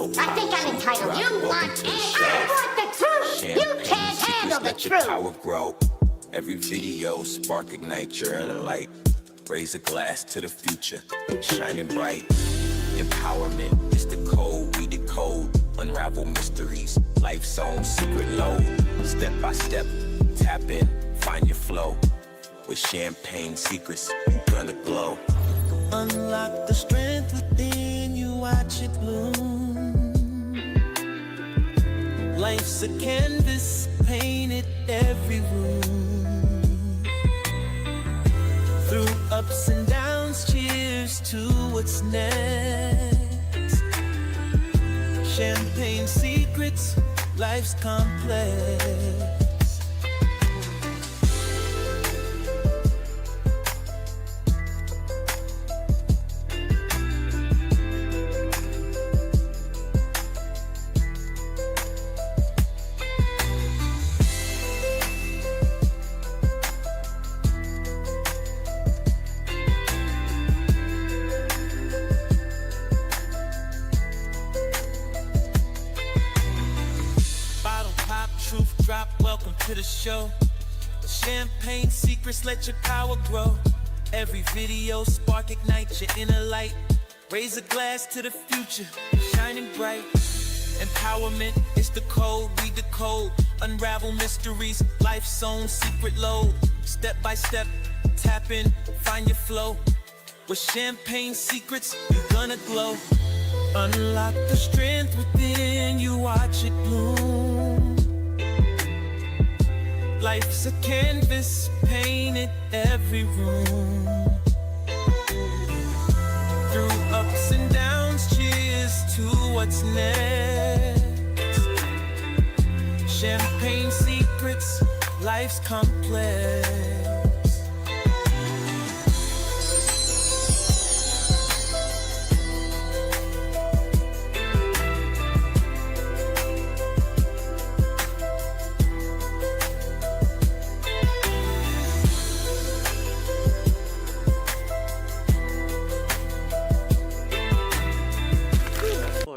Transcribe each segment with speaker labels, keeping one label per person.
Speaker 1: truth. I think I'm entitled. You want answers. I want the truth. You can't handle the truth. Let your power grow. Every video spark ignite your inner light. Raise a glass to the future, shining bright. Empowerment is the code we decode. Unravel mysteries, life's own secret load. Step by step, tap in, find your flow. With champagne secrets, you're gonna glow.
Speaker 2: Unlock the strength within you, watch it bloom. Life's a canvas, painted every room. Through ups and downs, cheers to what's next. Champagne secrets, life's complex. To the show, champagne secrets, let your power grow. Every video spark ignite your inner light. Raise a glass to the future, shining bright. Empowerment is the code we decode. Unravel mysteries, life's own secret load. Step by step, tap in, find your flow. With champagne secrets, you're gonna glow. Unlock the strength within you, watch it bloom. Life's a canvas, painted every room. Through ups and downs, cheers to what's next. Champagne secrets, life's complex.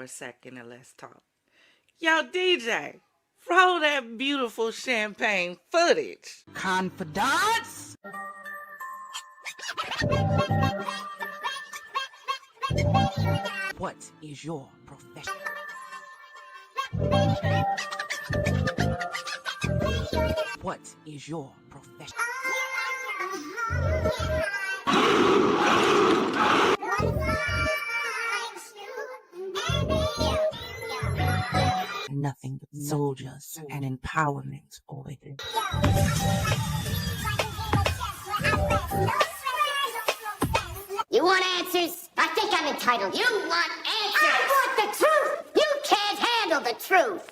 Speaker 3: Second and let's talk. Yo, DJ, roll that beautiful champagne footage.
Speaker 4: Confidants? What is your profession? What is your profession? Nothing but soldiers and empowerment over there.
Speaker 1: You want answers? I think I'm entitled. You want answers? I want the truth. You can't handle the truth.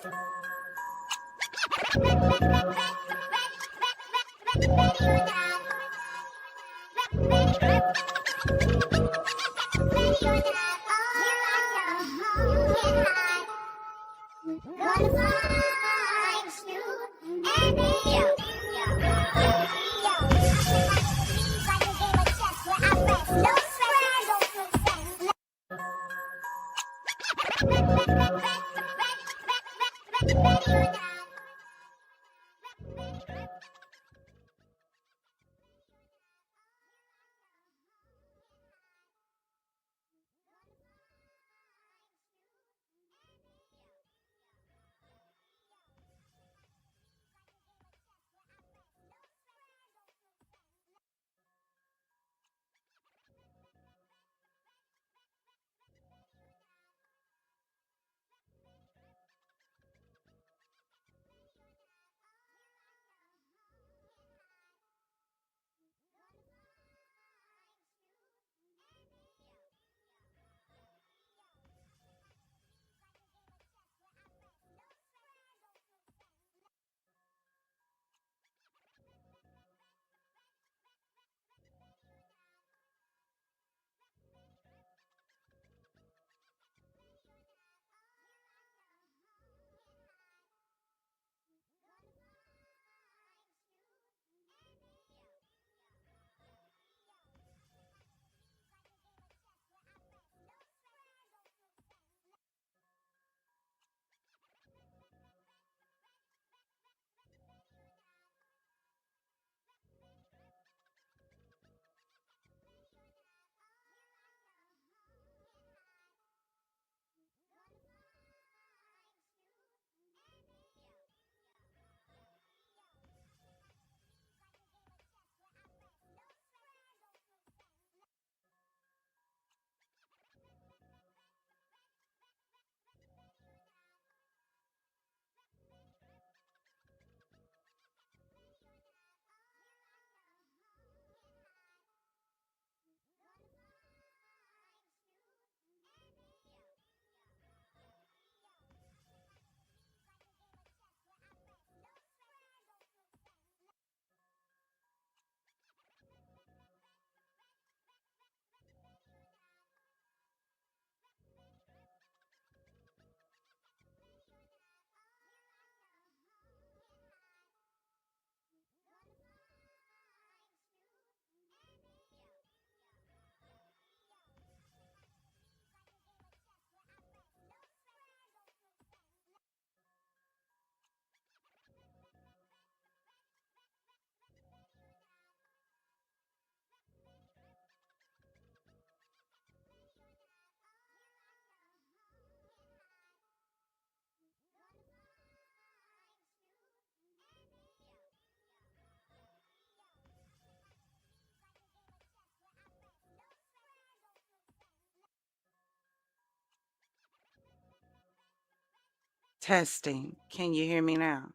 Speaker 3: Testing. Can you hear me now?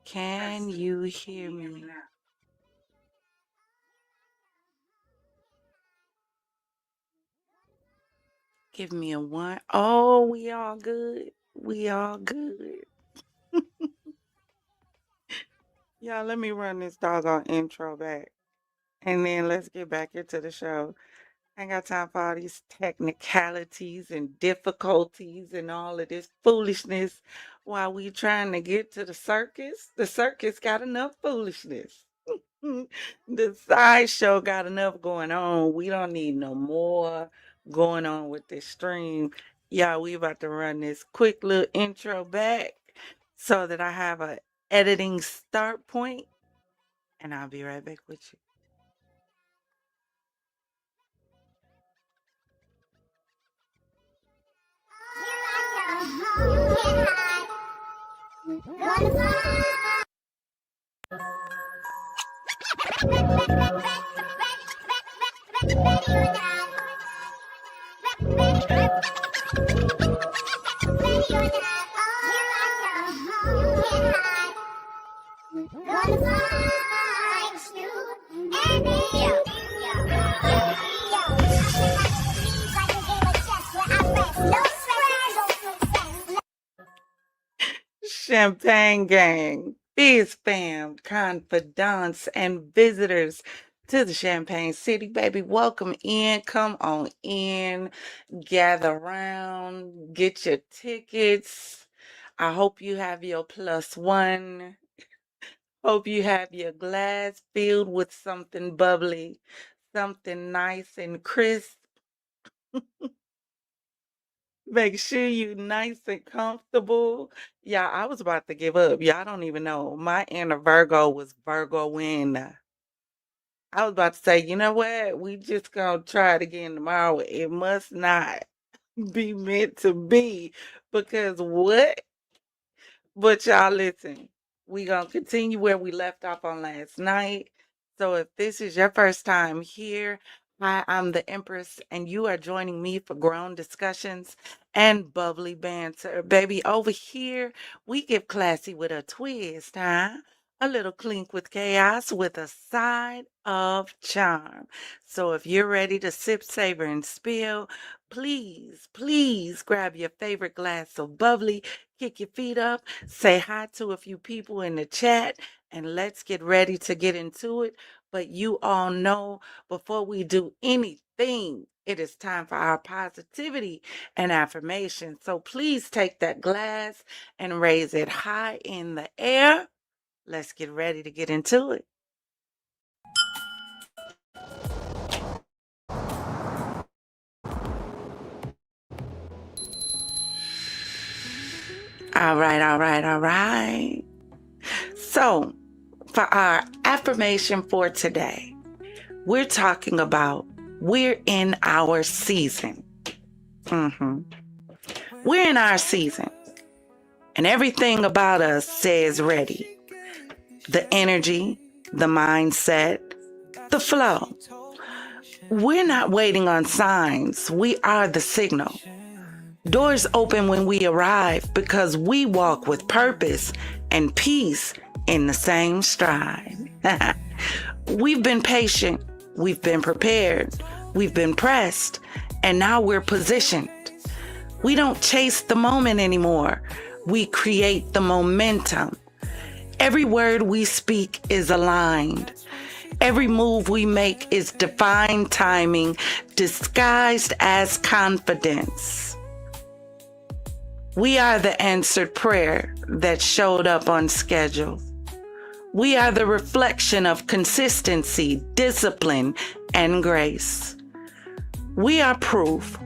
Speaker 3: Can you hear me? Give me a one. Oh, we all good. We all good. Y'all, let me run this doggone intro back. And then let's get back into the show. I ain't got time for all these technicalities and difficulties and all of this foolishness while we trying to get to the circus. The circus got enough foolishness. The SideShow got enough going on. We don't need no more going on with this stream. Y'all, we about to run this quick little intro back so that I have a editing start point, and I'll be right back with you. Champagne gang, FizzFam, confidants, and visitors to the Champagne City, baby. Welcome in. Come on in. Gather around. Get your tickets. I hope you have your +1. Hope you have your glass filled with something bubbly, something nice and crisp. Make sure you nice and comfortable. Yeah, I was about to give up. Y'all don't even know. My inner Virgo was Virgoing. I was about to say, you know what? We just gonna try it again tomorrow. It must not be meant to be. Because what? But y'all listen, we gonna continue where we left off on last night. So if this is your first time here, hi, I'm the Empress, and you are joining me for grown discussions and bubbly banter. Baby, over here, we get classy with a twist, huh? A little clink with chaos with a side of charm. So if you're ready to sip, savor, and spill, please, please grab your favorite glass of bubbly, kick your feet up, say hi to a few people in the chat, and let's get ready to get into it. But you all know, before we do anything, it is time for our positivity and affirmation. So please take that glass and raise it high in the air. Let's get ready to get into it. All right, all right, all right. So, for our affirmation for today, we're talking about we're in our season. We're in our season. And everything about us says ready. The energy, the mindset, the flow. We're not waiting on signs. We are the signal. Doors open when we arrive because we walk with purpose and peace in the same stride. We've been patient. We've been prepared. We've been pressed. And now we're positioned. We don't chase the moment anymore. We create the momentum. Every word we speak is aligned. Every move we make is divine timing disguised as confidence. We are the answered prayer that showed up on schedule. We are the reflection of consistency, discipline, and grace. We are proof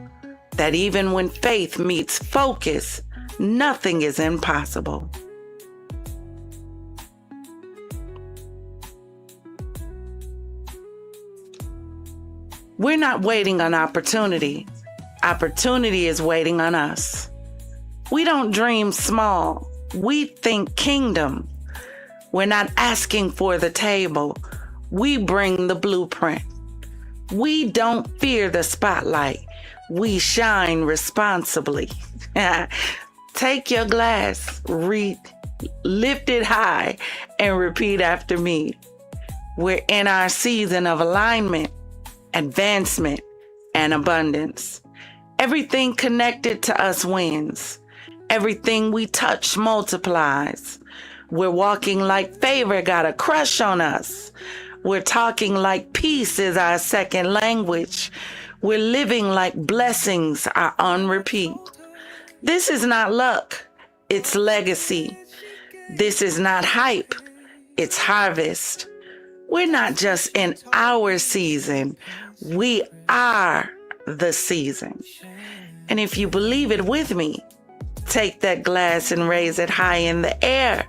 Speaker 3: that even when faith meets focus, nothing is impossible. We're not waiting on opportunity. Opportunity is waiting on us. We don't dream small. We think kingdom. We're not asking for the table. We bring the blueprint. We don't fear the spotlight. We shine responsibly. Take your glass, lift it high, and repeat after me. We're in our season of alignment, advancement, and abundance. Everything connected to us wins. Everything we touch multiplies. We're walking like favor got a crush on us. We're talking like peace is our second language. We're living like blessings are on repeat. This is not luck, it's legacy. This is not hype, it's harvest. We're not just in our season, we are the season. And if you believe it with me, take that glass and raise it high in the air.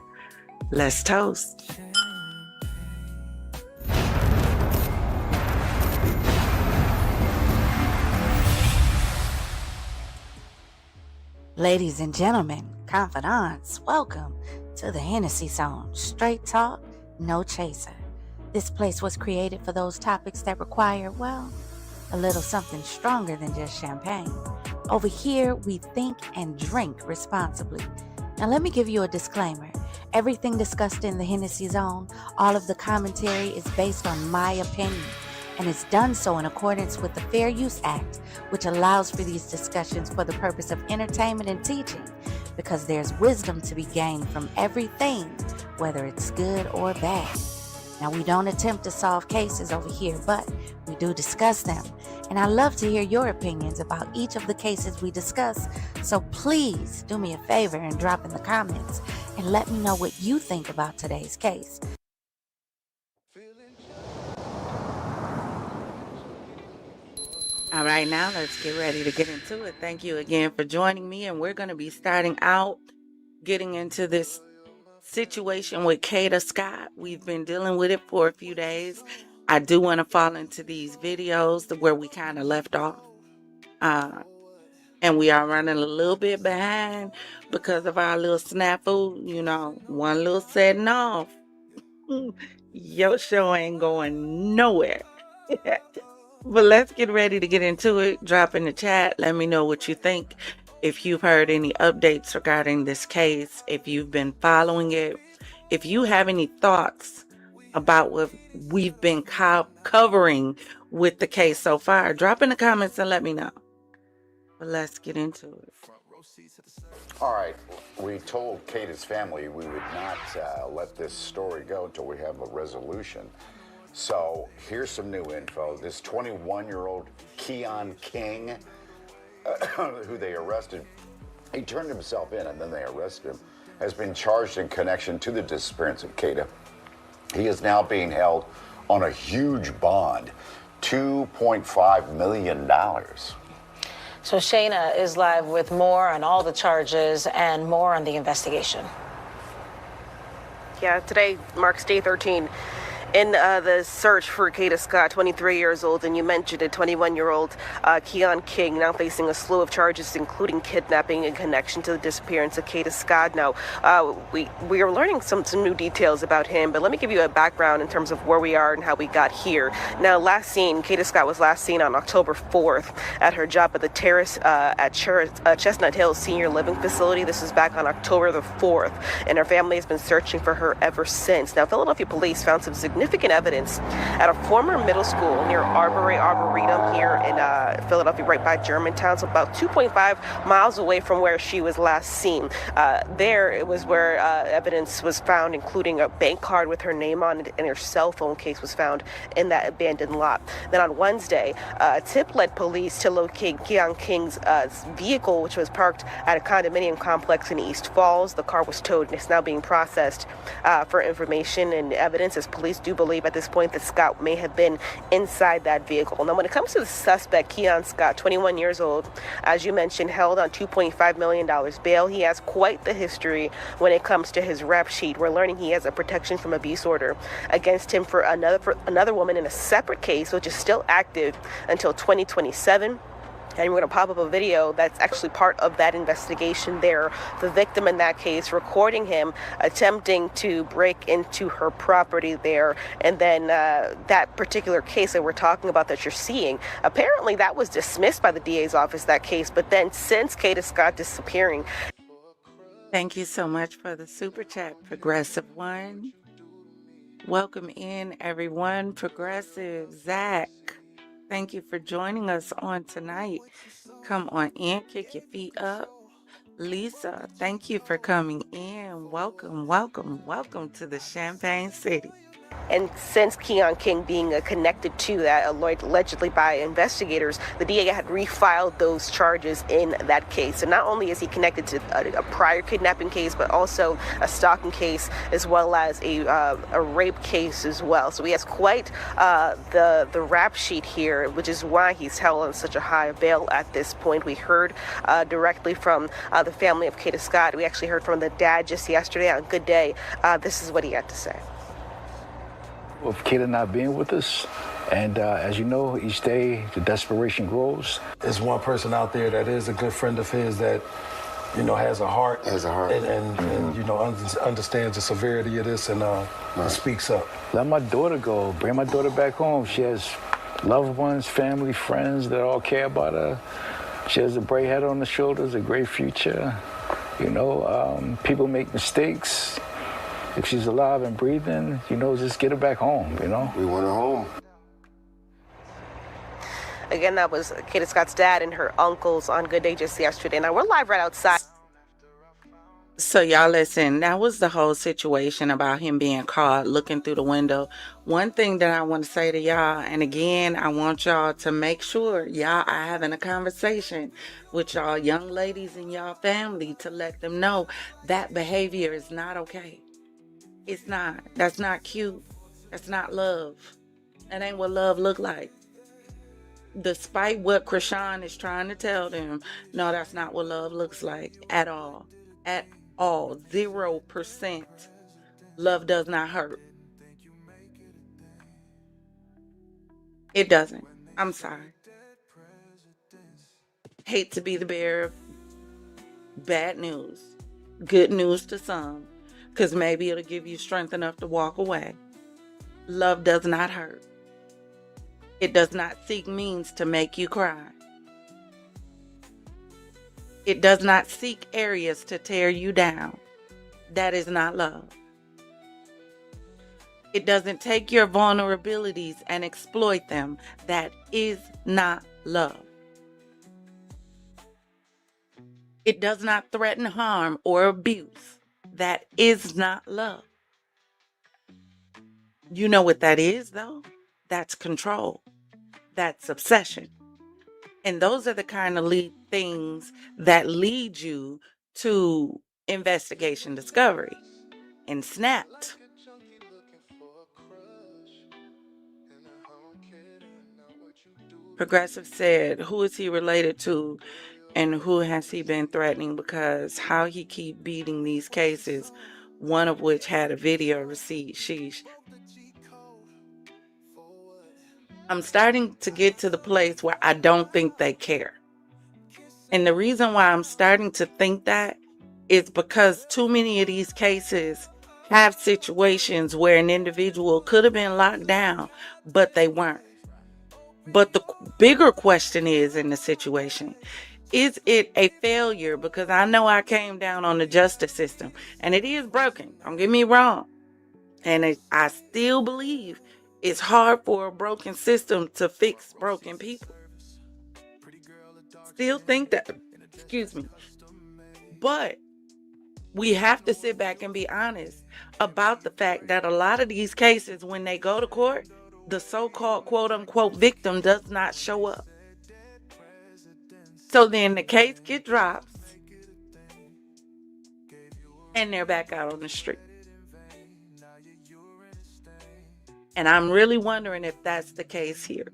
Speaker 3: Let's toast.
Speaker 4: Ladies and gentlemen, confidants, welcome to the Hennessy Zone. Straight talk, no chaser. This place was created for those topics that require, well, a little something stronger than just champagne. Over here, we think and drink responsibly. Now let me give you a disclaimer. Everything discussed in the Hennessy Zone, all of the commentary is based on my opinion, and it's done so in accordance with the Fair Use Act, which allows for these discussions for the purpose of entertainment and teaching, because there's wisdom to be gained from everything, whether it's good or bad. Now, we don't attempt to solve cases over here, but we do discuss them. And I love to hear your opinions about each of the cases we discuss. So please do me a favor and drop in the comments and let me know what you think about today's case.
Speaker 3: All right, now let's get ready to get into it. Thank you again for joining me. And we're going to be starting out getting into this situation with Kada Scott. We've been dealing with it for a few days. I do want to fall into these videos where we kind of left off. And we are running a little bit behind because of our little snafu, one little setting off. Your show ain't going nowhere. But let's get ready to get into it. Drop in the chat. Let me know what you think. If you've heard any updates regarding this case, if you've been following it, if you have any thoughts about what we've been covering with the case so far, drop in the comments and let me know. But let's get into it.
Speaker 5: All right, we told Kada's family we would not let this story go until we have a resolution. So here's some new info. This 21-year-old Keon King, who they arrested, he turned himself in and then they arrested him, has been charged in connection to the disappearance of Kada. He is now being held on a huge bond, $2.5 million.
Speaker 6: So Shayna is live with more on all the charges and more on the investigation.
Speaker 7: Yeah, today marks day 13 in the search for Kada Scott, 23 years old, and you mentioned it, 21-year-old Keon King, now facing a slew of charges, including kidnapping in connection to the disappearance of Kada Scott. Now, we are learning some new details about him, but let me give you a background in terms of where we are and how we got here. Now, Kada Scott was last seen on October 4th at her job at the Terrace at Chestnut Hills Senior Living Facility. This is back on October the 4th, and her family has been searching for her ever since. Now, Philadelphia police found some significant evidence at a former middle school near Arboretum here in Philadelphia, right by Germantown, so about 2.5 miles away from where she was last seen. There, it was where evidence was found, including a bank card with her name on it, and her cell phone case was found in that abandoned lot. Then on Wednesday, a tip led police to locate Keon King's vehicle, which was parked at a condominium complex in East Falls. The car was towed and is now being processed for information and evidence, as police do believe at this point that Scott may have been inside that vehicle. Now, when it comes to the suspect, Keon Scott, 21 years old, as you mentioned, held on $2.5 million bail. He has quite the history when it comes to his rap sheet. We're learning he has a protection from abuse order against him for another woman in a separate case, which is still active until 2027. And we're going to pop up a video that's actually part of that investigation there. The victim in that case recording him attempting to break into her property there. And then that particular case that we're talking about that you're seeing, apparently that was dismissed by the DA's office, that case. But then since Kada Scott disappearing,
Speaker 3: Thank you so much for the super chat, Progressive One. Welcome in, everyone. Progressive Zach, thank you for joining us on tonight. Come on in, kick your feet up. Lisa, thank you for coming in. Welcome, welcome, welcome to the Champagne City.
Speaker 7: And since Keon King being connected to that, allegedly by investigators, the DA had refiled those charges in that case. So not only is he connected to a prior kidnapping case, but also a stalking case, as well as a rape case as well. So he has quite the rap sheet here, which is why he's held on such a high bail at this point. We heard directly from the family of Kada Scott. We actually heard from the dad just yesterday on Good Day. This is what he had to say.
Speaker 8: With Kada not being with us, and as you know, each day the desperation grows.
Speaker 9: There's one person out there that is a good friend of his that, you know, has a heart, and you know, understands the severity of this and speaks up.
Speaker 8: Let my daughter go. Bring my daughter back home. She has loved ones, family, friends that all care about her. She has a bright head on her shoulders, a great future. You know, people make mistakes. If she's alive and breathing, you know, just get her back home, you know?
Speaker 9: We want her home.
Speaker 7: Again, that was Kada Scott's dad and her uncles on Good Day just yesterday. Now, we're live right outside.
Speaker 3: So y'all listen, that was the whole situation about him being caught looking through the window. One thing that I want to say to y'all, and again, I want y'all to make sure y'all are having a conversation with y'all young ladies in y'all family to let them know that behavior is not okay. It's not. That's not cute. That's not love. That ain't what love look like. Despite what Chrisean is trying to tell them, no, that's not what love looks like at all. At all. 0%. Love does not hurt. It doesn't. I'm sorry. Hate to be the bearer of bad news. Good news to some. Because maybe it'll give you strength enough to walk away. Love does not hurt. It does not seek means to make you cry. It does not seek areas to tear you down. That is not love. It doesn't take your vulnerabilities and exploit them. That is not love. It does not threaten harm or abuse. That is not love. You know what that is, though? That's control. That's obsession. And those are the kind of things that lead you to investigation discovery and snapped. Progressive said, who is he related to? And who has he been threatening? Because how he keep beating these cases, one of which had a video receipt. Sheesh. I'm starting to get to the place where I don't think they care. And the reason why I'm starting to think that is because too many of these cases have situations where an individual could have been locked down, but they weren't. But the bigger question is in the situation, is it a failure? Because I know I came down on the justice system and it is broken. Don't get me wrong. And I still believe it's hard for a broken system to fix broken people. Still think that, excuse me. But we have to sit back and be honest about the fact that a lot of these cases, when they go to court, the so-called quote-unquote victim does not show up. So then the case gets dropped and they're back out on the street. And I'm really wondering if that's the case here.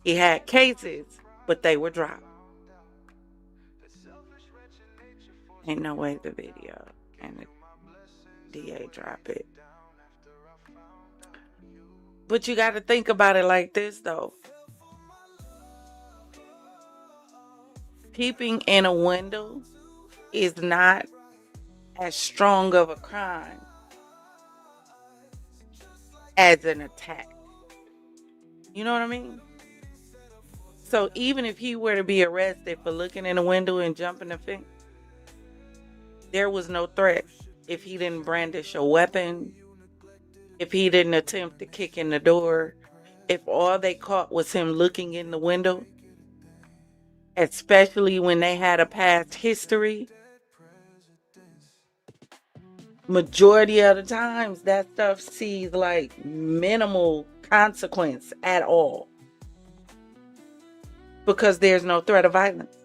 Speaker 3: He had cases, but they were dropped. Ain't no way the video and the DA drop it. But you got to think about it like this, though. Peeping in a window is not as strong of a crime as an attack. You know what I mean? So even if he were to be arrested for looking in a window and jumping the fence, There was no threat. If he didn't brandish a weapon, if he didn't attempt to kick in the door, if all they caught was him looking in the window, especially when they had a past history, majority of the times that stuff sees like minimal consequence at all, because there's no threat of violence,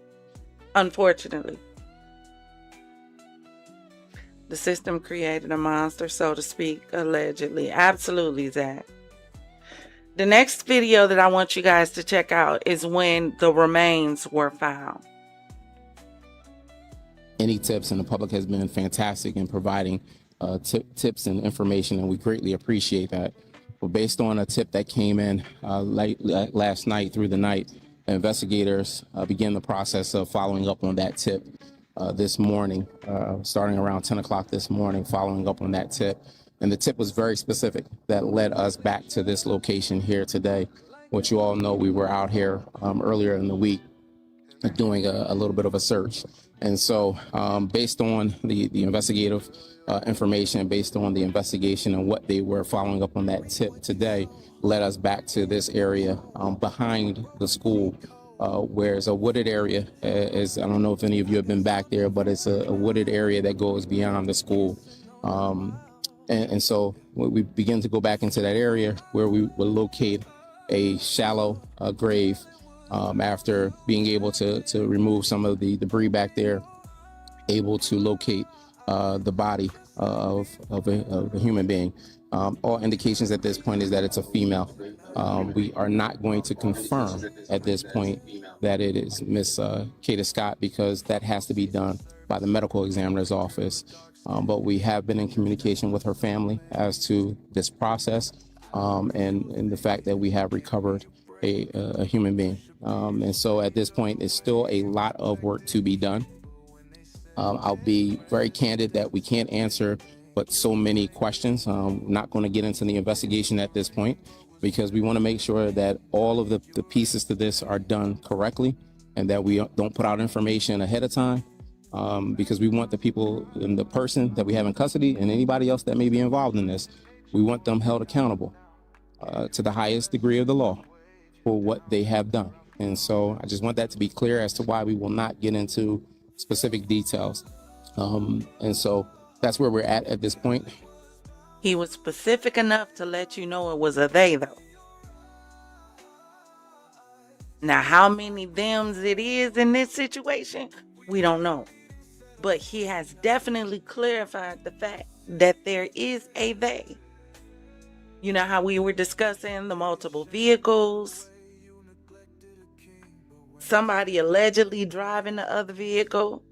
Speaker 3: unfortunately. The system created a monster, so to speak, allegedly. Absolutely, Zach. The next video that I want you guys to check out is when the remains were found.
Speaker 10: Any tips, and the public has been fantastic in providing tips and information, and we greatly appreciate that. But based on a tip that came in last night through the night, investigators began the process of following up on that tip this morning, starting around 10 o'clock this morning, following up on that tip. And the tip was very specific that led us back to this location here today, which you all know we were out here earlier in the week doing a little bit of a search. And so based on the investigative information, based on the investigation and what they were following up on that tip today, led us back to this area behind the school, where it's a wooded area. I don't know if any of you have been back there, but it's a wooded area that goes beyond the school. And so we begin to go back into that area where we will locate a shallow grave after being able to remove some of the debris back there, able to locate the body of a human being. All indications at this point is that it's a female. We are not going to confirm at this point that it is Miss Kada Scott, because that has to be done by the medical examiner's office. But we have been in communication with her family as to this process and the fact that we have recovered a human being. And so at this point, it's still a lot of work to be done. I'll be very candid that we can't answer but so many questions. Not going to get into the investigation at this point, because we want to make sure that all of the pieces to this are done correctly, and that we don't put out information ahead of time, because we want the people and the person that we have in custody and anybody else that may be involved in this, we want them held accountable to the highest degree of the law for what they have done. And so I just want that to be clear as to why we will not get into specific details. And so that's where we're at this point.
Speaker 3: He was specific enough to let you know it was a they, though. Now, how many thems it is in this situation, we don't know. But he has definitely clarified the fact that there is a they. You know how we were discussing the multiple vehicles? Somebody allegedly driving the other vehicle.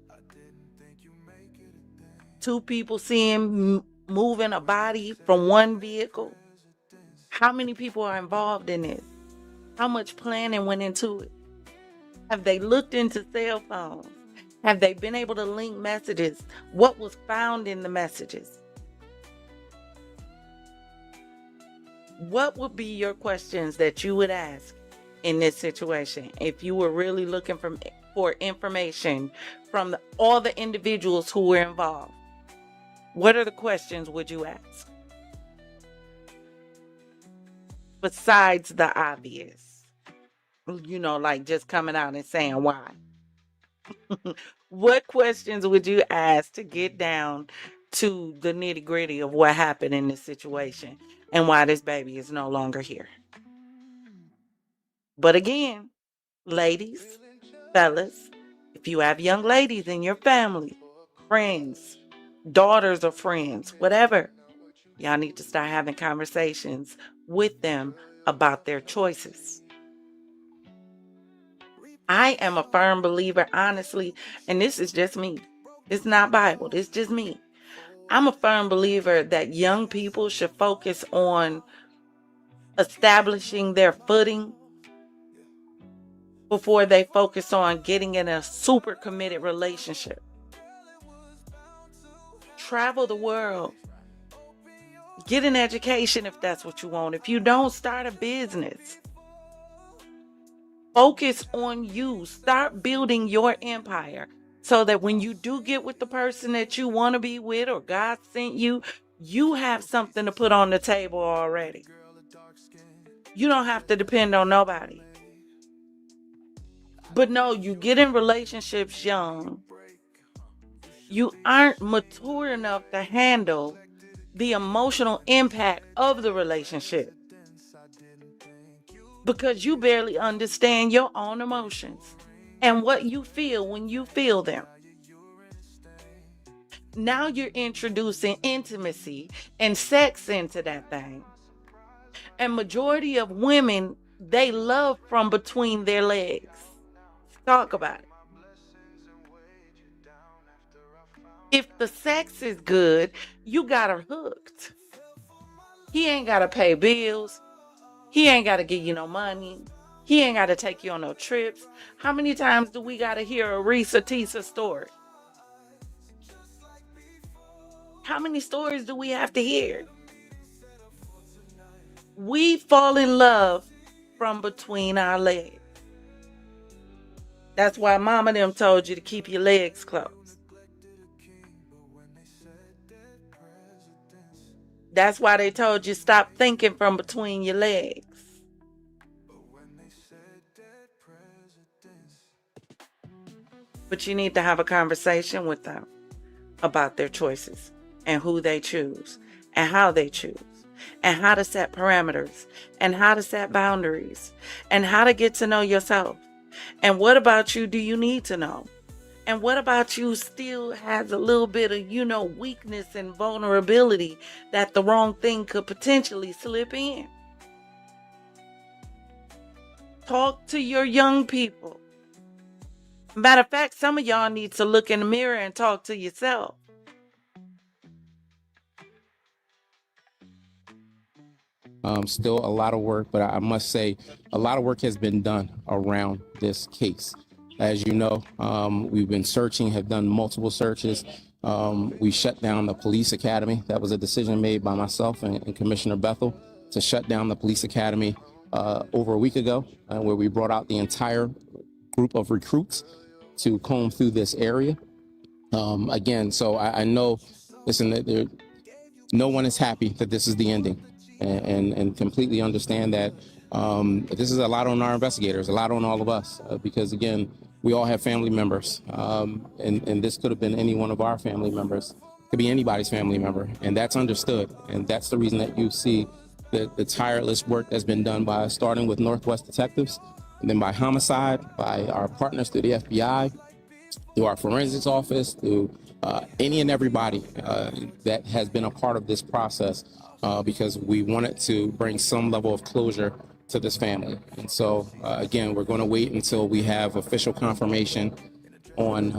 Speaker 3: Two people seeing moving a body from one vehicle. How many people are involved in this? How much planning went into it? Have they looked into cell phones? Have they been able to link messages? What was found in the messages? What would be your questions that you would ask in this situation if you were really looking for information from all the individuals who were involved? What are the questions would you ask? Besides the obvious, like just coming out and saying why. What questions would you ask to get down to the nitty gritty of what happened in this situation and why this baby is no longer here? But again, ladies, fellas, if you have young ladies in your family, friends, daughters of friends, whatever, y'all need to start having conversations with them about their choices. I am a firm believer, honestly, and this is just me. It's not Bible. It's just me. I'm a firm believer that young people should focus on establishing their footing before they focus on getting in a super committed relationship. Travel the world. Get an education if that's what you want. If you don't, start a business. Focus on you. Start building your empire. So that when you do get with the person that you want to be with or God sent you, you have something to put on the table already. You don't have to depend on nobody. But no, you get in relationships young. You aren't mature enough to handle the emotional impact of the relationship because you barely understand your own emotions and what you feel when you feel them. Now you're introducing intimacy and sex into that thing. And majority of women, they love from between their legs. Talk about it. If the sex is good, you got her hooked. He ain't got to pay bills. He ain't got to give you no money. He ain't got to take you on no trips. How many times do we got to hear a Risa Tisa story? How many stories do we have to hear? We fall in love from between our legs. That's why mama them told you to keep your legs closed. That's why they told you stop thinking from between your legs. But you need to have a conversation with them about their choices and who they choose and how they choose and how to set parameters and how to set boundaries and how to get to know yourself. And what about you do you need to know? And what about you still has a little bit of, weakness and vulnerability that the wrong thing could potentially slip in? Talk to your young people. Matter of fact, some of y'all need to look in the mirror and talk to yourself.
Speaker 10: Still a lot of work, but I must say a lot of work has been done around this case. As you know, we've been searching, have done multiple searches. We shut down the police academy. That was a decision made by myself and Commissioner Bethel to shut down the police academy over a week ago, where we brought out the entire group of recruits to comb through this area. Again, so I know, listen, no one is happy that this is the ending, and completely understand that this is a lot on our investigators, a lot on all of us, because again, we all have family members, and this could have been any one of our family members, could be anybody's family member, and that's understood, and that's the reason that you see the tireless work that's been done by starting with Northwest Detectives, and then by Homicide, by our partners through the FBI, through our forensics office, through any and everybody that has been a part of this process, because we wanted to bring some level of closure to this family. And so, again, we're going to wait until we have official confirmation on,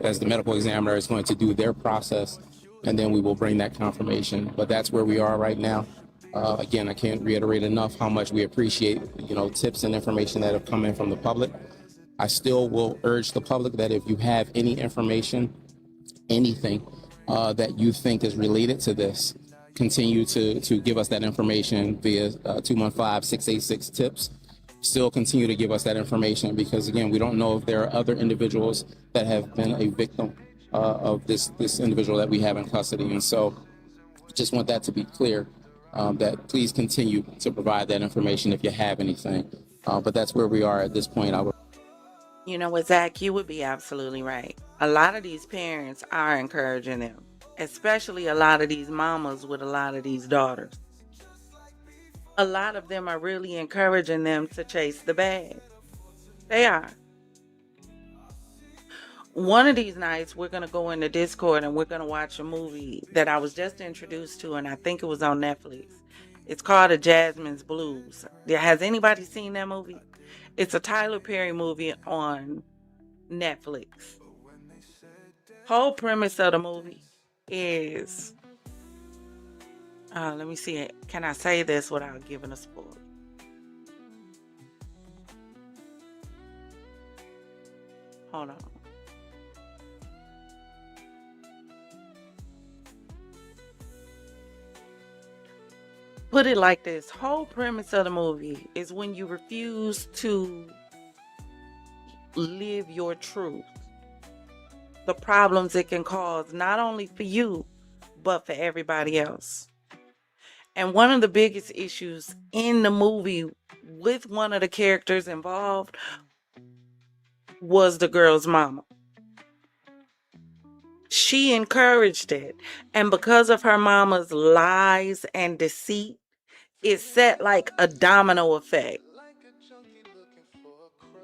Speaker 10: as the medical examiner is going to do their process, and then we will bring that confirmation. But that's where we are right now. Again, I can't reiterate enough how much we appreciate, tips and information that have come in from the public. I still will urge the public that if you have any information, anything that you think is related to this, continue to give us that information via 215-686-TIPS. Still continue to give us that information because, again, we don't know if there are other individuals that have been a victim of this individual that we have in custody. And so just want that to be clear, that please continue to provide that information if you have anything. But that's where we are at this point.
Speaker 3: You know what, Zach, you would be absolutely right. A lot of these parents are encouraging them, especially a lot of these mamas with a lot of these daughters. A lot of them are really encouraging them to chase the bag. They are. One of these nights, we're going to go into Discord and we're going to watch a movie that I was just introduced to, and I think it was on Netflix. It's called A Jasmine's Blues. Has anybody seen that movie? It's a Tyler Perry movie on Netflix. Whole premise of the movie is, let me see it. Can I say this without giving a spoiler? Hold on. Put it like this. Whole premise of the movie is when you refuse to live your truth. the problems it can cause, not only for you, but for everybody else. And one of the biggest issues in the movie with one of the characters involved was the girl's mama. She encouraged it. And because of her mama's lies and deceit, it set like a domino effect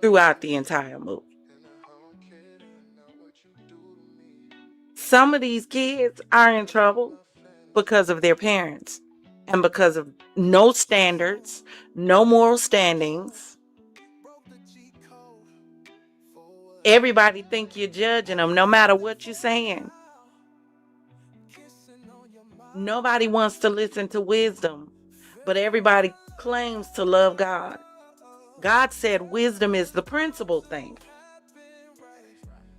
Speaker 3: throughout the entire movie. Some of these kids are in trouble because of their parents and because of no standards, no moral standings. Everybody think you're judging them no matter what you're saying. Nobody wants to listen to wisdom, but everybody claims to love God. God said wisdom is the principal thing.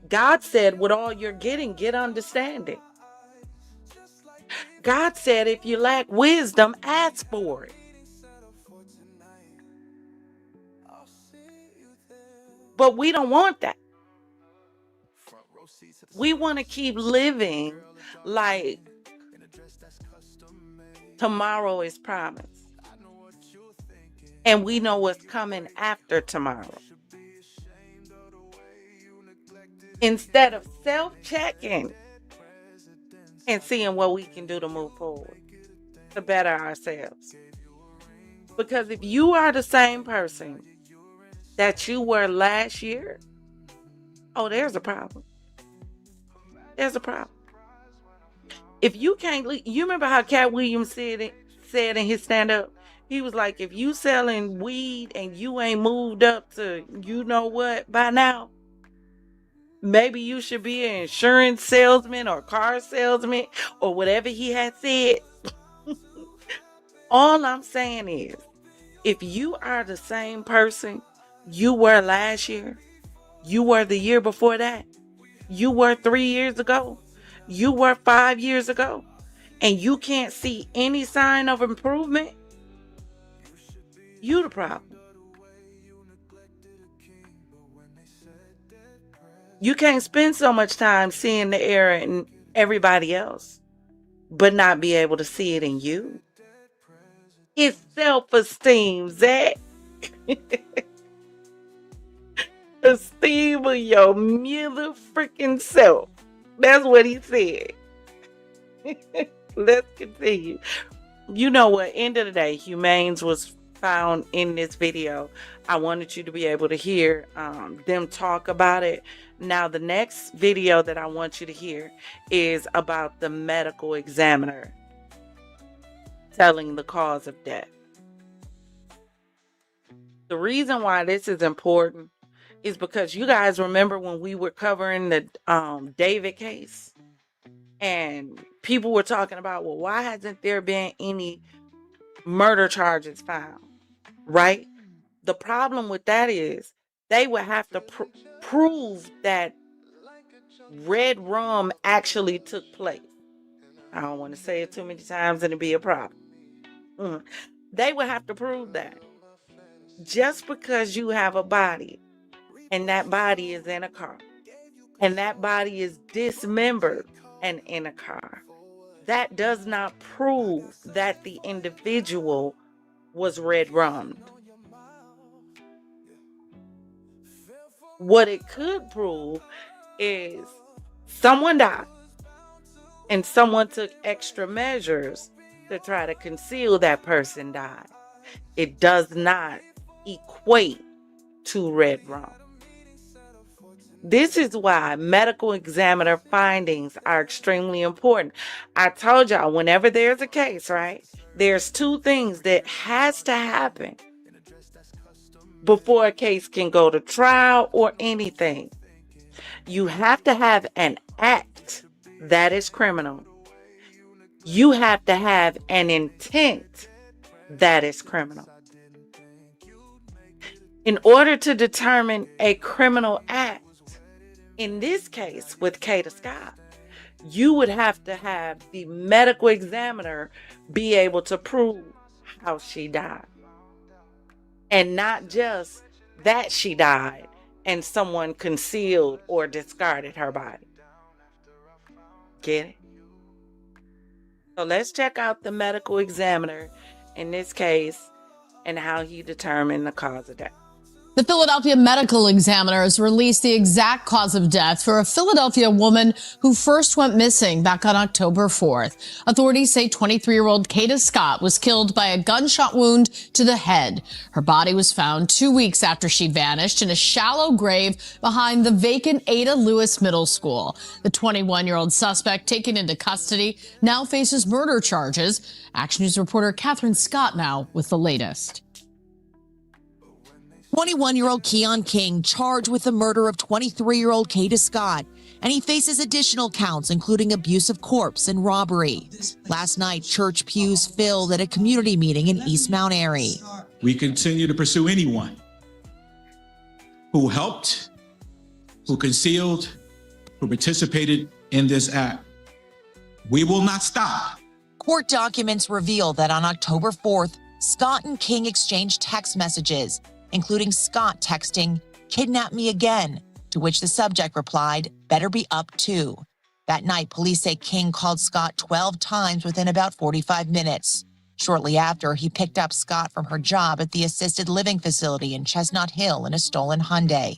Speaker 3: God said, with all you're getting, get understanding. God said, if you lack wisdom, ask for it. But we don't want that. We want to keep living like tomorrow is promised. And we know what's coming after tomorrow. Instead of self-checking and seeing what we can do to move forward, to better ourselves. Because if you are the same person that you were last year, oh, there's a problem. There's a problem. If you can't, you remember how Cat Williams said in his stand-up? He was like, if you selling weed and you ain't moved up to you know what by now, maybe you should be an insurance salesman or car salesman or whatever he had said. All I'm saying is, if you are the same person you were last year, you were the year before that, you were 3 years ago, you were 5 years ago, and you can't see any sign of improvement, you the problem. You can't spend so much time seeing the error in everybody else, but not be able to see it in you. It's self-esteem, Zach. Esteem of your mother freaking self. That's what he said. Let's continue. You know what? End of the day, Humanes was found in this video. I wanted you to be able to hear them talk about it. Now, the next video that I want you to hear is about the medical examiner telling the cause of death. The reason why this is important is because you guys remember when we were covering the David case and people were talking about, well, why hasn't there been any murder charges found, right? The problem with that is they would have to prove that red rum actually took place. I don't want to say it too many times and it'd be a problem. They would have to prove that. Just because you have a body and that body is in a car and that body is dismembered and in a car, that does not prove that the individual was red rummed. What it could prove is someone died and someone took extra measures to try to conceal that person died. It does not equate to red rum. This is why medical examiner findings are extremely important. I told y'all, whenever there's a case, right, there's two things that has to happen before a case can go to trial or anything. You have to have an act that is criminal. You have to have an intent that is criminal. In order to determine a criminal act, in this case with Kada Scott, you would have to have the medical examiner be able to prove how she died. And not just that she died and someone concealed or discarded her body. Get it? So let's check out the medical examiner in this case and how he determined the cause of death.
Speaker 11: The Philadelphia Medical Examiner has released the exact cause of death for a Philadelphia woman who first went missing back on October 4th. Authorities say 23-year-old Kada Scott was killed by a gunshot wound to the head. Her body was found 2 weeks after she vanished in a shallow grave behind the vacant Ada Lewis Middle School. The 21-year-old suspect, taken into custody, now faces murder charges. Action News reporter Kada Scott now with the latest.
Speaker 12: 21-year-old Keon King charged with the murder of 23-year-old Kada Scott, and he faces additional counts, including abuse of corpse and robbery. Last night, church pews filled at a community meeting in East Mount Airy.
Speaker 13: We continue to pursue anyone who helped, who concealed, who participated in this act. We will not stop.
Speaker 12: Court documents reveal that on October 4th, Scott and King exchanged text messages, including Scott texting, "Kidnap me again," to which the subject replied, "Better be up too." That night, police say King called Scott 12 times within about 45 minutes. Shortly after, he picked up Scott from her job at the assisted living facility in Chestnut Hill in a stolen Hyundai.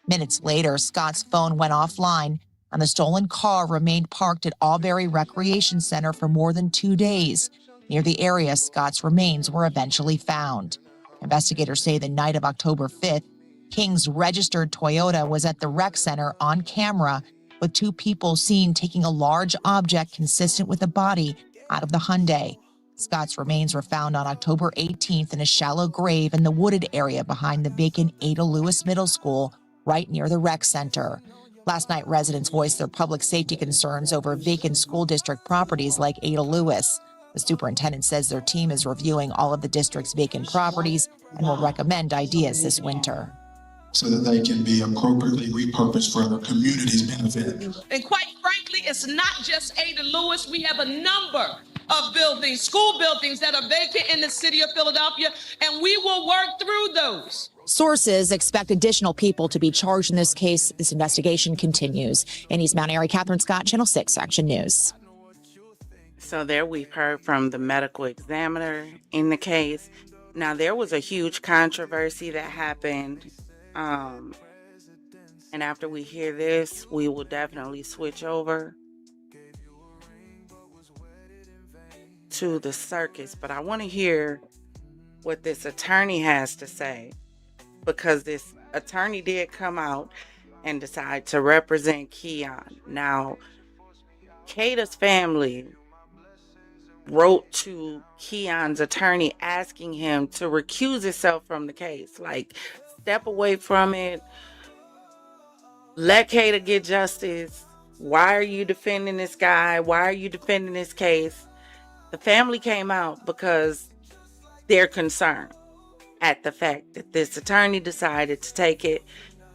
Speaker 12: Minutes later, Scott's phone went offline, and the stolen car remained parked at Albury Recreation Center for more than 2 days. Near the area, Scott's remains were eventually found. Investigators say the night of October 5th, King's registered Toyota was at the rec center on camera, with 2 people seen taking a large object consistent with a body out of the Hyundai. Scott's remains were found on October 18th in a shallow grave in the wooded area behind the vacant Ada Lewis Middle School, right near the rec center. Last night, residents voiced their public safety concerns over vacant school district properties like Ada Lewis. The superintendent says their team is reviewing all of the district's vacant properties and will recommend ideas this winter.
Speaker 14: So that they can be appropriately repurposed for our community's benefit.
Speaker 15: And quite frankly, it's not just Ada Lewis. We have a number of buildings, school buildings that are vacant in the city of Philadelphia, and we will work through those.
Speaker 12: Sources expect additional people to be charged in this case. This investigation continues. In East Mount Airy, Kada Scott, Channel 6 Action News.
Speaker 3: So there we've heard from the medical examiner in the case. Now, there was a huge controversy that happened. And after we hear this, we will definitely switch over to the circus. But I want to hear what this attorney has to say, because this attorney did come out and decide to represent Keon. Now, Kada's family wrote to Keon's attorney asking him to recuse himself from the case. Like, step away from it. Let Kada get justice. Why are you defending this guy? Why are you defending this case? The family came out because they're concerned at the fact that this attorney decided to take it.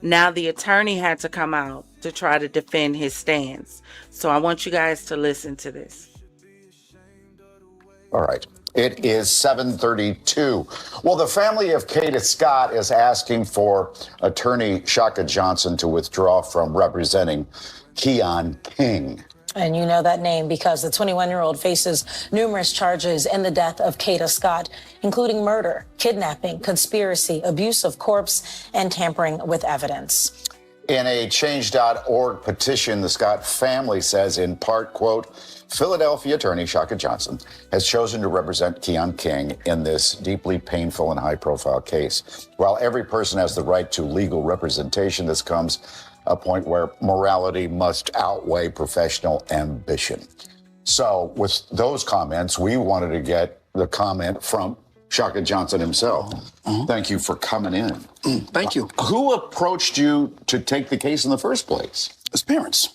Speaker 3: Now the attorney had to come out to try to defend his stance. So I want you guys to listen to this.
Speaker 5: All right. It is 7:32. Well, the family of Kada Scott is asking for attorney Shaka Johnson to withdraw from representing Keon King.
Speaker 6: And you know that name because the 21-year-old faces numerous charges in the death of Kada Scott, including murder, kidnapping, conspiracy, abuse of corpse, and tampering with evidence.
Speaker 5: In a Change.org petition, the Scott family says, in part, quote, Philadelphia attorney Shaka Johnson has chosen to represent Keon King in this deeply painful and high-profile case. While every person has the right to legal representation, this comes a point where morality must outweigh professional ambition. So with those comments, we wanted to get the comment from Shaka Johnson himself. Thank you for coming in.
Speaker 16: Thank you.
Speaker 5: Who approached you to take the case in the first place?
Speaker 16: His parents.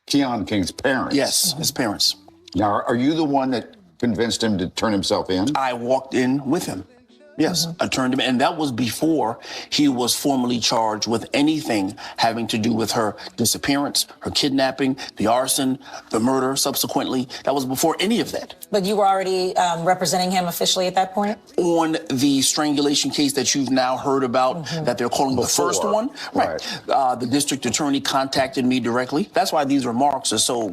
Speaker 5: Keon King's parents?
Speaker 16: Yes, his parents.
Speaker 5: Now, are you the one that convinced him to turn himself in?
Speaker 16: I walked in with him. Yes, I turned him in. And that was before he was formally charged with anything having to do with her disappearance, her kidnapping, the arson, the murder subsequently. That was before any of that.
Speaker 6: But you were already representing him officially at that point?
Speaker 16: On the strangulation case that you've now heard about, that they're calling the first one. Right. The district attorney contacted me directly. That's why these remarks are so,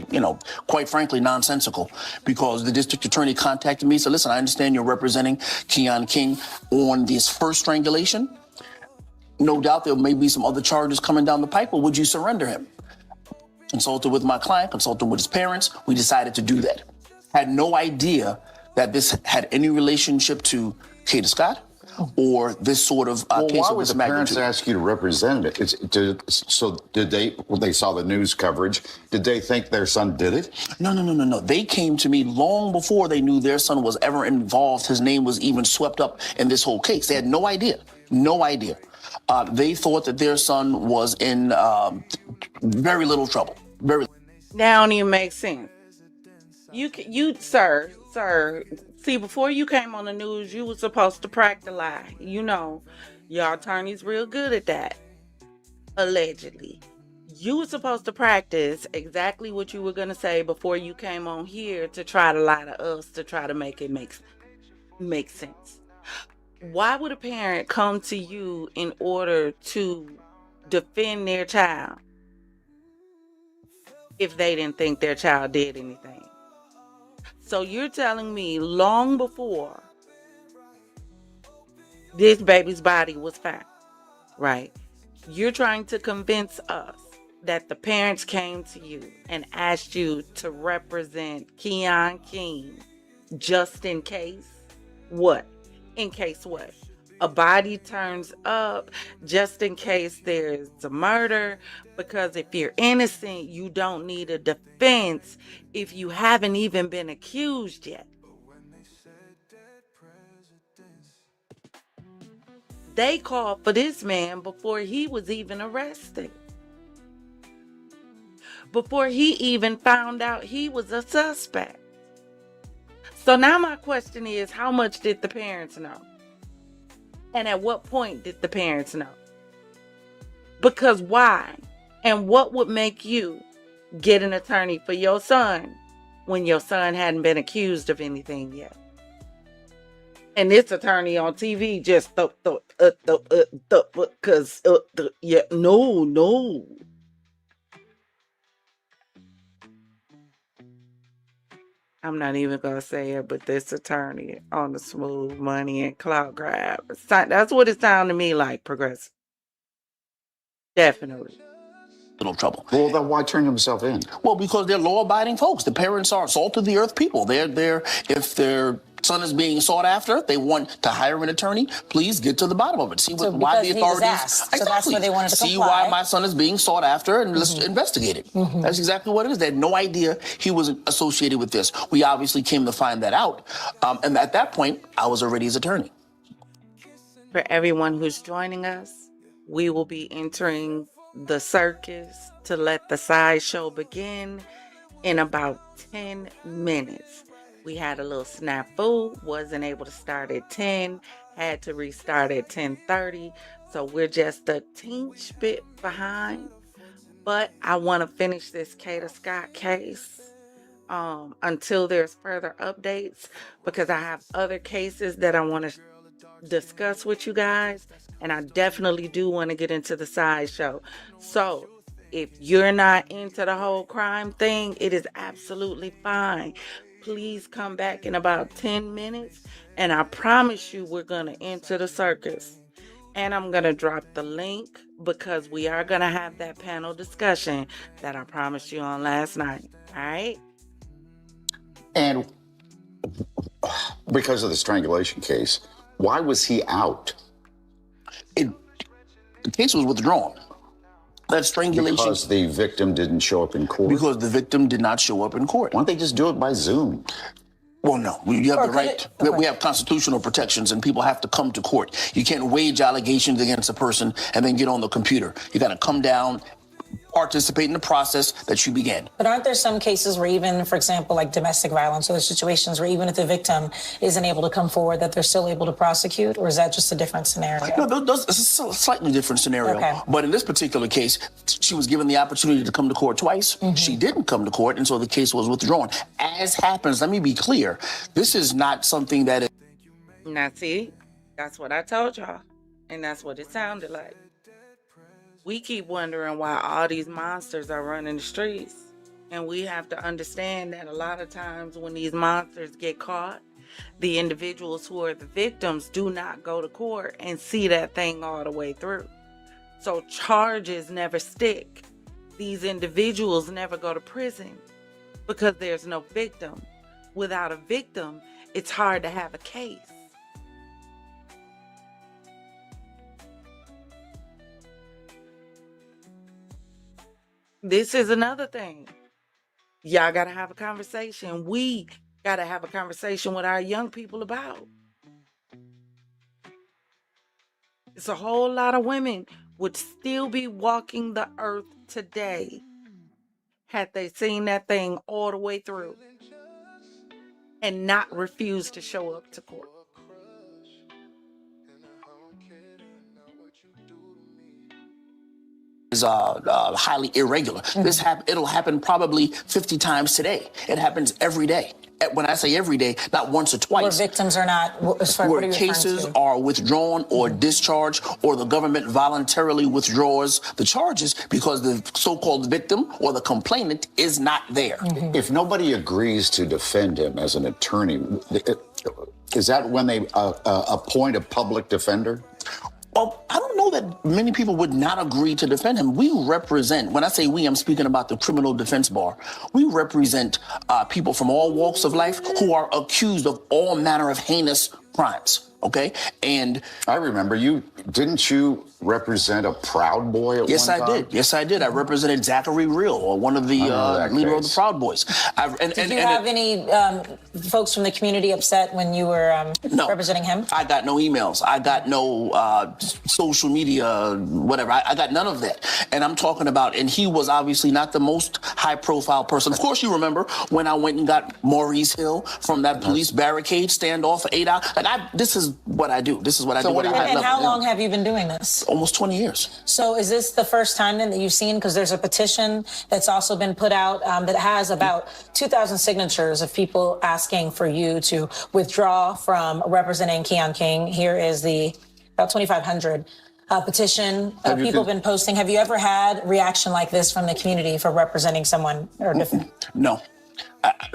Speaker 16: quite frankly, nonsensical. Because the district attorney contacted me, said, listen, I understand you're representing Keon King on this first strangulation. No doubt there may be some other charges coming down the pipe, but would you surrender him? Consulted with my client, consulted with his parents. We decided to do that. Had no idea that this had any relationship to Kada Scott or this sort of case
Speaker 5: why
Speaker 16: of
Speaker 5: would
Speaker 16: this
Speaker 5: the
Speaker 16: magnitude.
Speaker 5: parents ask you to represent it? So did they, when they saw the news coverage, did they think their son did it?
Speaker 16: No. They came to me long before they knew their son was ever involved. His name was even swept up in this whole case. They had no idea. They thought that their son was in very little trouble.
Speaker 3: That don't even make sense. Sir. See, before you came on the news, you were supposed to practice lie. Your attorney's real good at that. Allegedly. You were supposed to practice exactly what you were going to say before you came on here to try to lie to us, to try to make it make sense. Why would a parent come to you in order to defend their child if they didn't think their child did anything? So you're telling me long before this baby's body was found, right? You're trying to convince us that the parents came to you and asked you to represent Keon King just in case? What? In case what? A body turns up, just in case there's a murder, because if you're innocent, you don't need a defense if you haven't even been accused yet. They called for this man before he was even arrested. Before he even found out he was a suspect. So now my question is, how much did the parents know? And at what point did the parents know? Because why? And what would make you get an attorney for your son when your son hadn't been accused of anything yet? And this attorney on TV just because no. I'm not even going to say it, but this attorney on the smooth money and clout grab. That's what it sounded to me like, Progressive. Definitely.
Speaker 16: Little trouble.
Speaker 5: Well, then why turn himself in?
Speaker 16: Well, because they're law-abiding folks. The parents are salt of the earth people. They're if their son is being sought after, they want to hire an attorney. Please get to the bottom of it. See why the authorities.
Speaker 6: Asked, so that's where they wanted to
Speaker 16: see
Speaker 6: comply.
Speaker 16: why my son is being sought after, and let's investigate it. That's exactly what it is. They had no idea he was associated with this. We obviously came to find that out, and at that point, I was already his attorney.
Speaker 3: For everyone who's joining us, we will be entering the circus to let the SideShow begin in about 10 minutes. We had a little snafu, wasn't able to start at 10, had to restart at 10:30, so we're just a teeny bit behind. But I want to finish this Kada Scott case until there's further updates, because I have other cases that I want to discuss with you guys, and I definitely do want to get into the SideShow. So if you're not into the whole crime thing, it is absolutely fine. Please come back in about 10 minutes, and I promise you we're going to enter the circus. And I'm going to drop the link, because we are going to have that panel discussion that I promised you on last night. All right?
Speaker 5: And because of the strangulation case, why was he out?
Speaker 16: The case was withdrawn. That strangulation.
Speaker 5: Because the victim didn't show up in court?
Speaker 16: Because the victim did not show up in court.
Speaker 5: Why don't they just do it by Zoom?
Speaker 16: Well, no. You have the right. We have constitutional protections, and people have to come to court. You can't wage allegations against a person and then get on the computer. You got to come down, participate in the process that you began.
Speaker 6: But aren't there some cases where even, for example, like domestic violence, or situations where even if the victim isn't able to come forward, that they're still able to prosecute? Or is that just a different scenario?
Speaker 16: No, it's a slightly different scenario.
Speaker 6: Okay.
Speaker 16: But in this particular case, she was given the opportunity to come to court twice. She didn't come to court, and so the case was withdrawn. As happens, let me be clear, this is not something that is...
Speaker 3: Now, see, that's what I told y'all. And that's what it sounded like. We keep wondering why all these monsters are running the streets. And we have to understand that a lot of times when these monsters get caught, the individuals who are the victims do not go to court and see that thing all the way through. So charges never stick. These individuals never go to prison because there's no victim. Without a victim, it's hard to have a case. This is another thing. Y'all got to have a conversation. We got to have a conversation with our young people about. It's a whole lot of women would still be walking the earth today had they seen that thing all the way through and not refuse to show up to court.
Speaker 16: Is highly irregular. It'll happen probably 50 times today. It happens every day. When I say every day, not once or twice.
Speaker 6: Where victims are not,
Speaker 16: where cases are withdrawn or discharged, or the government voluntarily withdraws the charges because the so-called victim or the complainant is not there.
Speaker 5: If nobody agrees to defend him as an attorney, is that when they appoint a public defender?
Speaker 16: Well, I don't know that many people would not agree to defend him. We represent, when I say we, I'm speaking about the criminal defense bar. We represent people from all walks of life who are accused of all manner of heinous crimes. Okay, and
Speaker 5: I remember didn't you represent a Proud Boy at
Speaker 16: yes,
Speaker 5: one time?
Speaker 16: I did. Yes, I did. I represented Zachary Real, or one of the leader of the Proud Boys.
Speaker 6: Did you have any folks from the community upset when you were representing him?
Speaker 16: I got no emails. I got no social media, whatever. I got none of that. And I'm talking about, and he was obviously not the most high-profile person. Of course, you remember when I went and got Maurice Hill from that police barricade standoff for 8 hours. Like, this is what I do. This is what I do.
Speaker 6: And how long have you been doing this?
Speaker 16: Almost 20 years.
Speaker 6: So is this the first time then that you've seen, because there's a petition that's also been put out that has about 2,000 signatures of people asking for you to withdraw from representing Keon King. Here is the about 2,500 petition. People have been posting. Have you ever had reaction like this from the community for representing someone? Or
Speaker 16: No,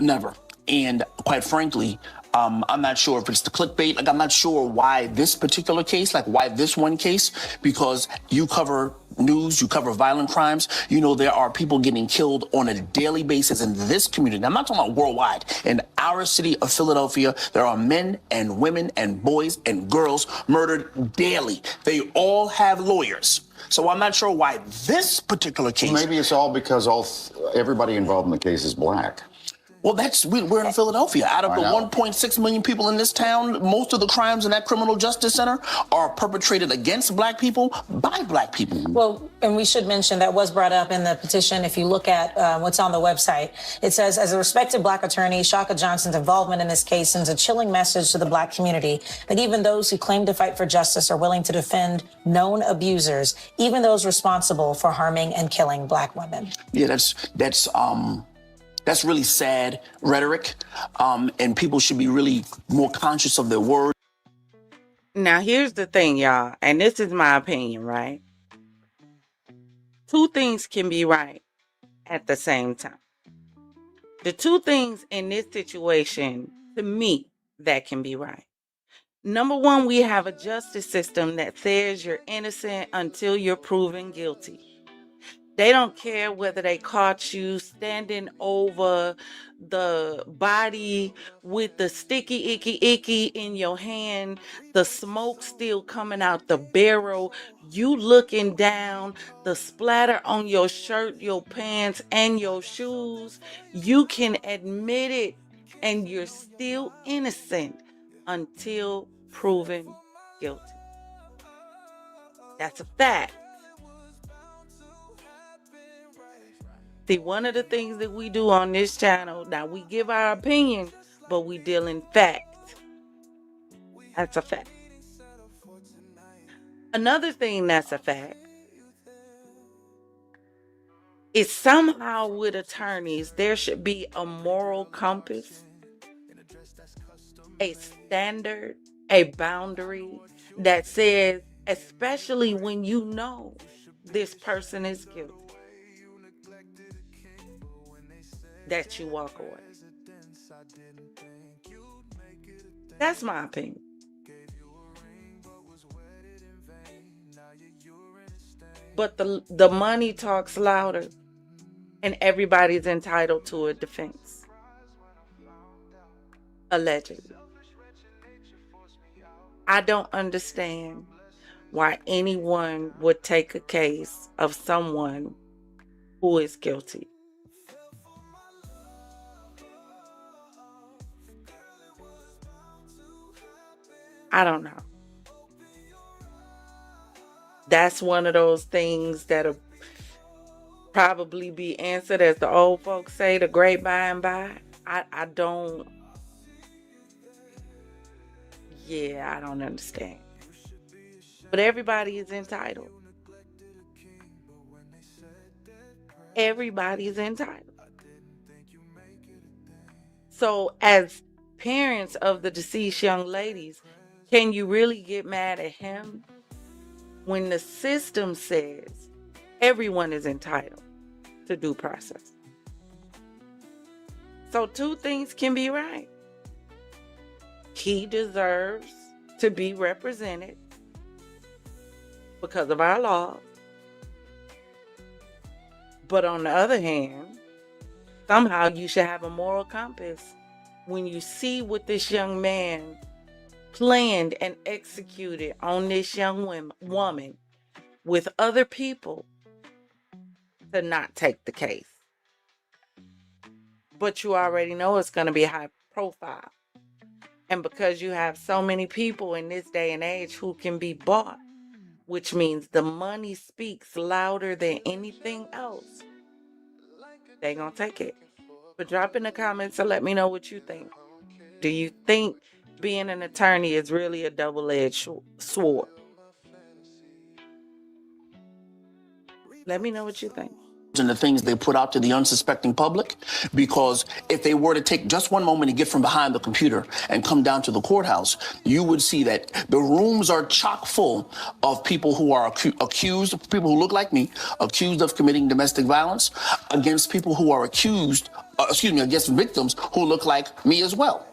Speaker 16: never. And quite frankly, I'm not sure if it's the clickbait. Like, I'm not sure why this particular case, like why this one case, because you cover news, you cover violent crimes. You know, there are people getting killed on a daily basis in this community. I'm not talking about worldwide. In our city of Philadelphia, there are men and women and boys and girls murdered daily. They all have lawyers. So I'm not sure why this particular case.
Speaker 5: Maybe it's all because everybody involved in the case is black.
Speaker 16: Well, we're in Philadelphia. Out of the 1.6 million people in this town, most of the crimes in that criminal justice center are perpetrated against black people by black people.
Speaker 6: Well, and we should mention that was brought up in the petition. If you look at what's on the website, it says, as a respected black attorney, Shaka Johnson's involvement in this case sends a chilling message to the black community that even those who claim to fight for justice are willing to defend known abusers, even those responsible for harming and killing black women.
Speaker 16: Yeah, that's really sad rhetoric, and people should be really more conscious of their words.
Speaker 3: Now, here's the thing, y'all, and this is my opinion, right? Two things can be right at the same time. The two things in this situation, to me, that can be right. Number one, we have a justice system that says you're innocent until you're proven guilty. They don't care whether they caught you standing over the body with the sticky, icky in your hand, the smoke still coming out the barrel, you looking down, the splatter on your shirt, your pants, and your shoes. You can admit it, and you're still innocent until proven guilty. That's a fact. See, one of the things that we do on this channel, now we give our opinion, but we deal in facts. That's a fact. Another thing that's a fact is somehow with attorneys, there should be a moral compass, a standard, a boundary that says, especially when you know this person is guilty, that you walk away. That's my opinion. But the money talks louder, and everybody's entitled to a defense. Allegedly. I don't understand why anyone would take a case of someone who is guilty. I don't know. That's one of those things that'll probably be answered, as the old folks say, the great by and by. I don't understand. But everybody is entitled. Everybody is entitled. So as parents of the deceased young ladies, can you really get mad at him when the system says everyone is entitled to due process? So two things can be right. He deserves to be represented because of our laws. But on the other hand, somehow you should have a moral compass when you see what this young man planned and executed on this young woman with other people to not take the case. But you already know it's going to be high profile. And because you have so many people in this day and age who can be bought, which means the money speaks louder than anything else, they're going to take it. But drop in the comments and let me know what you think. Do you think being an attorney is really a double-edged sword? Let me know what you think.
Speaker 16: And the things they put out to the unsuspecting public, because if they were to take just one moment to get from behind the computer and come down to the courthouse, you would see that the rooms are chock full of people who are accused, people who look like me, accused of committing domestic violence, against people who are against victims who look like me as well.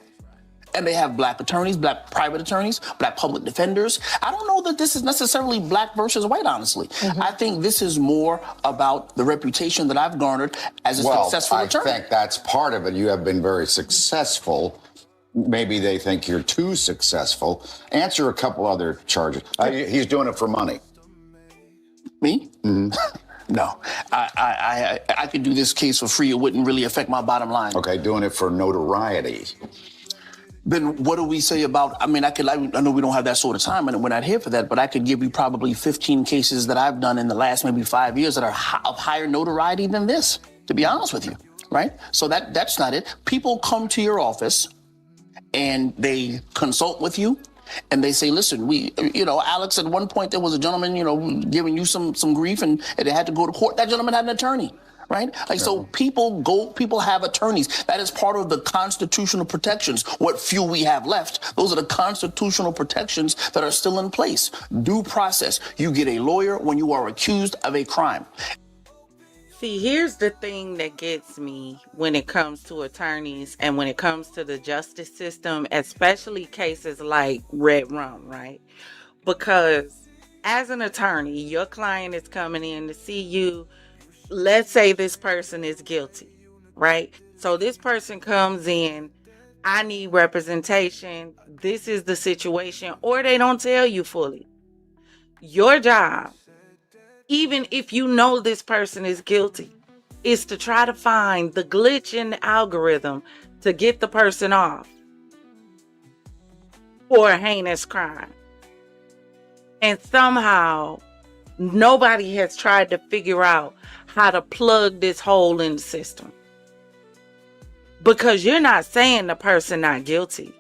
Speaker 16: And they have black attorneys, black private attorneys, black public defenders. I don't know that this is necessarily black versus white, honestly. I think this is more about the reputation that I've garnered as a successful attorney.
Speaker 5: I think that's part of it. You have been very successful. Maybe they think you're too successful. Answer a couple other charges. He's doing it for money.
Speaker 16: Me? Mm-hmm. No. I could do this case for free. It wouldn't really affect my bottom line.
Speaker 5: Okay, doing it for notoriety.
Speaker 16: Then what do we say about, I know we don't have that sort of time and we're not here for that, but I could give you probably 15 cases that I've done in the last maybe 5 years that are of higher notoriety than this, to be honest with you, right? So that's not it. People come to your office and they consult with you and they say, listen, Alex, at one point there was a gentleman, giving you some grief and they had to go to court. That gentleman had an attorney. Right? So people have attorneys. That is part of the constitutional protections. What few we have left, those are the constitutional protections that are still in place. Due process. You get a lawyer when you are accused of a crime.
Speaker 3: See, here's the thing that gets me when it comes to attorneys and when it comes to the justice system, especially cases like Red Rum, right? Because as an attorney, your client is coming in to see you. Let's say this person is guilty, right? So this person comes in, I need representation. This is the situation, or they don't tell you fully. Your job, even if you know this person is guilty, is to try to find the glitch in the algorithm to get the person off for a heinous crime. And somehow nobody has tried to figure out how to plug this hole in the system. Because you're not saying the person not guilty.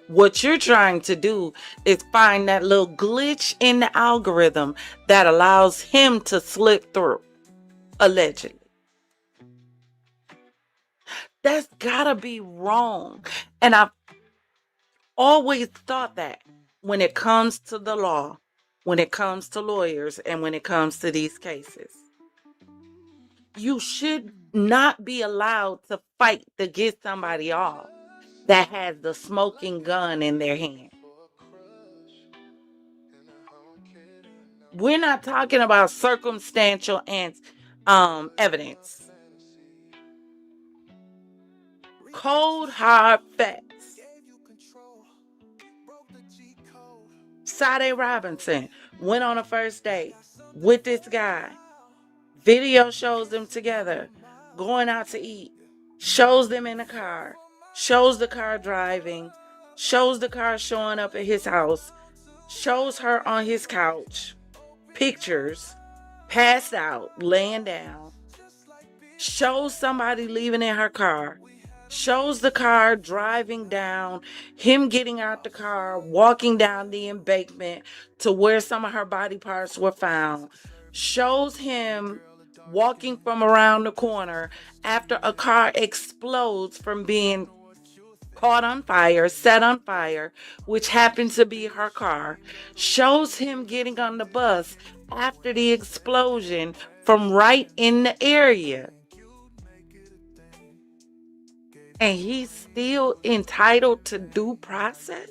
Speaker 3: What you're trying to do is find that little glitch in the algorithm that allows him to slip through, allegedly. That's gotta be wrong. And I've always thought that when it comes to the law, when it comes to lawyers, and when it comes to these cases. You should not be allowed to fight to get somebody off that has the smoking gun in their hand. We're not talking about circumstantial and evidence. Cold hard facts. Sade Robinson went on a first date with this guy. Video shows them together, going out to eat, shows them in the car, shows the car driving, shows the car showing up at his house, shows her on his couch, pictures, passed out, laying down, shows somebody leaving in her car, shows the car driving down, him getting out the car, walking down the embankment to where some of her body parts were found, shows him walking from around the corner after a car explodes from being caught on fire, set on fire, which happens to be her car, shows him getting on the bus after the explosion from right in the area. And he's still entitled to due process?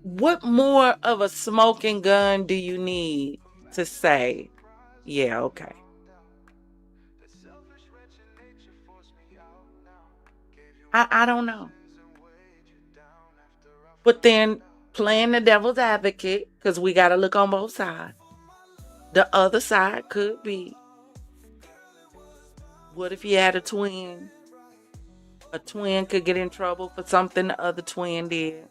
Speaker 3: What more of a smoking gun do you need to say, yeah, okay? I don't know. But then playing the devil's advocate, because we got to look on both sides. The other side could be, what if you had a twin? A twin could get in trouble for something the other twin did.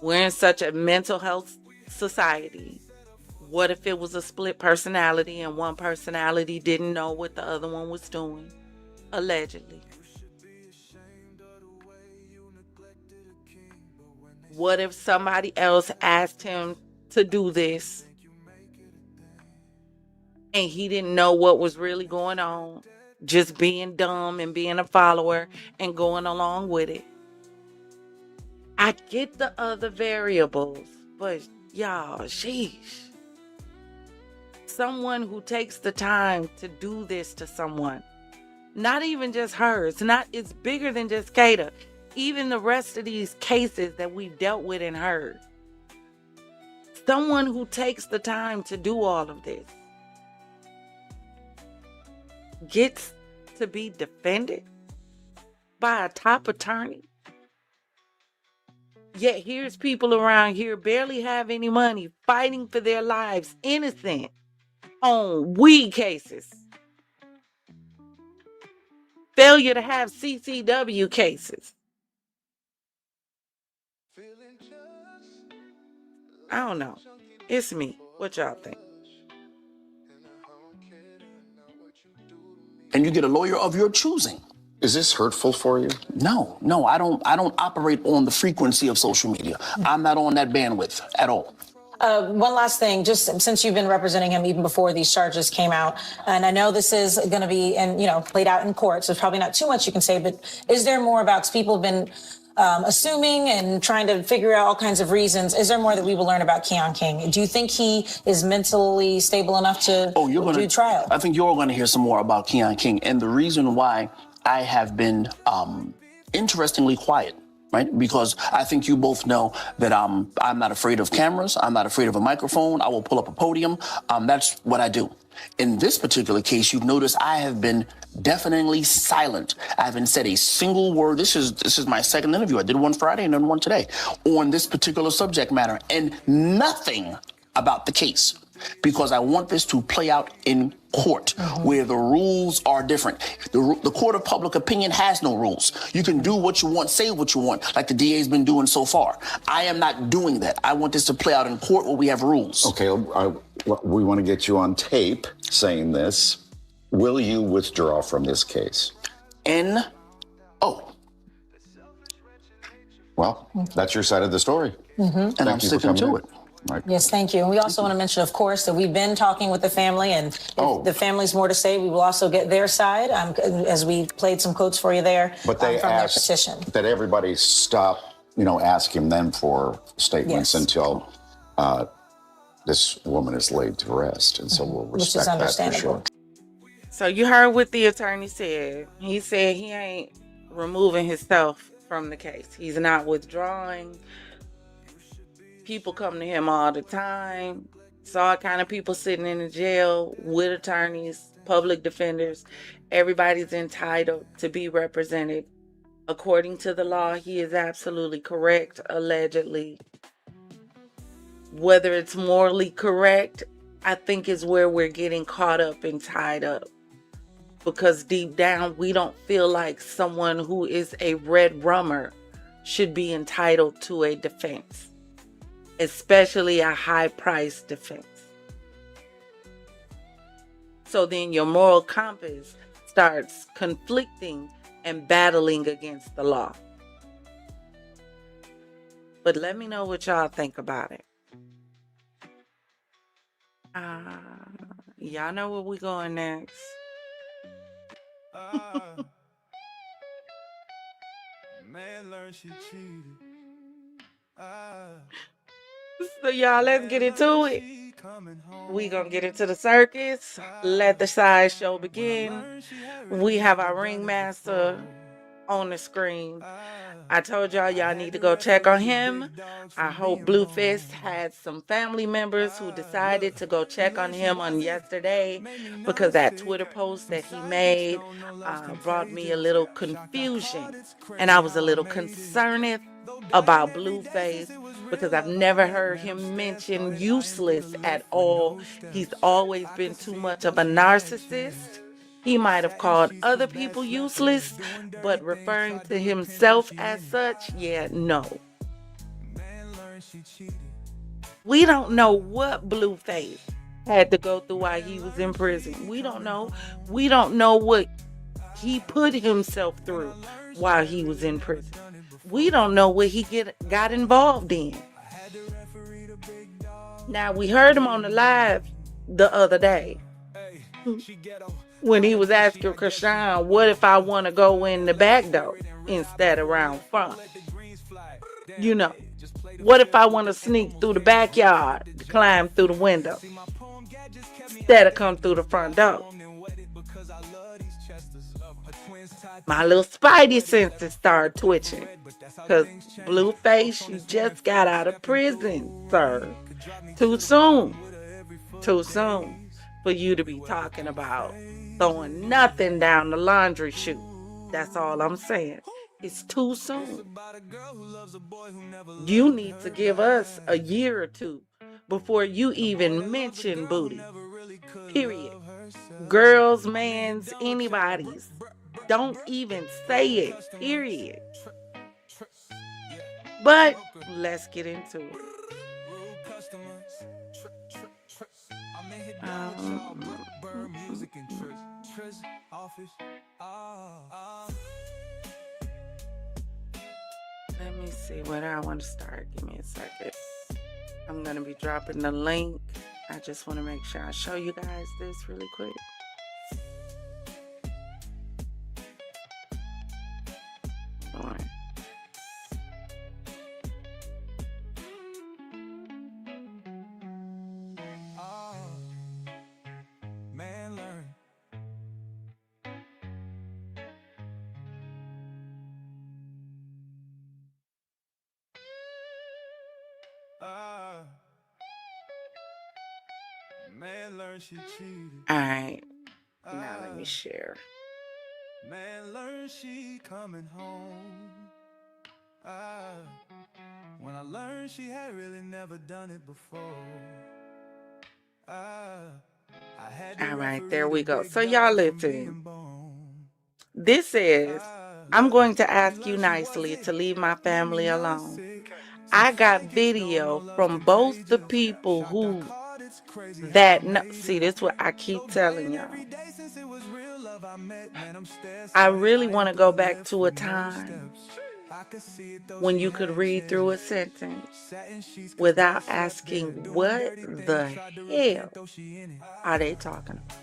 Speaker 3: We're in such a mental health society. What if it was a split personality and one personality didn't know what the other one was doing? Allegedly. What if somebody else asked him to do this and he didn't know what was really going on? Just being dumb and being a follower and going along with it. I get the other variables, but y'all, sheesh. Someone who takes the time to do this to someone, not even just her, it's bigger than just Kada. Even the rest of these cases that we've dealt with and heard. Someone who takes the time to do all of this gets to be defended by a top attorney. Yet here's people around here barely have any money, fighting for their lives, innocent, on weed cases. Failure to have CCW cases. I don't know. It's me. What y'all think?
Speaker 16: And you get a lawyer of your choosing.
Speaker 17: Is this hurtful for you?
Speaker 16: No, I don't operate on the frequency of social media. I'm not on that bandwidth at all.
Speaker 6: One last thing, just since you've been representing him even before these charges came out, and I know this is going to be, played out in court, so there's probably not too much you can say, but is there more about, 'cause people have been assuming and trying to figure out all kinds of reasons. Is there more that we will learn about Keon King? Do you think he is mentally stable enough to do trial?
Speaker 16: I think you're going to hear some more about Keon King. And the reason why I have been interestingly quiet, right? Because I think you both know that I'm not afraid of cameras. I'm not afraid of a microphone. I will pull up a podium. That's what I do. In this particular case, you've noticed I have been deafeningly silent. I haven't said a single word. This is my second interview. I did one Friday and then one today on this particular subject matter, and nothing about the case, because I want this to play out in court where the rules are different. The court of public opinion has no rules. You can do what you want, say what you want, like the DA's been doing so far. I am not doing that. I want this to play out in court where we have rules.
Speaker 17: Okay,
Speaker 5: we want to get you on tape saying this. Will you withdraw from this case? Well, that's your side of the story.
Speaker 6: Mm-hmm.
Speaker 16: And I'm sticking to it.
Speaker 5: Right.
Speaker 6: Yes, thank you. And we also want to mention, of course, that we've been talking with the family, and if the family's more to say, we will also get their side, as we played some quotes for you there
Speaker 5: But they
Speaker 6: from their
Speaker 5: asked
Speaker 6: petition.
Speaker 5: that everybody stop, asking them for statements until this woman is laid to rest. And so we'll respect that for sure.
Speaker 3: So you heard what the attorney said. He said he ain't removing himself from the case. He's not withdrawing. People come to him all the time. It's all kind of people sitting in the jail with attorneys, public defenders. Everybody's entitled to be represented. According to the law, he is absolutely correct, allegedly. Whether it's morally correct, I think is where we're getting caught up and tied up. Because deep down, we don't feel like someone who is a red rummer should be entitled to a defense, especially a high-priced defense. So then your moral compass starts conflicting and battling against the law. But let me know what y'all think about it. Y'all know where we going next.
Speaker 2: Man learned she cheated.
Speaker 3: So y'all, let's get into it. We gonna get into the circus. Let the SideShow begin. We have our ringmaster on the screen. I told y'all need to go check on him. I hope Blueface had some family members who decided to go check on him on yesterday, because that Twitter post that he made brought me a little confusion, and I was a little concerned about Blueface because I've never heard him mention useless at all. He's always been too much of a narcissist. He might have called other people useless, but referring to himself as such, no. We don't know what Blueface had to go through while he was in prison. We don't know. We don't know what he put himself through while he was in prison. We don't know what he got involved in. Now, we heard him on the live the other day when he was asking Chrisean, what if I want to go in the back door instead of around front? What if I want to sneak through the backyard, climb through the window, instead of come through the front door? My little spidey senses started twitching, because Blueface, you just got out of prison, sir. Too soon for you to be talking about throwing nothing down the laundry chute. That's all I'm saying. It's too soon. You need to give us a year or two before you even mention booty. Period. Girls, mans, anybody's. Don't even say it. Period. But let's get into it. Let me see where I want to start. Give me a second. I'm going to be dropping the link. I just want to make sure I show you guys this really quick. All right. All right, now let me share.
Speaker 2: Man learned she coming home. When I learned she had really never done it before.
Speaker 3: All right, there we go. So y'all listen. This says, I'm going to ask you nicely to leave my family alone. I got video from both the people who that know. See, this is what I keep telling y'all. I really want to go back to a time when you could read through a sentence without asking what the hell are they talking about.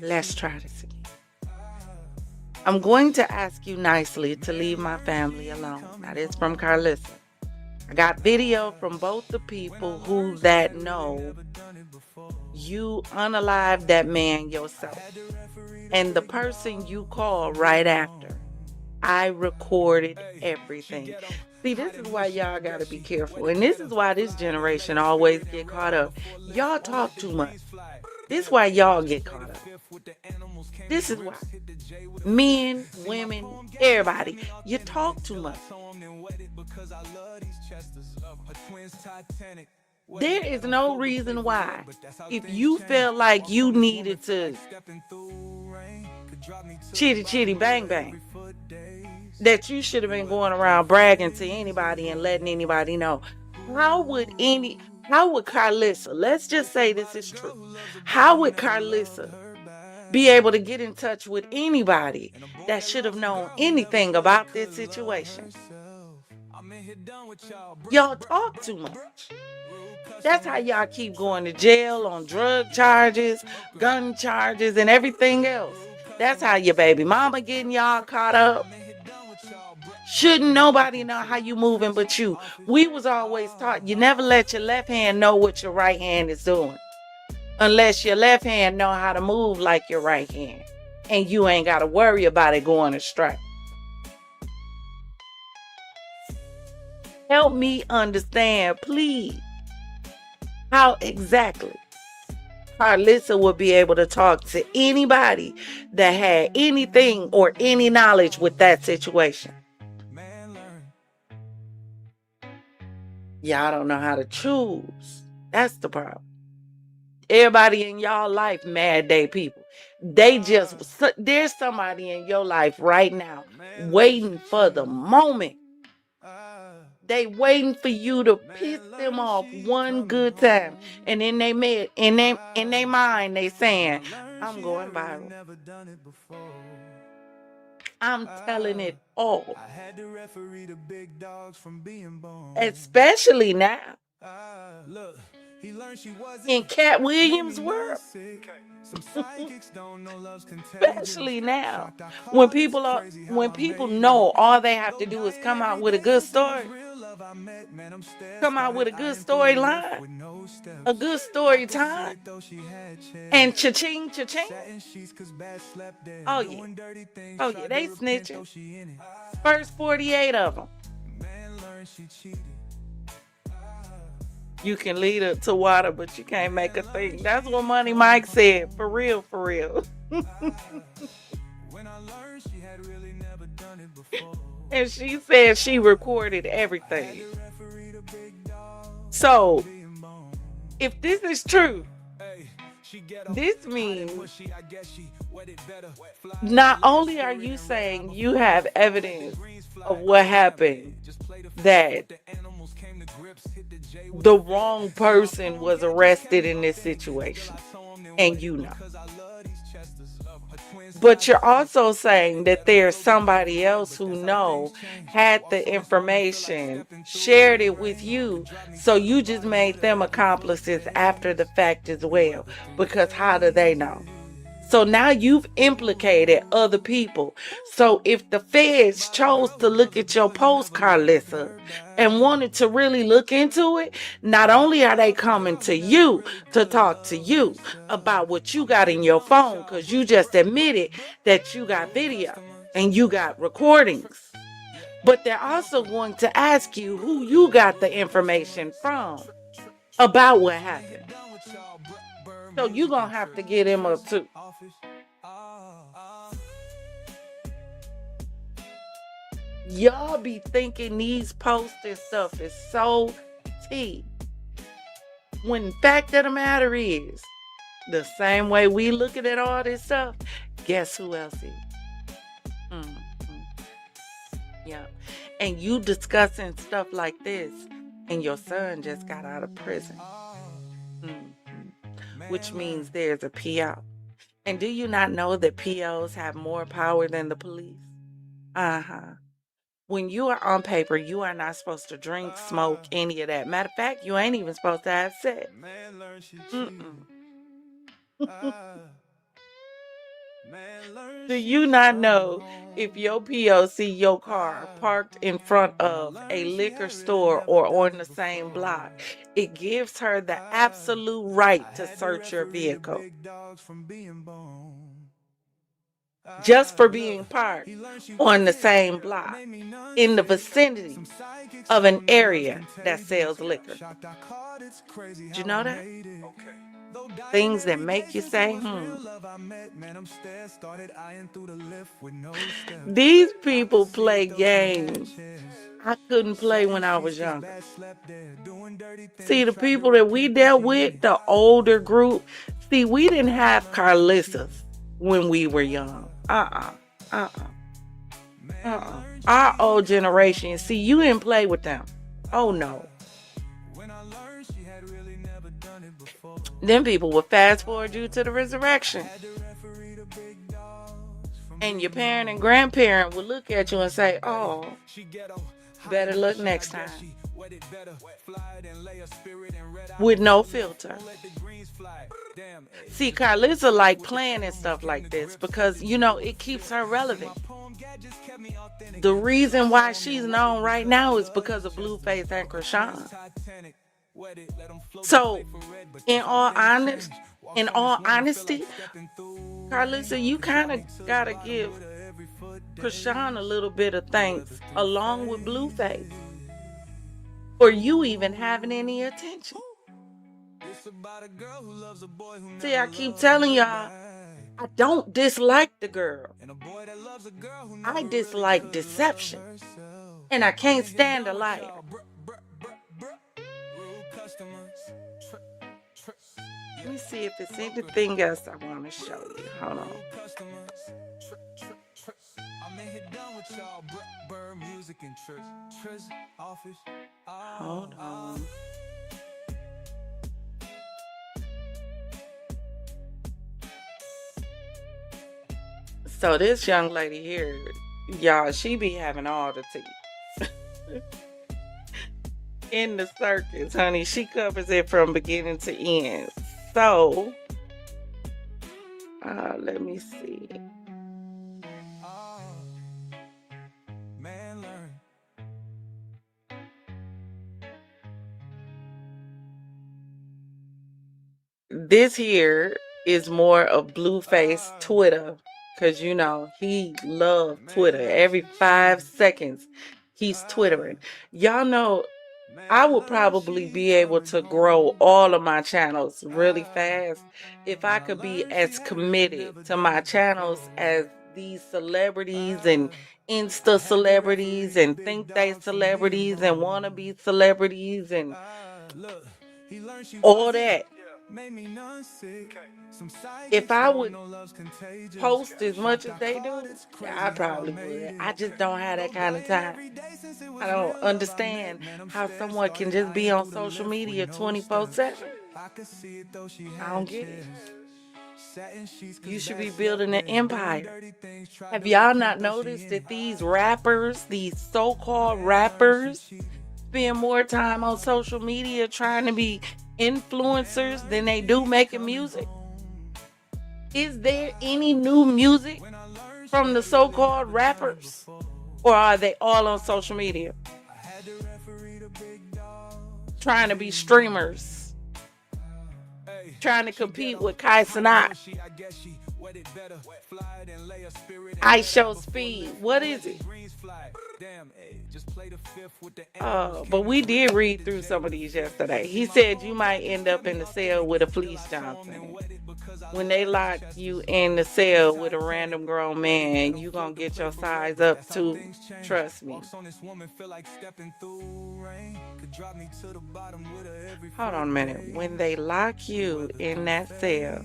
Speaker 3: Let's try this again. I'm going to ask you nicely to leave my family alone. Now, this is from Karlissa. I got video from both the people who that know you unalived that man yourself. And the person you call right after. I recorded everything. See, this is why y'all gotta be careful. And this is why this generation always get caught up. Y'all talk too much. This is why y'all get caught up. This is why. Men, women, everybody. You talk too much. There is no reason why, if you felt like you needed to chitty chitty bang bang, that you should have been going around bragging to anybody and letting anybody know. How would Karlissa, let's just say this is true, how would Karlissa be able to get in touch with anybody that should have known anything about this situation? Y'all talk too much. That's how y'all keep going to jail on drug charges, gun charges, and everything else. That's how your baby mama getting y'all caught up. Shouldn't nobody know how you moving but you. We was always taught you never let your left hand know what your right hand is doing. Unless your left hand know how to move like your right hand. And you ain't got to worry about it going astray. Help me understand, please, how exactly Karlissa would be able to talk to anybody that had anything or any knowledge with that situation. Y'all don't know how to choose. That's the problem. Everybody in y'all life, mad day people. There's somebody in your life right now waiting for the moment. They waiting for you to piss them off one good time. And in their mind, they saying, I'm going viral. I'm telling it all. Especially now. In Cat Williams' world. Especially now. When people know all they have to do is come out with a good story. Come out with a good storyline. A good story time. And cha-ching, cha-ching. Oh yeah. Oh yeah, they snitching. First 48 of them. You can lead it to water, but you can't make a thing. That's what Money Mike said. For real, for real. And she said she recorded everything. So, if this is true, this means not only are you saying you have evidence of what happened, that the wrong person was arrested in this situation, and you know. But you're also saying that there's somebody else who had the information, shared it with you, so you just made them accomplices after the fact as well. Because how do they know? So now you've implicated other people. So if the feds chose to look at your post, Karlissa, and wanted to really look into it, not only are they coming to you to talk to you about what you got in your phone, because you just admitted that you got video and you got recordings, but they're also going to ask you who you got the information from about what happened. So you're going to have to get him up too. Y'all be thinking these posts and stuff is so tea. When the fact of the matter is, the same way we looking at all this stuff, guess who else is? Yeah. And you discussing stuff like this, and your son just got out of prison. Mhm. Which means there's a PO. And do you not know that POs have more power than the police? Uh-huh. When you are on paper, you are not supposed to drink, smoke, any of that. Matter of fact, you ain't even supposed to have sex. Mm-mm. Do you not know if your PO see your car parked in front of a liquor store or on the same block, it gives her the absolute right to search your vehicle just for being parked on the same block in the vicinity of an area that sells liquor. Did you know that? Things that make you say, These people play games I couldn't play when I was younger. See, the people that we dealt with, the older group, see, we didn't have Karlissas when we were young. Our old generation, see, you didn't play with them. Oh, no. Then people would fast forward you to the resurrection. And your parent and grandparent would look at you and say, oh, better look next time. With no filter. See, Karlissa like playing and stuff like this because, it keeps her relevant. The reason why she's known right now is because of Blueface and Chrisean. So, in all honesty, Karlissa, you kind of gotta give Chrisean a little bit of thanks along with Blueface for you even having any attention. See, I keep telling y'all, I don't dislike the girl. I dislike deception. And I can't stand a liar. Let me see if there's anything else I want to show you. Hold on. Hold on. So this young lady here, y'all, she be having all the tea. In the circus, honey, she covers it from beginning to end. So, let me see. This here is more of Blueface Twitter. Because, he loved Twitter. Every 5 seconds, he's Twittering. Y'all know, I would probably be able to grow all of my channels really fast if I could be as committed to my channels as these celebrities and Insta celebrities and think they celebrities and wanna be celebrities and all that. If I would post as much as they do, I probably would. I just don't have that kind of time. I don't understand how someone can just be on social media 24/7. I don't get it. You should be building an empire. Have y'all not noticed that these rappers, these so-called rappers, spend more time on social media trying to be influencers than they do making music? Is there any new music from the so-called rappers? Or are they all on social media? Trying to be streamers. Trying to compete with Kada Scott. SideShow Speed. What is it? But we did read through some of these yesterday. He said you might end up in the cell with a police Johnson. When they lock you in the cell with a random grown man, you gonna get your size up too. Trust me. Hold on a minute. When they lock you in that cell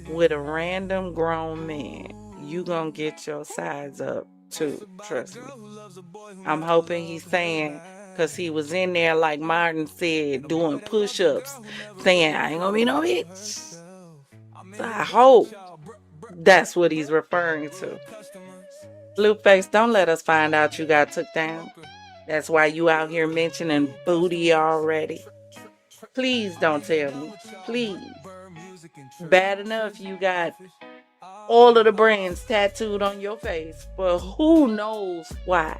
Speaker 3: with a random grown man, you gonna get your size up too. Trust me. I'm hoping he's saying Because he was in there, like Martin said, doing push-ups, saying, I ain't gonna be no bitch. So I hope that's what he's referring to. Blueface, don't let us find out you got took down. That's why you out here mentioning booty already. Please don't tell me. Please. Bad enough you got all of the brands tattooed on your face, but who knows why.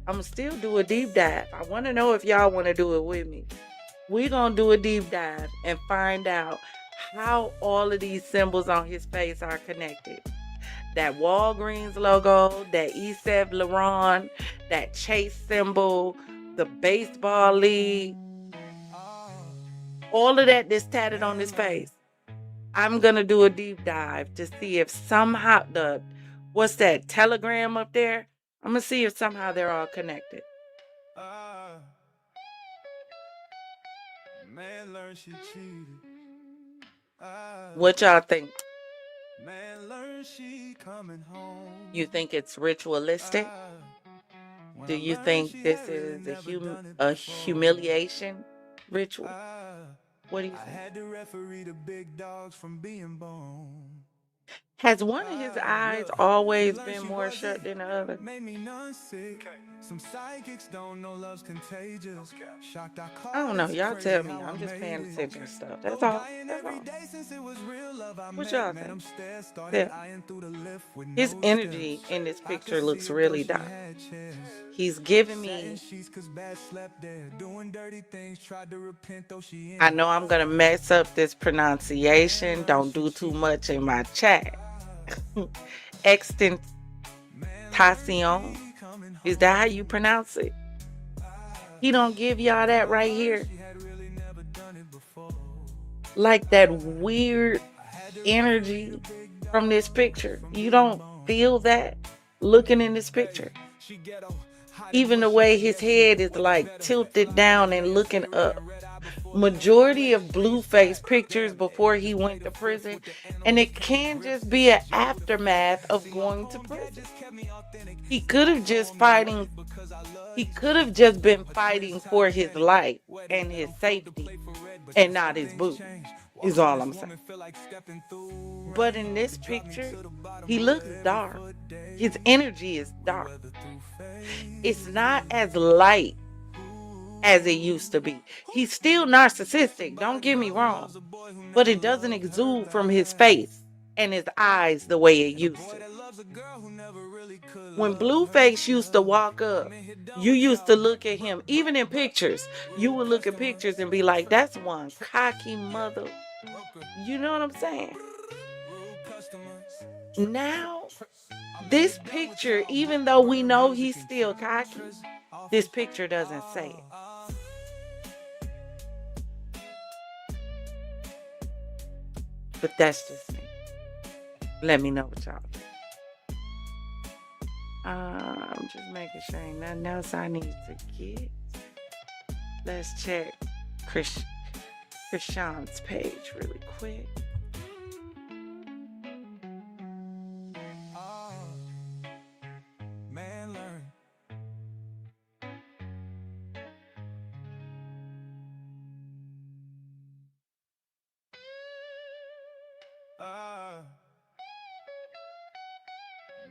Speaker 3: I'm still do a deep dive. I want to know if y'all want to do it with me. We're going to do a deep dive and find out how all of these symbols on his face are connected. That Walgreens logo, that Yves Saint Laurent, that Chase symbol, the baseball league, all of that that's tatted on his face. I'm going to do a deep dive to see if somehow what's that, telegram up there? I'm going to see if somehow they're all connected. What y'all think? You think it's ritualistic? Do you think this is a humiliation ritual? What do you think? Has one of his eyes always been more shut than the other? I don't know. Y'all tell me. I'm just paying attention to stuff. That's all. That's all. What y'all think? Yeah. His energy in this picture looks really dark. He's giving me... I know I'm going to mess up this pronunciation. Don't do too much in my chat. Extentation. Is that how you pronounce it? He don't give y'all that right here. Like that weird energy from this picture. You don't feel that looking in this picture. Even the way his head is like tilted down and looking up. Majority of Blueface pictures before he went to prison, and it can just be an aftermath of going to prison. He could have just been fighting for his life and his safety and not his boo, is all I'm saying. But in this picture, he looks dark. His energy is dark. It's not as light as it used to be. He's still narcissistic, don't get me wrong, but it doesn't exude from his face and his eyes the way it used to. When Blueface used to walk up, you used to look at him, even in pictures, you would look at pictures and be like, that's one cocky mother. You know what I'm saying? Now, this picture, even though we know he's still cocky, this picture doesn't say it. But that's just me. Let me know what y'all think. I'm just making sure ain't nothing else I need to get. Let's check Chrisean's page really quick.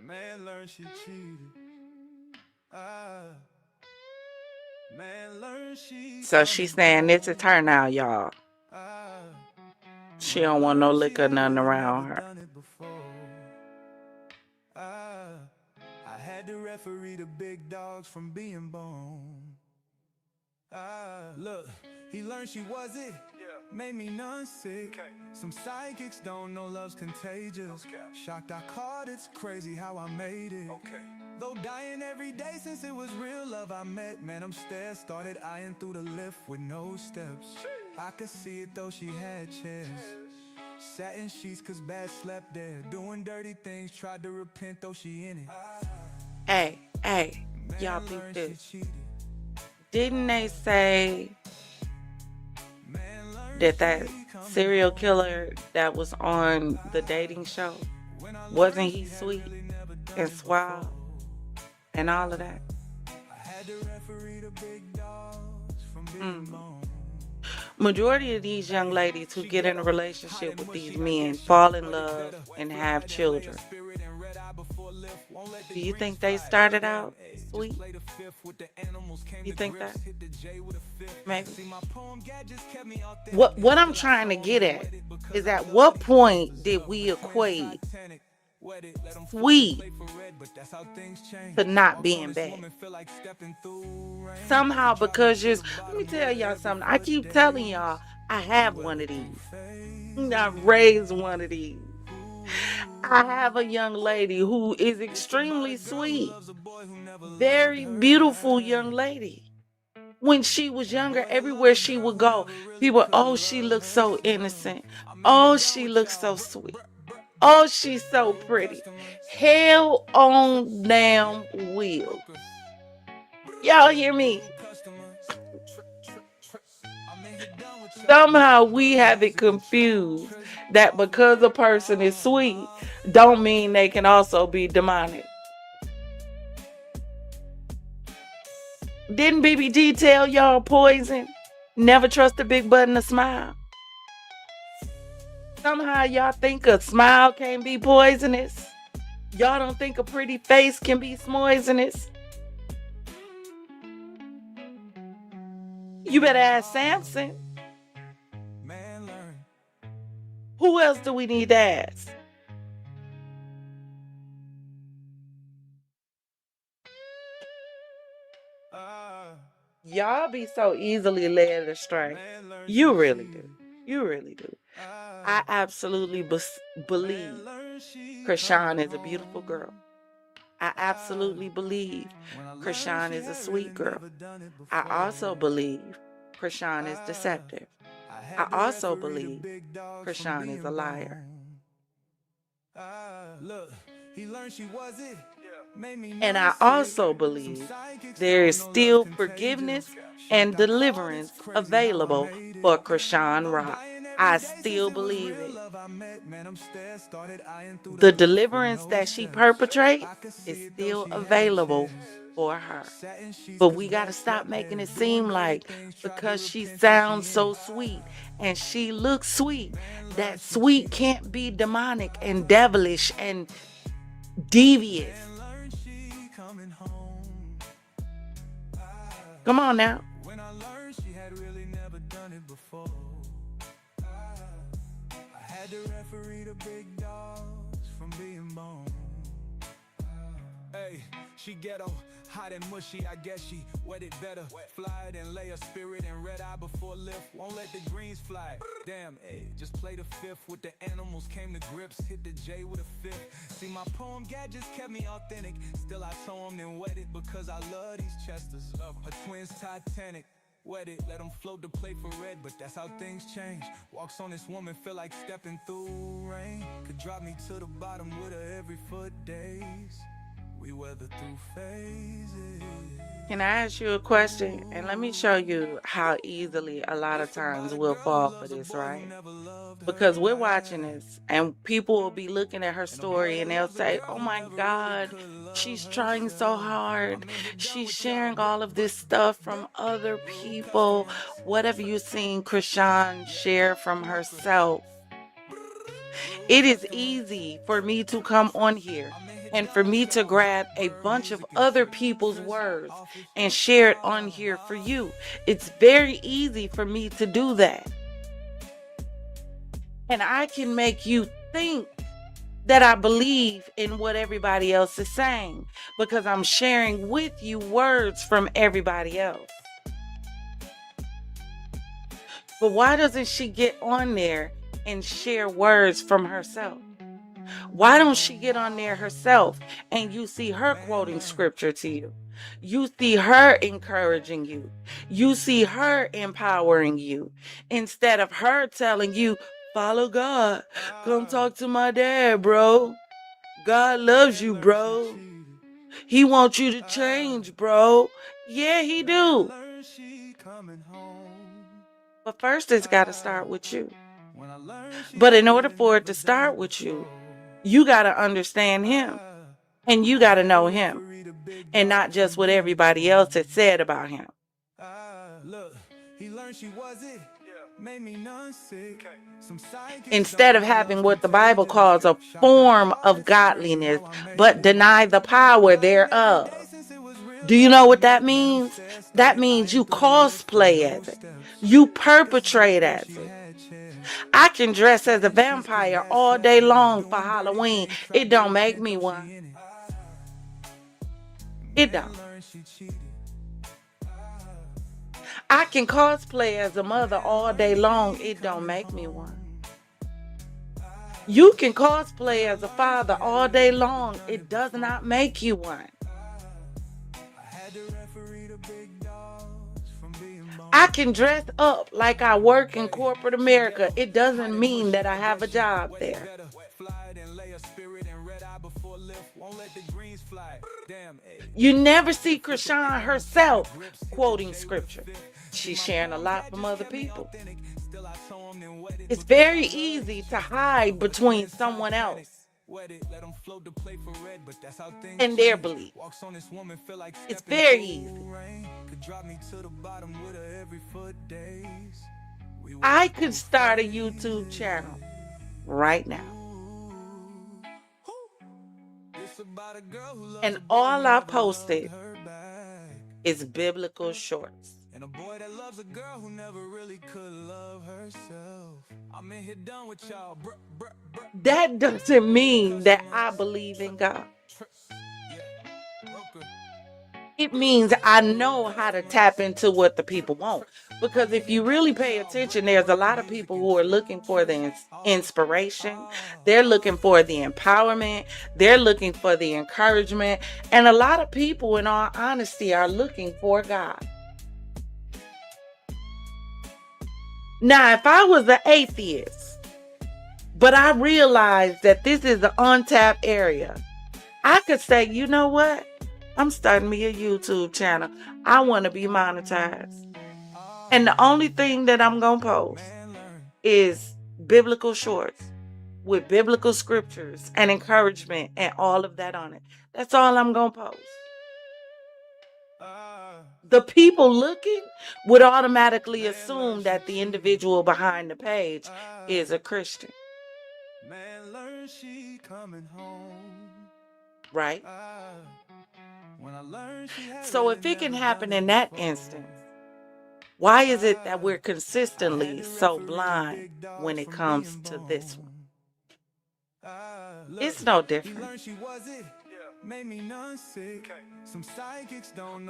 Speaker 2: Man learned she cheated. Man learned she.
Speaker 3: So she's saying it's a turnout, y'all. She don't want no liquor, nothing around her.
Speaker 2: I had to referee the big dogs from being born. Look, he learned she was it. Made me non-sick. Some psychics don't know love's contagious. Shocked I caught it's crazy how I made it. Though dying every day since it was real love I met. Man, I'm stared, started eyeing through the lift with no steps. I could see it though she had chairs. Sat in sheets cause bad slept there. Doing dirty things, tried to repent though she in it.
Speaker 3: Hey, y'all peep this. Didn't they say that serial killer that was on the dating show, wasn't he sweet and suave and all of that? Majority of these young ladies who get in a relationship with these men fall in love and have children. Do you think they started out sweet? You think that? Maybe. What I'm trying to get at is, at what point did we equate sweet to not being bad? Somehow, because let me tell y'all something. I keep telling y'all, I have one of these. I raised one of these. I have a young lady who is extremely sweet, very beautiful young lady. When she was younger, everywhere she would go, people, oh, she looks so innocent. Oh, she looks so sweet. Oh, she's so pretty. Hell on damn wheels. Y'all hear me? Somehow we have it confused that because a person is sweet, don't mean they can also be demonic. Didn't BBG tell y'all poison? Never trust a big butt and a smile. Somehow y'all think a smile can be poisonous. Y'all don't think a pretty face can be poisonous. You better ask Samson. Who else do we need to ask? Y'all be so easily led astray. You really do. You really do. I absolutely believe Chrisean is a beautiful girl. I absolutely believe Chrisean is a sweet girl. I also believe Chrisean is deceptive. I also believe Chrisean is a liar. And I also believe there is still forgiveness and deliverance available for Chrisean Rock. I still believe it. The deliverance that she perpetrates is still available for her. But we got to stop making it seem like because she sounds so sweet and she looks sweet, that sweet can't be demonic and devilish and devious. Come on now.
Speaker 2: To referee the big dogs from being born. Hey, she ghetto, hot and mushy, I guess she wet it better. Fly it and lay a spirit and red eye before lift. Won't let the greens fly. Damn, hey, just play the fifth with the animals, came to grips, hit the J with a fifth. See, my poem gadgets kept me authentic. Still I saw them and wet it because I love these Chesters. Her twins Titanic. Wet it, let them float to play for red, but that's how things change. Walks on this woman, feel like stepping through rain. Could drop me to the bottom with her every foot days. We weather through phases.
Speaker 3: Can I ask you a question? And let me show you how easily a lot of times we'll fall for this, right? Because we're watching this and people will be looking at her story and they'll say, oh my God, she's trying so hard. She's sharing all of this stuff from other people. What have you seen Chrisean share from herself? It is easy for me to come on here and for me to grab a bunch of other people's words and share it on here for you. It's very easy for me to do that. And I can make you think that I believe in what everybody else is saying because I'm sharing with you words from everybody else. But why doesn't she get on there and share words from herself? Why don't she get on there herself and you see her quoting scripture to you? You see her encouraging you. You see her empowering you instead of her telling you, follow God. Come talk to my dad, bro. God loves you, bro. He wants you to change, bro. Yeah, he do. But first it's got to start with you. But in order for it to start with you, you got to understand him and you got to know him. and not just what everybody else had said about him.
Speaker 2: Look, he learned she was it. Made me non-sick.
Speaker 3: Instead of having what the Bible calls a form of godliness, but deny the power thereof. Do you know what that means? That means you cosplay as it. You perpetrate as it. I can dress as a vampire all day long for Halloween. It don't make me one. It don't. I can cosplay as a mother all day long. It don't make me one. You can cosplay as a father all day long. It does not make you one. I can dress up like I work in corporate America. It doesn't mean that I have a job there. You never see Chrisean herself quoting scripture. She's sharing a lot from other people. It's very easy to hide between someone else and their belief. It's very easy. I could start a YouTube channel right now. And all I posted is biblical shorts.
Speaker 2: And a boy that loves a girl who never really could love herself. I'm in here done with y'all.
Speaker 3: That doesn't mean that I believe in God. It means I know how to tap into what the people want. Because if you really pay attention, there's a lot of people who are looking for the inspiration. They're looking for the empowerment. They're looking for the encouragement. And a lot of people, in all honesty, are looking for God. Now, if I was an atheist, but I realized that this is an untapped area, I could say, you know what? I'm starting me a YouTube channel. I want to be monetized. And the only thing that I'm going to post is biblical shorts with biblical scriptures and encouragement and all of that on it. That's all I'm going to post. The people looking would automatically assume that the individual behind the page is a Christian. Right? So if it can happen in that instance, why is it that we're consistently so blind when it comes to this one? It's no different.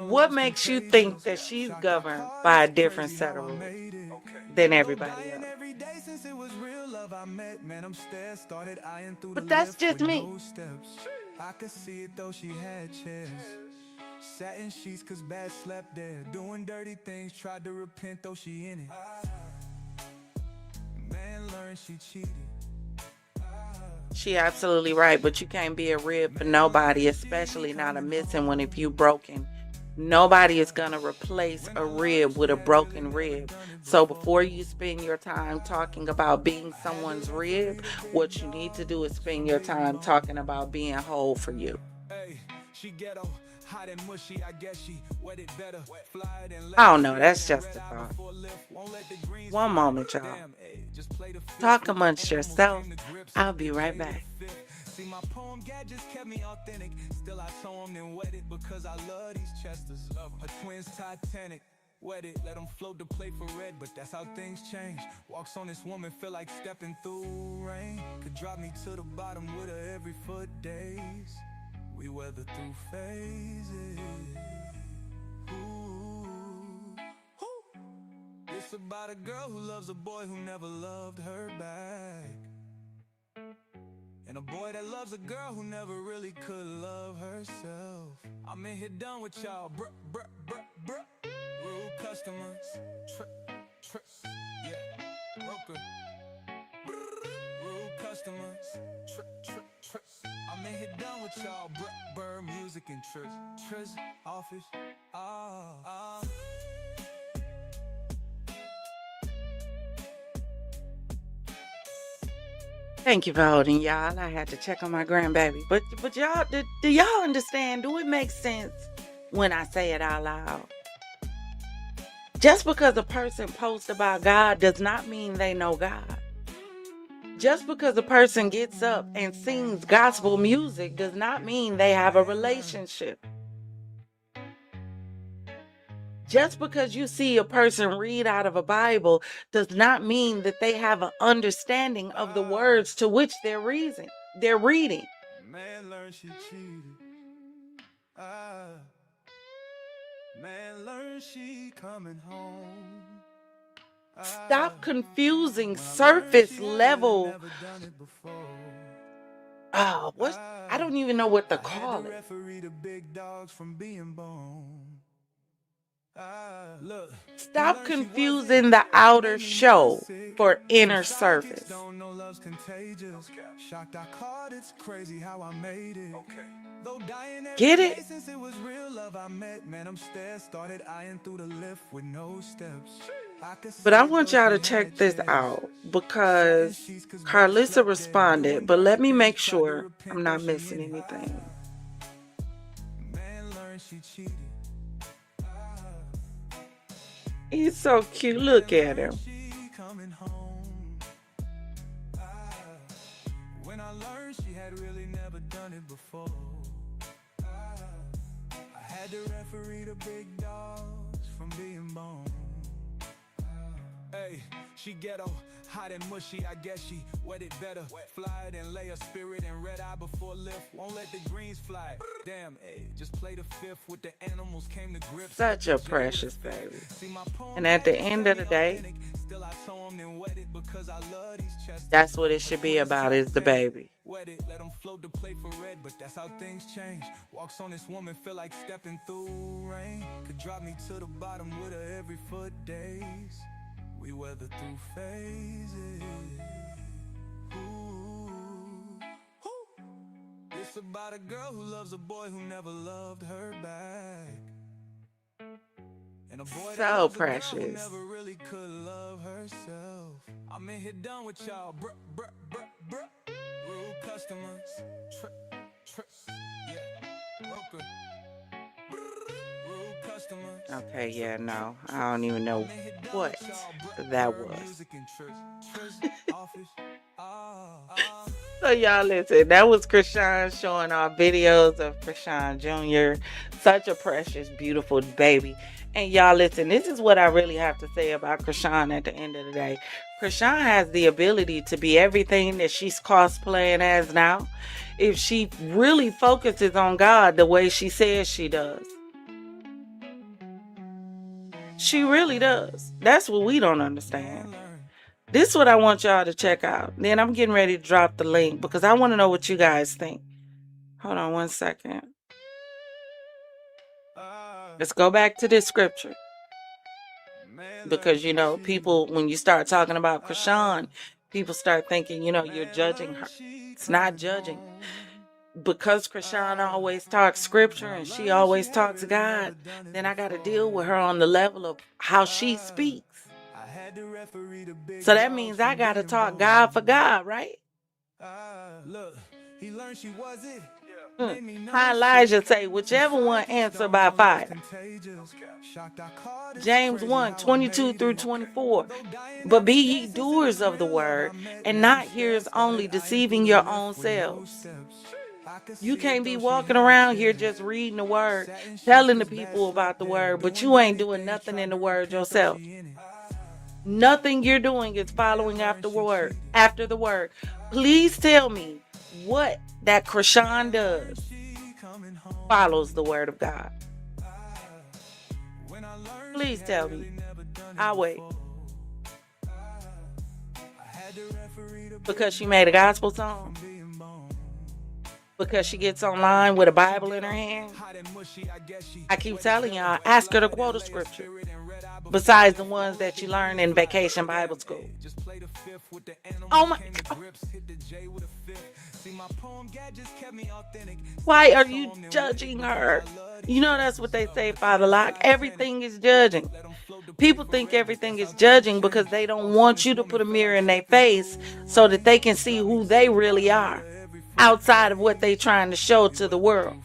Speaker 3: What makes you think that she's governed by a different set of rules than everybody else? But that's just me.
Speaker 2: I could see it though she had chairs. Sat in sheets cause bad slept there. Doing dirty things, tried to repent though she in it. Man learned she cheated.
Speaker 3: She absolutely right, but you can't be a rib for nobody, especially not a missing one if you broken. Nobody is going to replace a rib with a broken rib. So before you spend your time talking about being someone's rib, what you need to do is spend your time talking about being whole for you. I don't know, that's just a thought. One moment, y'all. Talk amongst yourself. I'll be right back.
Speaker 2: See, my poem gadgets kept me authentic. Still I saw him and wet it because I love these Chesters. Her twins Titanic. Wet it, let them float the plate for red, but that's how things change. Walks on this woman, feel like stepping through rain. Could drop me to the bottom with her every foot days. We weather through phases. Ooh. It's about a girl who loves a boy who never loved her back. And a boy that loves a girl who never really could love herself. I'm in here done with y'all. Rude customers. Yeah. Broker. Rude customers. I'm in here done with y'all. Bird music and Triz office.
Speaker 3: Thank you for holding, y'all. I had to check on my grandbaby. But y'all, do y'all understand? Do it make sense when I say it out loud? Just because a person posts about God does not mean they know God. Just because a person gets up and sings gospel music does not mean they have a relationship. Just because you see a person read out of a Bible does not mean that they have an understanding of the words to which they're reading.
Speaker 2: Man learned she cheated. Man learned she coming home.
Speaker 3: Stop confusing surface level. I don't even know what to call it. Stop confusing the outer show for inner surface. Get it? But I want y'all to check this out because Karlissa responded, but let me make sure I'm not missing anything. He's so cute. Look at him.
Speaker 2: When I learned she had really never done it before, I had to referee the big dogs from being born. Hey, she ghetto, hot and mushy, I guess she wet it better. Fly it and lay a spirit and red eye before lift. Won't let the greens fly. Damn, hey, just play the fifth with the animals came to grips.
Speaker 3: Such a precious baby. And at the end of the day, that's what it should be about, is the baby.
Speaker 2: Let them float to play for red, but that's how things change. Walks on this woman, feel like stepping through rain. Could drop me to the bottom with her every foot days. We weather through phases. Ooh. It's about a girl who loves a boy who never loved her back. And a boy
Speaker 3: so precious.
Speaker 2: Who never really could love herself. I'm in here done with y'all. Rude customers. Yeah. Broker.
Speaker 3: Okay, yeah, no. I don't even know what that was. So y'all listen, that was Chrisean showing our videos of Chrisean Jr. Such a precious, beautiful baby. And y'all listen, this is what I really have to say about Chrisean at the end of the day. Chrisean has the ability to be everything that she's cosplaying as now, if she really focuses on God the way she says she does. She really does. That's what we don't understand. This is what I want y'all to check out. Then I'm getting ready to drop the link because I want to know what you guys think. Hold on one second. Let's go back to this scripture. Because, you know, people, when you start talking about Chrisean, people start thinking, you know, you're judging her. It's not judging. Because Chrisean always talks scripture and she always talks God, then I got to deal with her on the level of how she speaks. So that means I got to talk God for God, right?
Speaker 2: Look, he learned she was it.
Speaker 3: How Elijah say, whichever one answer by fire. James 1:22-24. But be ye doers of the word, and not hearers only, deceiving your own selves. You can't be walking around here just reading the word, telling the people about the word, but you ain't doing nothing in the word yourself. Nothing you're doing is following after the word. Please tell me what that Chrisean does follows the word of God. Please tell me. I'll wait. Because she made a gospel song? Because she gets online with a Bible in her hand? I keep telling y'all, ask her to quote a scripture besides the ones that you learn in Vacation Bible School. Oh my God. Why are you judging her? You know that's what they say, Father Locke. Everything is judging. People think everything is judging because they don't want you to put a mirror in their face so that they can see who they really are outside of what they're trying to show to the world.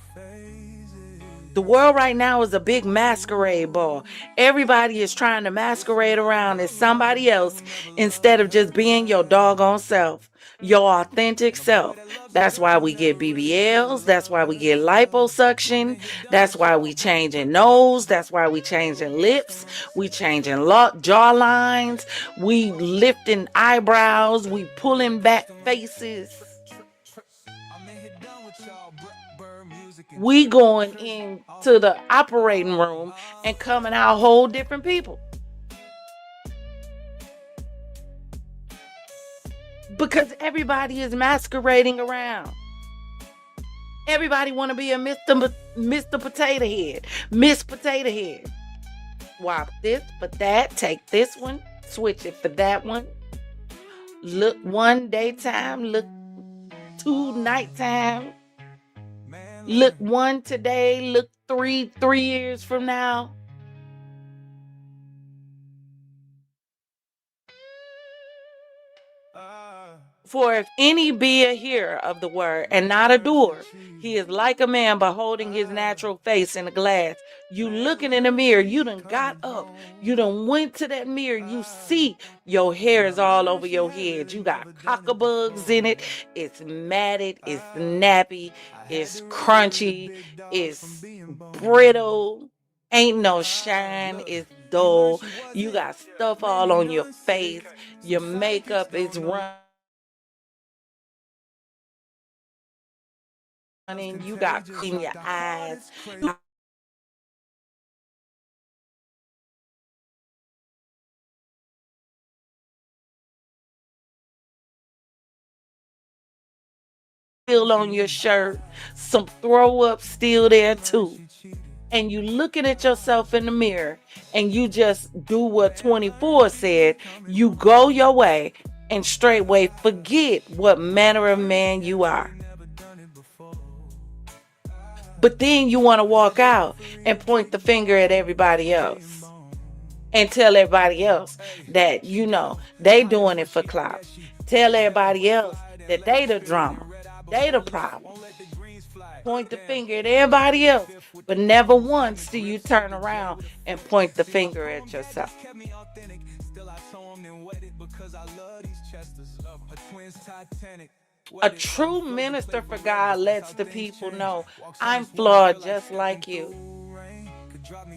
Speaker 3: The world right now is a big masquerade ball. Everybody is trying to masquerade around as somebody else instead of just being your doggone self, your authentic self. That's why we get BBLs. That's why we get liposuction. That's why we changing nose. That's why we changing lips. We changing jaw lines. We lifting eyebrows. We pulling back faces. We going into the operating room and coming out whole different people. Because everybody is masquerading around. Everybody want to be a Mr. Potato Head, Miss Potato Head. Swap this for that, take this one, switch it for that one. Look one daytime, look two nighttime. Look one today, look three years from now. For if any be a hearer of the word and not a doer, he is like a man beholding his natural face in a glass. You looking in the mirror, you done got up, you done went to that mirror, you see your hair is all over your head. You got cockabugs in it, it's matted, it's nappy, it's crunchy, it's brittle, ain't no shine, it's dull. You got stuff all on your face, your makeup is running. You got in your eyes. Still on your shirt, some throw up still there too. And you looking at yourself in the mirror and you just do what 24 said. You go your way and straightway forget what manner of man you are. But then you want to walk out and point the finger at everybody else and tell everybody else that, you know, they doing it for clout. Tell everybody else that they the drama. They the problem. Point the finger at everybody else, but never once do you turn around and point the finger at yourself. A true minister for God lets the people know, I'm flawed just like you.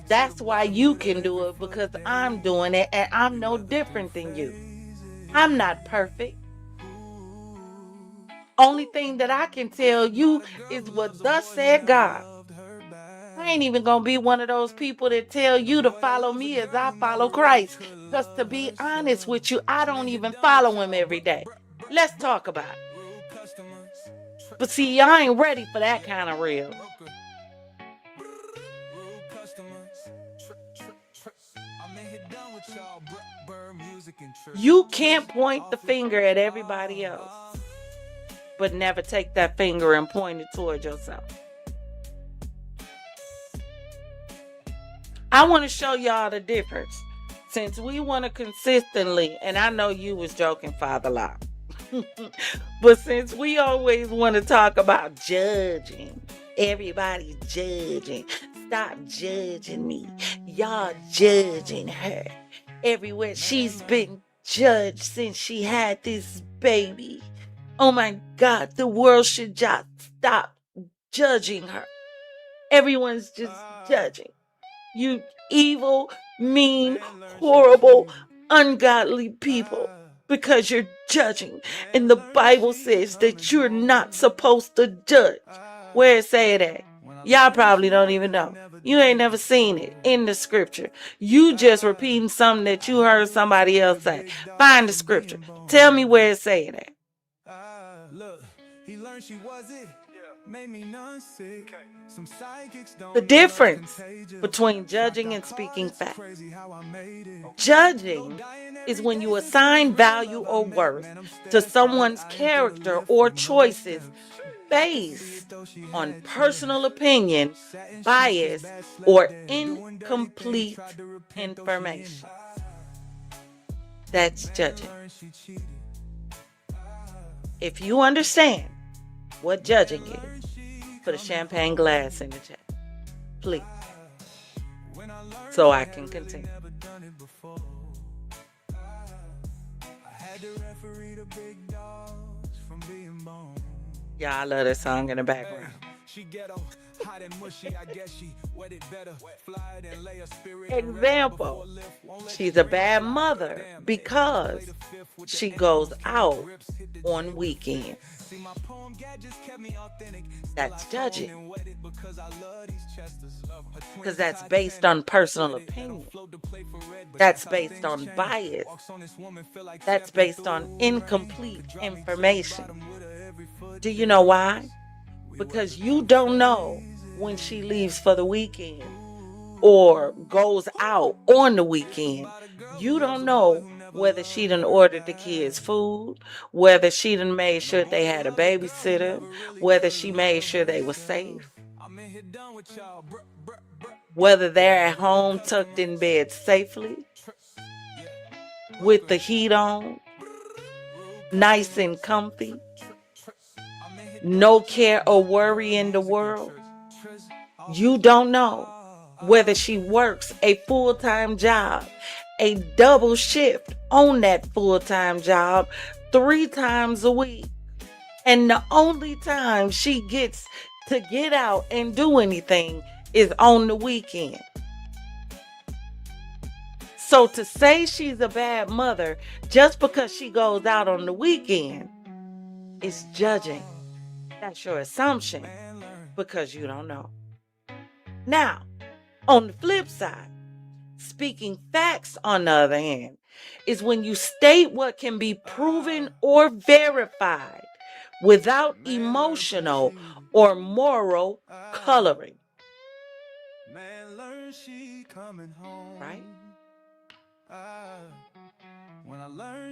Speaker 3: That's why you can do it, because I'm doing it and I'm no different than you. I'm not perfect. Only thing that I can tell you is what thus said God. I ain't even gonna be one of those people that tell you to follow me as I follow Christ. Because to be honest with you, I don't even follow him every day. Let's talk about it. But see, I ain't ready for that kind of real. You can't point the finger at everybody else, but never take that finger and point it toward yourself. I want to show y'all the difference. Since we want to consistently, and I know you was joking, Father Law, but since we always want to talk about judging, everybody judging, stop judging me. Y'all judging her. Everywhere she's been judged since she had this baby. Oh my God, the world should just stop judging her. Everyone's just judging. You evil, mean, horrible, ungodly people, because you're judging. And the Bible says that you're not supposed to judge. Where it say that? Y'all probably don't even know. You ain't never seen it in the scripture. You just repeating something that you heard somebody else say. Find the scripture. Tell me where it say that. The difference between judging and speaking facts. Judging is when you assign value or worth to someone's character or choices based on personal opinion, bias, or incomplete information. That's judging. If you understand what judging is, put a champagne glass in the chat, please, so I can continue. Yeah, I love this song in the background. Example, she's a bad mother because she goes out on weekends. That's judging, because that's based on personal opinion. That's based on bias. That's based on incomplete information. Do you know why? Because you don't know when she leaves for the weekend or goes out on the weekend. You don't know whether she done ordered the kids food, whether she done made sure they had a babysitter, whether she made sure they were safe, whether they're at home tucked in bed safely with the heat on, nice and comfy, no care or worry in the world. You don't know whether she works a full-time job, a double shift on that full-time job 3 times a week. And the only time she gets to get out and do anything is on the weekend. So to say she's a bad mother just because she goes out on the weekend is judging. That's your assumption because you don't know. Now, on the flip side, speaking facts, on the other hand, is when you state what can be proven or verified without emotional or moral coloring. Right?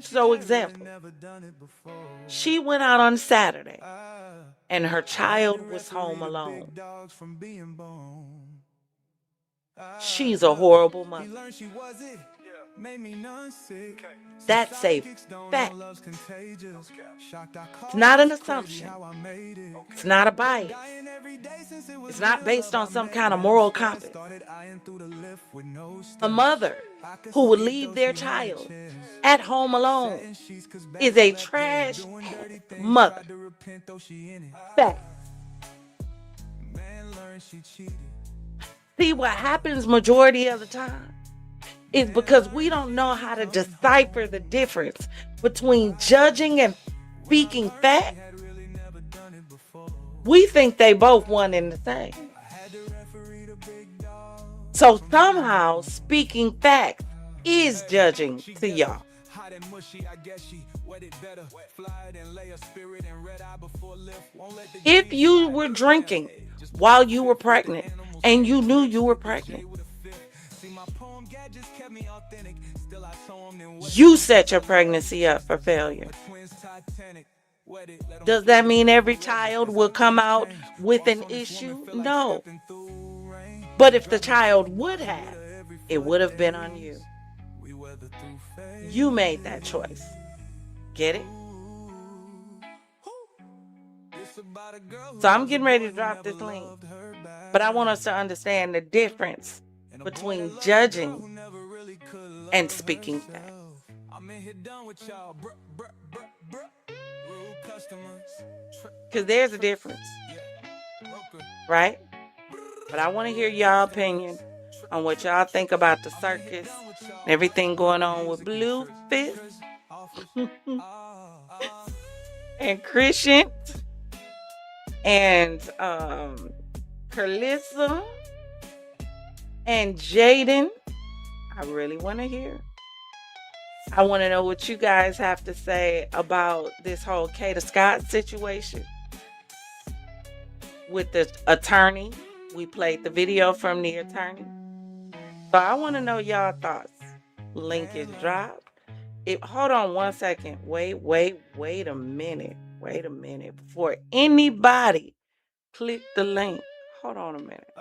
Speaker 3: So, example, she went out on Saturday and her child was home alone. She's a horrible mother. That's a fact. It's not an assumption. It's not a bias. It's not based on some kind of moral compass. A mother who would leave their child at home alone is a trash mother. Fact. See, what happens majority of the time is because we don't know how to decipher the difference between judging and speaking fact. We think they both one and the same. So somehow speaking facts is judging to y'all. If you were drinking while you were pregnant and you knew you were pregnant, you set your pregnancy up for failure. Does that mean every child will come out with an issue? No. But if the child would have, it would have been on you. You made that choice. Get it? So I'm getting ready to drop this link. But I want us to understand the difference between judging and speaking facts. Because there's a difference. Right? But I want to hear y'all opinion on what y'all think about the circus, everything going on with Blueface and Chrisean and Karlissa and Jaidyn. I really want to hear. I want to know what you guys have to say about this whole Kada Scott situation with the attorney. We played the video from the attorney. So I want to know y'all thoughts. Link is dropped. Hold on one second. Wait a minute. Wait a minute. Before anybody click the link. Hold on a minute.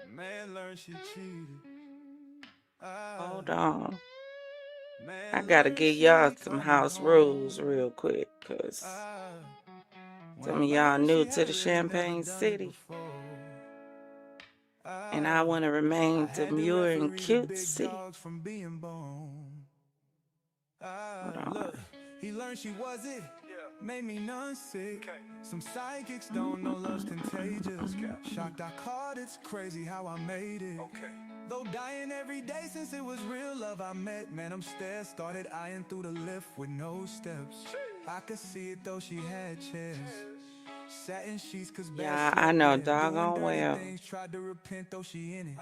Speaker 2: Man learned she cheated.
Speaker 3: Hold on. I gotta give y'all some house rules real quick, cause some of y'all new to the Champagne City. And I want to remain demure and cutesy. Hold on.
Speaker 2: He learned she was it. Made me non-sick. Some psychics don't know love's contagious. Shocked I caught it's crazy how I made it. Though dying every day since it was real love I met. Man, I'm stairs, started eyeing through the lift with no steps. I could see it though she had chairs. Satin sheets cause
Speaker 3: Yeah, I know doggone well.
Speaker 2: Tried to repent though she in it.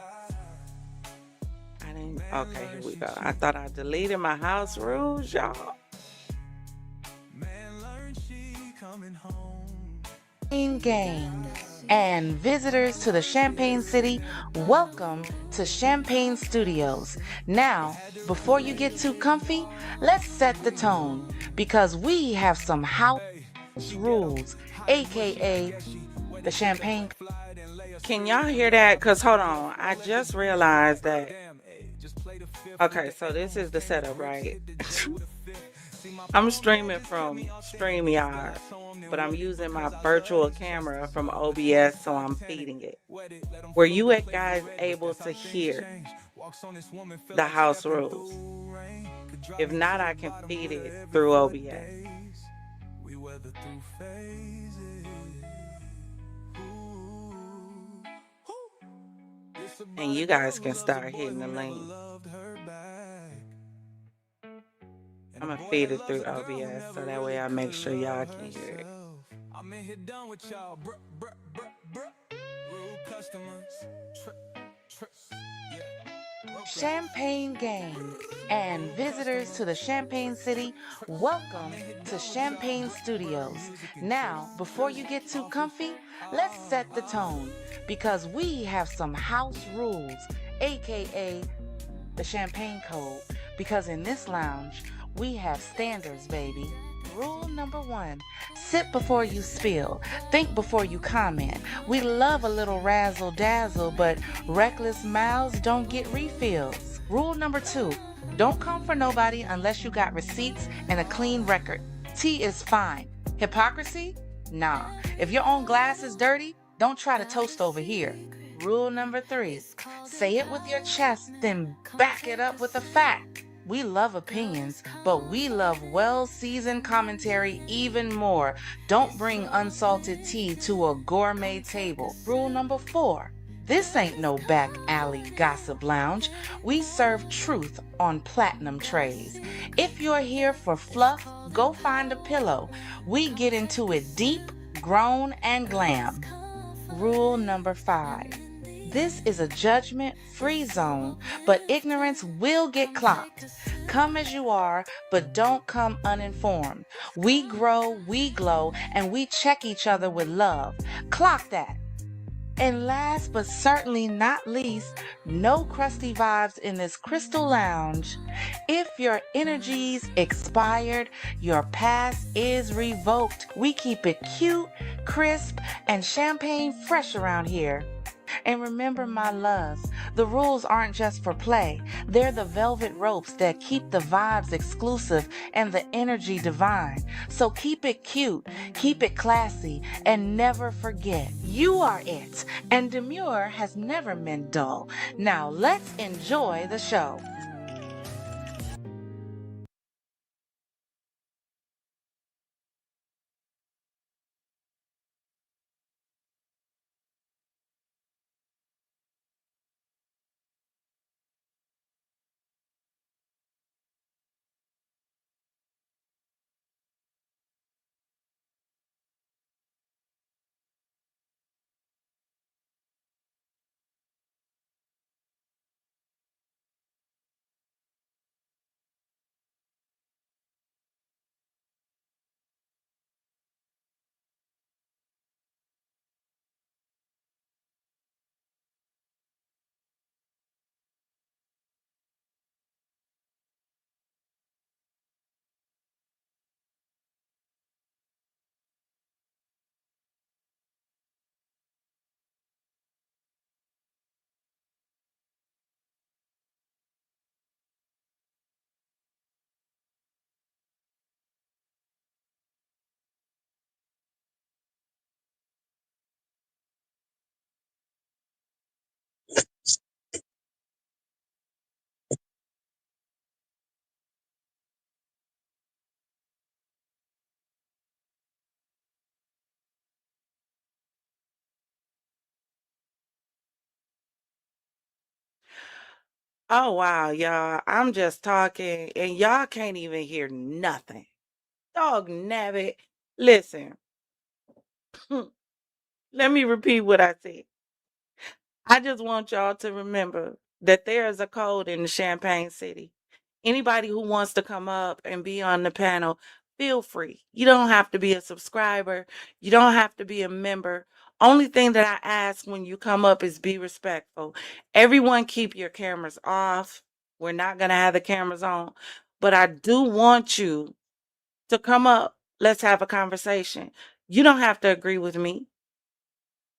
Speaker 3: I didn't. Okay, here we go. I thought I deleted my house rules, y'all. Game and visitors to the Champagne City, welcome to Champagne Studios. Now, before you get too comfy, let's set the tone because we have some house rules, aka the Champagne. Can y'all hear that? Because hold on, I just realized that. Okay, so this is the setup, right? I'm streaming from StreamYard, but I'm using my virtual camera from OBS, so I'm feeding it. Were you guys able to hear the house rules? If not, I can feed it through OBS. And you guys can start hitting the link. I'm gonna feed it through OBS so that way I make sure y'all can hear it. I'm in here done with y'all. Rude customers. Champagne Gang and visitors to the Champagne City, welcome to Champagne Studios. Now, before you get too comfy, let's set the tone because we have some house rules, aka the Champagne Code, because in this lounge, we have standards, baby. Rule number 1, sip before you spill. Think before you comment. We love a little razzle dazzle, but reckless mouths don't get refills. Rule number 2, don't come for nobody unless you got receipts and a clean record. Tea is fine. Hypocrisy? Nah. If your own glass is dirty, don't try to toast over here. Rule number 3, say it with your chest, then back it up with a fact. We love opinions, but we love well-seasoned commentary even more. Don't bring unsalted tea to a gourmet table. Rule number 4, this ain't no back alley gossip lounge. We serve truth on platinum trays. If you're here for fluff, go find a pillow. We get into it deep, grown, and glam. Rule number 5. This is a judgment-free zone, but ignorance will get clocked. Come as you are, but don't come uninformed. We grow, we glow, and we check each other with love. Clock that. And last but certainly not least, no crusty vibes in this crystal lounge. If your energy's expired, your pass is revoked. We keep it cute, crisp, and champagne fresh around here. And remember, my loves, the rules aren't just for play. They're the velvet ropes that keep the vibes exclusive and the energy divine. So keep it cute, keep it classy, and never forget, you are it. And demure has never meant dull. Now let's enjoy the show. Oh wow, y'all. I'm just talking and y'all can't even hear nothing. Dog nabbit. Listen, let me repeat what I said. I just want y'all to remember that there is a code in the Champagne City. Anybody who wants to come up and be on the panel, feel free. You don't have to be a subscriber. You don't have to be a member. Only thing that I ask when you come up is be respectful. Everyone keep your cameras off. We're not going to have the cameras on. But I do want you to come up. Let's have a conversation. You don't have to agree with me.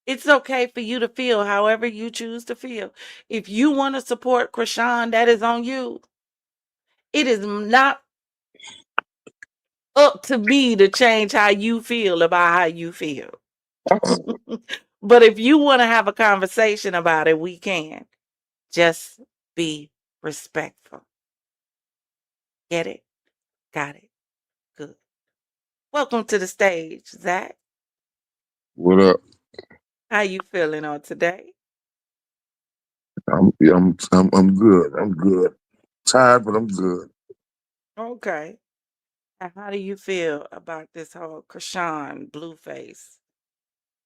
Speaker 3: It's okay for you to feel however you choose to feel. If you want to support Chrisean, that is on you. It is not up to me to change how you feel about how you feel. But if you want to have a conversation about it, we can. Just be respectful. Get it? Got it. Good. Welcome to the stage, Zach.
Speaker 18: What up?
Speaker 3: How you feeling on today?
Speaker 18: I'm good. I'm good. Tired, but I'm good.
Speaker 3: Okay. And how do you feel about this whole Chrisean Blueface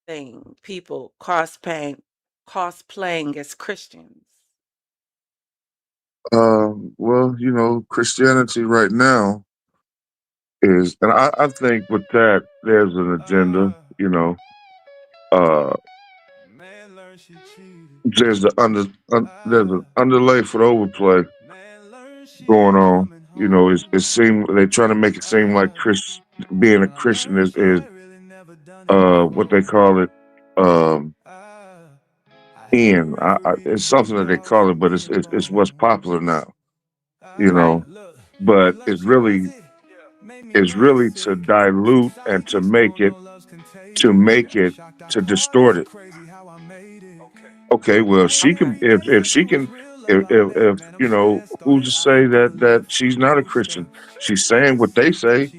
Speaker 3: thing? People cosplaying as Christians.
Speaker 18: Well, you know, Christianity right now is, and I think with that there's an agenda. You know, uh, there's an underlay for the overplay going on. You know, it seems they're trying to make it seem like being a Christian is what they call it in. It's something that they call it, but it's what's popular now. You know, but it's really to dilute and to make it to distort it. Okay, well, she can if she can if you know, who's to say that she's not a Christian? She's saying what they say.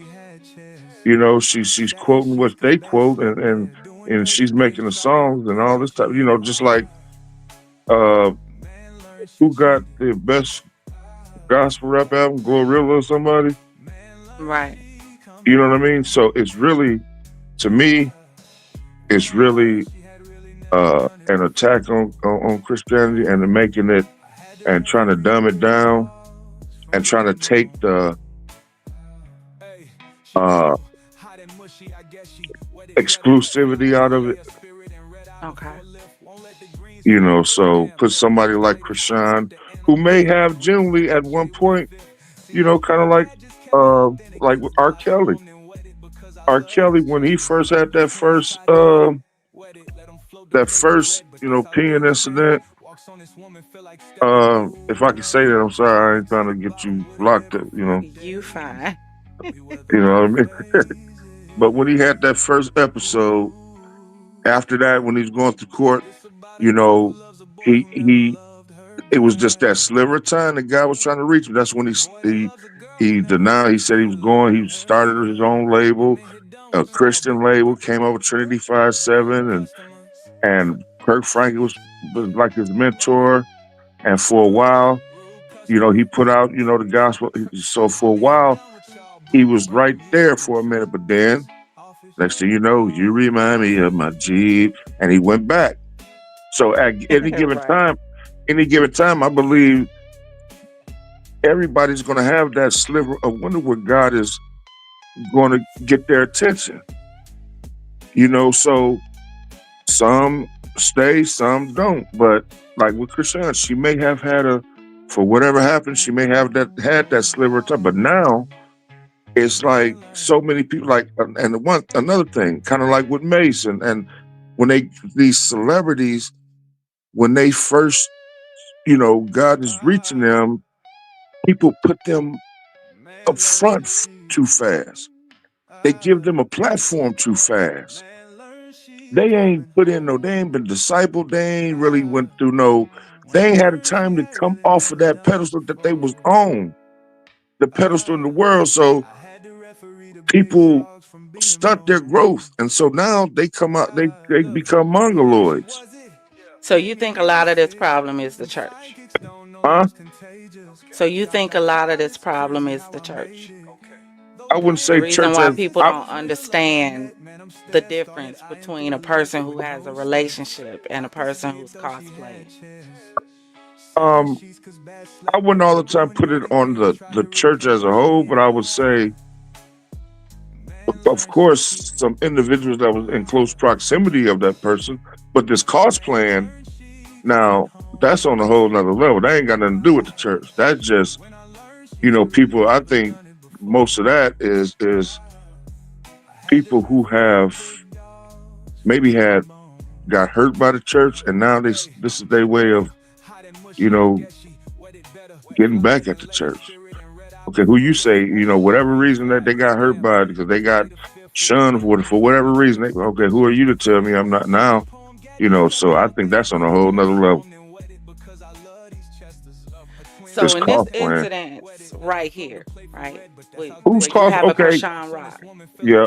Speaker 18: You know, she's quoting what they quote, and she's making the songs and all this stuff. You know, just like who got the best gospel rap album, Glorilla or somebody?
Speaker 3: Right.
Speaker 18: You know what I mean? So it's really, to me, it's really an attack on Christianity and making it and trying to dumb it down and trying to take the exclusivity out of it.
Speaker 3: Okay.
Speaker 18: You know, so put somebody like Chrisean, who may have generally at one point, you know, kind of like with R. Kelly. R. Kelly, when he first had that first you know, peeing incident. If I can say that, I'm sorry, I ain't trying to get you locked up, you know.
Speaker 3: You fine.
Speaker 18: You know what I mean? But when he had that first episode, after that, when he was going to court, you know, it was just that sliver of time the guy was trying to reach him. That's when he denied. He said he started his own label, a Christian label, came over Trinity 5-7, and Kirk Franklin was like his mentor. And for a while, you know, he put out, you know, the gospel. So for a while, he was right there for a minute. But then, next thing you know, you remind me of my Jeep, and he went back. So at any given time, I believe everybody's going to have that sliver of wonder where God is going to get their attention. You know, so some stay, some don't. But like with Chrisean, she may have had for whatever happened, she may have had that sliver of time. But now it's like so many people, like, and another thing, kind of like with Mace and when these celebrities, when they first, you know, God is reaching them, people put them up front too fast. They give them a platform too fast. They ain't they ain't been discipled. They ain't really went through they ain't had a time to come off of that pedestal that they was on, the pedestal in the world. So people stunt their growth. And so now they come out, they become mongoloids.
Speaker 3: So you think a lot of this problem is the church?
Speaker 18: Huh?
Speaker 3: So you think a lot of this problem is the church?
Speaker 18: I wouldn't
Speaker 3: The
Speaker 18: say
Speaker 3: reason
Speaker 18: church
Speaker 3: why
Speaker 18: as
Speaker 3: people don't understand the difference between a person who has a relationship and a person who's cosplaying.
Speaker 18: um I wouldn't all the time put it on the church as a whole, but I would say, of course, some individuals that was in close proximity of that person, but this cosplaying, now that's on a whole nother level. That ain't got nothing to do with the church. That's just, people. I think most of that is people who have maybe got hurt by the church, and now this is their way of, getting back at the church. Okay, who you say, whatever reason that they got hurt by it, because they got shunned for whatever reason. Okay, who are you to tell me I'm not now? So I think that's on a whole nother level.
Speaker 3: So
Speaker 18: This
Speaker 3: in this
Speaker 18: cosplaying.
Speaker 3: incident right here, right?
Speaker 18: Who's
Speaker 3: where you have a
Speaker 18: okay.
Speaker 3: Chrisean rock.
Speaker 18: Yeah.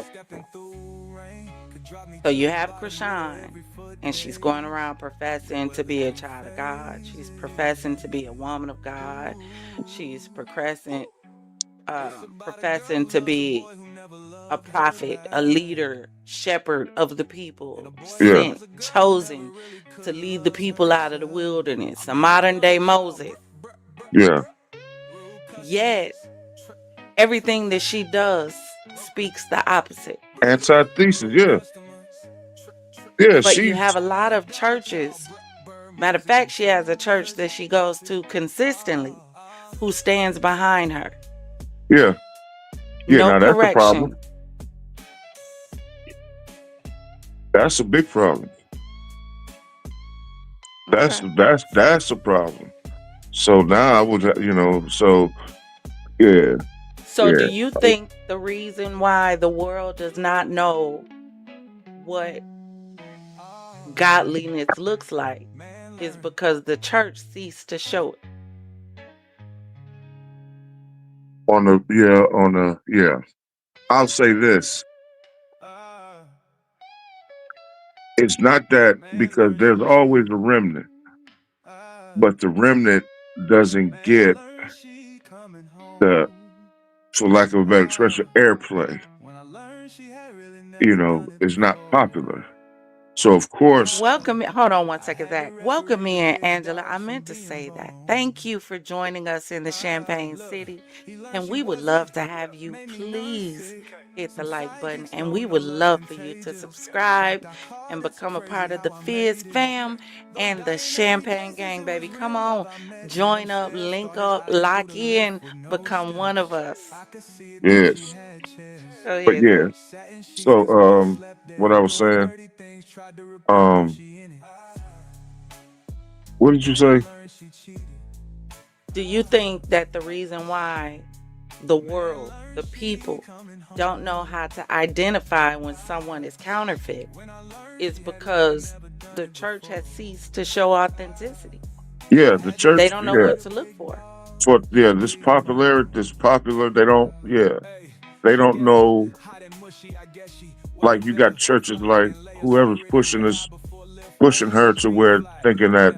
Speaker 3: So you have Chrisean, and she's going around professing to be a child of God. She's professing to be a woman of God. She's professing to be a prophet, a leader, shepherd of the people,
Speaker 18: Yeah.
Speaker 3: sent, chosen to lead the people out of the wilderness, a modern day Moses.
Speaker 18: Yeah.
Speaker 3: Yet, everything that she does speaks the opposite.
Speaker 18: Antithesis, yeah. Yeah,
Speaker 3: But you have a lot of churches. Matter of fact, she has a church that she goes to consistently who stands behind her.
Speaker 18: Yeah. Yeah,
Speaker 3: No
Speaker 18: now that's the
Speaker 3: correction.
Speaker 18: problem. That's a big problem. That's a problem. So now I would, yeah.
Speaker 3: So
Speaker 18: yeah.
Speaker 3: do you think the reason why the world does not know what godliness looks like is because the church ceased to show it?
Speaker 18: I'll say this. It's not that, because there's always a remnant, but the remnant doesn't get the, for lack of a better expression, airplay. It's not popular. So of course,
Speaker 3: Welcome. Hold on one second, Zach. Welcome in, Angela. I meant to say that. Thank you for joining us in the Champagne City, and we would love to have you. Please hit the like button, and we would love for you to subscribe and become a part of the FizzFam and the Champagne Gang, baby. Come on, join up, link up, lock in, become one of us.
Speaker 18: yes.
Speaker 3: Go
Speaker 18: But
Speaker 3: ahead,
Speaker 18: yeah.
Speaker 3: Zach.
Speaker 18: So what I was saying, what did you say?
Speaker 3: Do you think that the reason why the world, the people, don't know how to identify when someone is counterfeit is because the church has ceased to show authenticity?
Speaker 18: Yeah, the church.
Speaker 3: They don't know what to look for.
Speaker 18: This popular, they don't know. Like, you got churches like whoever's pushing her to where thinking that,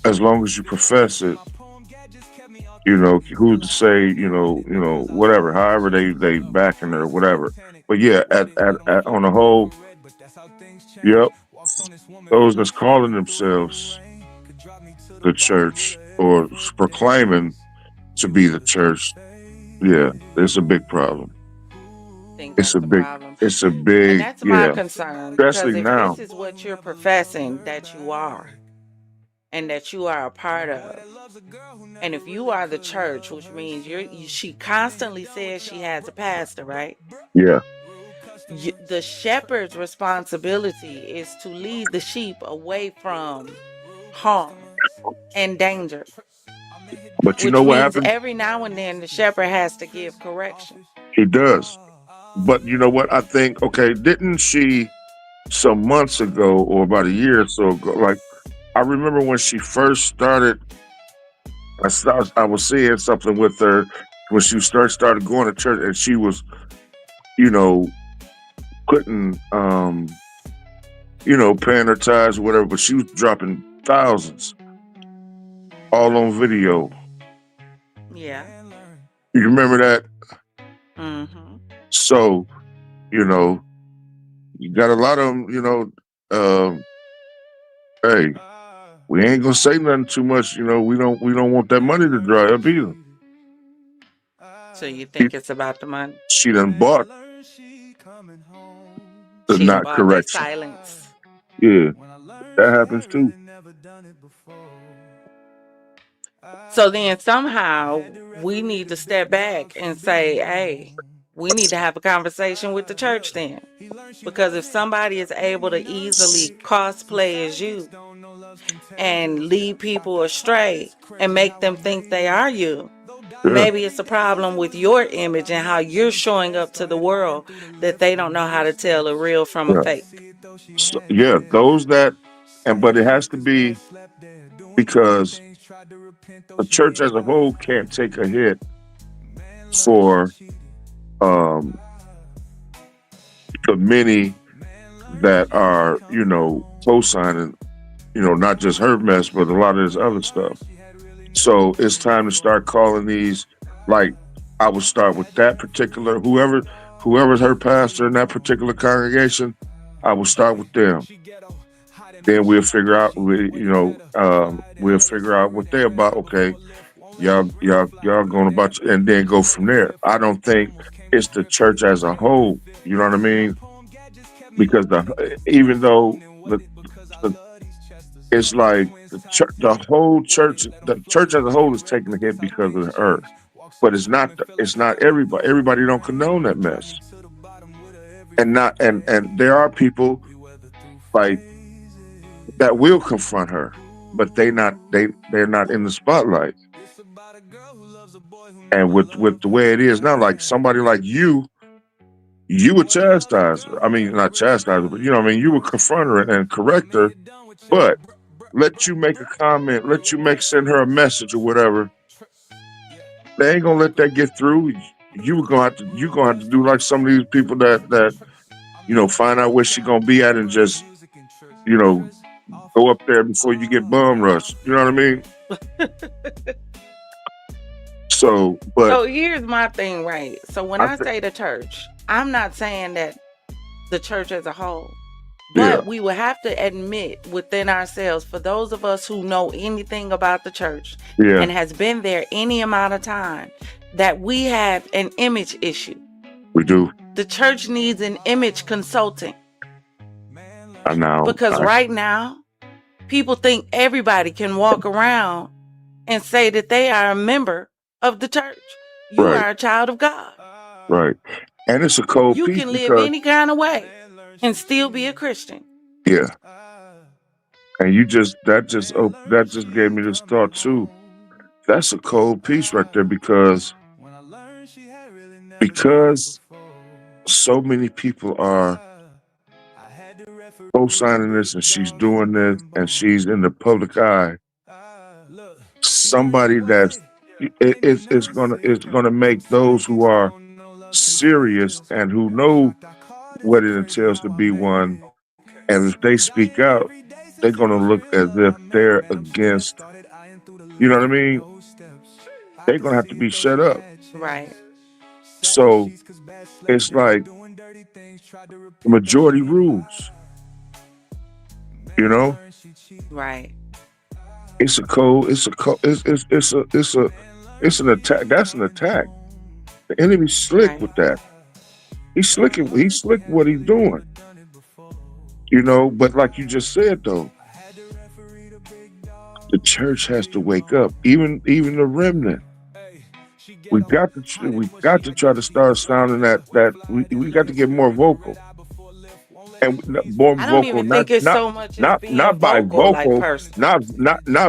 Speaker 18: as long as you profess it, who's to say, whatever, however they backing her, whatever. But yeah, at on the whole, yep, those that's calling themselves the church or proclaiming to be the church, yeah, it's a big problem. It's a big,
Speaker 3: And that's my concern, because
Speaker 18: especially
Speaker 3: if
Speaker 18: now.
Speaker 3: this is what you're professing that you are and that you are a part of, and if you are the church, which means she constantly says she has a pastor, right?
Speaker 18: Yeah.
Speaker 3: The shepherd's responsibility is to lead the sheep away from harm and danger.
Speaker 18: But you
Speaker 3: which
Speaker 18: know what
Speaker 3: means
Speaker 18: happened?
Speaker 3: every now and then the shepherd has to give correction.
Speaker 18: He does. But you know what? I think, okay, didn't she some months ago or about a year or so ago, like, I remember when she first started, I was seeing something with her when she started going to church, and she was, putting, paying her tithes or whatever, but she was dropping thousands, all on video.
Speaker 3: Yeah.
Speaker 18: You remember that?
Speaker 3: Mm-hmm.
Speaker 18: So, you know, you got a lot of them, you know, hey, we ain't gonna say nothing too much, you know, we don't want that money to dry up either.
Speaker 3: So you think it's about the money?
Speaker 18: She done bought the
Speaker 3: She done
Speaker 18: not
Speaker 3: bought that
Speaker 18: correction.
Speaker 3: silence.
Speaker 18: Yeah, that happens too.
Speaker 3: So then somehow we need to step back and say, hey, we need to have a conversation with the church then. Because if somebody is able to easily cosplay as you and lead people astray and make them think they are you, maybe it's a problem with your image and how you're showing up to the world that they don't know how to tell a real from a
Speaker 18: Yeah.
Speaker 3: fake.
Speaker 18: So, yeah, those that, but it has to be because the church as a whole can't take a hit for the many that are, you know, co-signing, you know, not just her mess, but a lot of this other stuff. So it's time to start calling these, like, I would start with that particular, whoever's her pastor in that particular congregation, I will start with them. Then we'll figure out, we'll figure out what they're about. Okay, y'all going about, and then go from there. I don't think it's the church as a whole. You know what I mean? Because even though it's like the whole church, the church as a whole is taking a hit because of her, but it's not everybody. Everybody don't condone that mess, and there are people like that will confront her, but they're not in the spotlight. And with the way it is now, like somebody like you would chastise her. I mean, not chastise her, but you know what I mean, you would confront her and correct her, but let you make a comment, send her a message or whatever. They ain't gonna let that get through. You're gonna have to do like some of these people that you know, find out where she gonna be at and just, you know, go up there before you get bum rushed. You know what I mean? So
Speaker 3: Here's my thing, right? So when I say the church, I'm not saying that the church as a whole, but we will have to admit within ourselves, for those of us who know anything about the church and has been there any amount of time, that we have an image issue.
Speaker 18: We do.
Speaker 3: The church needs an image consultant.
Speaker 18: I know.
Speaker 3: Because right now, people think everybody can walk around and say that they are a member of the church. You are a child of God.
Speaker 18: Right. And it's a cold piece.
Speaker 3: You can live any kind of way and still be a Christian.
Speaker 18: Yeah. And that just gave me this thought too. That's a cold piece right there because so many people are co-signing this and she's doing this and she's in the public eye. Somebody it's gonna make those who are serious and who know what it entails to be one, and if they speak out, they're gonna look as if they're against, you know what I mean? They're gonna have to be shut up.
Speaker 3: Right.
Speaker 18: So it's like the majority rules. You know?
Speaker 3: Right.
Speaker 18: It's an attack. That's an attack. The enemy's slick with that. He's slick what he's doing. You know, but like you just said though, the church has to wake up. Even the remnant. We got to try to start sounding that we got to get more vocal. And more vocal,
Speaker 3: I don't even think it's so much as being
Speaker 18: not by vocal,
Speaker 3: like
Speaker 18: not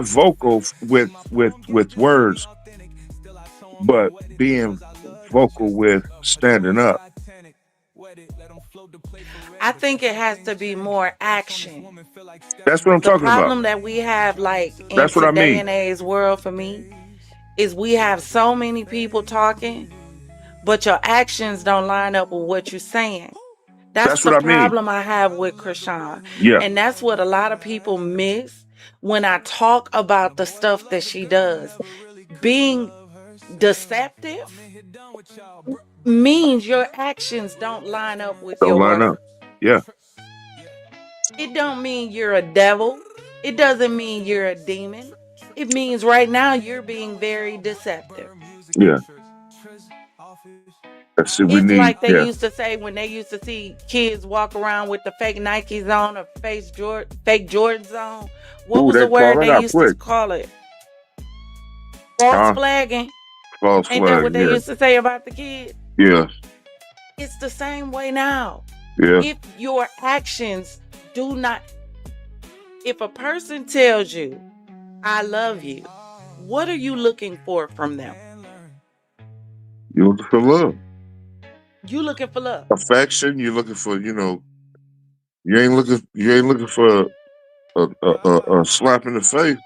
Speaker 18: vocal with words, but being vocal with standing up.
Speaker 3: I think it has to be more action.
Speaker 18: That's what I'm talking about.
Speaker 3: The problem that we have, like in
Speaker 18: That's what I
Speaker 3: today
Speaker 18: mean.
Speaker 3: and age world, for me, is we have so many people talking, but your actions don't line up with what you're saying. That's the
Speaker 18: what I mean.
Speaker 3: problem I have with Chrisean.
Speaker 18: Yeah.
Speaker 3: And that's what a lot of people miss, when I talk about the stuff that she does, being deceptive means your actions don't line up with
Speaker 18: Don't
Speaker 3: your
Speaker 18: line up.
Speaker 3: words.
Speaker 18: Yeah.
Speaker 3: It don't mean you're a devil. It doesn't mean you're a demon. It means right now you're being very deceptive.
Speaker 18: Yeah. That's it. We
Speaker 3: It's
Speaker 18: need.
Speaker 3: like they
Speaker 18: Yeah.
Speaker 3: used to say when they used to see kids walk around with the fake Nikes on or fake Jordans on. What
Speaker 18: Ooh,
Speaker 3: was
Speaker 18: they
Speaker 3: the word
Speaker 18: call it
Speaker 3: they
Speaker 18: out
Speaker 3: used to
Speaker 18: quick.
Speaker 3: call it? False
Speaker 18: Huh?
Speaker 3: flagging.
Speaker 18: False
Speaker 3: Ain't that
Speaker 18: flag.
Speaker 3: what they
Speaker 18: Yeah.
Speaker 3: used to say about the kids?
Speaker 18: Yeah.
Speaker 3: It's the same way now.
Speaker 18: Yeah.
Speaker 3: If your actions do not, if a person tells you, I love you, what are you looking for from them?
Speaker 18: You're looking for love,
Speaker 3: You looking for love.
Speaker 18: affection. You're looking for, you ain't looking for a slap in the face.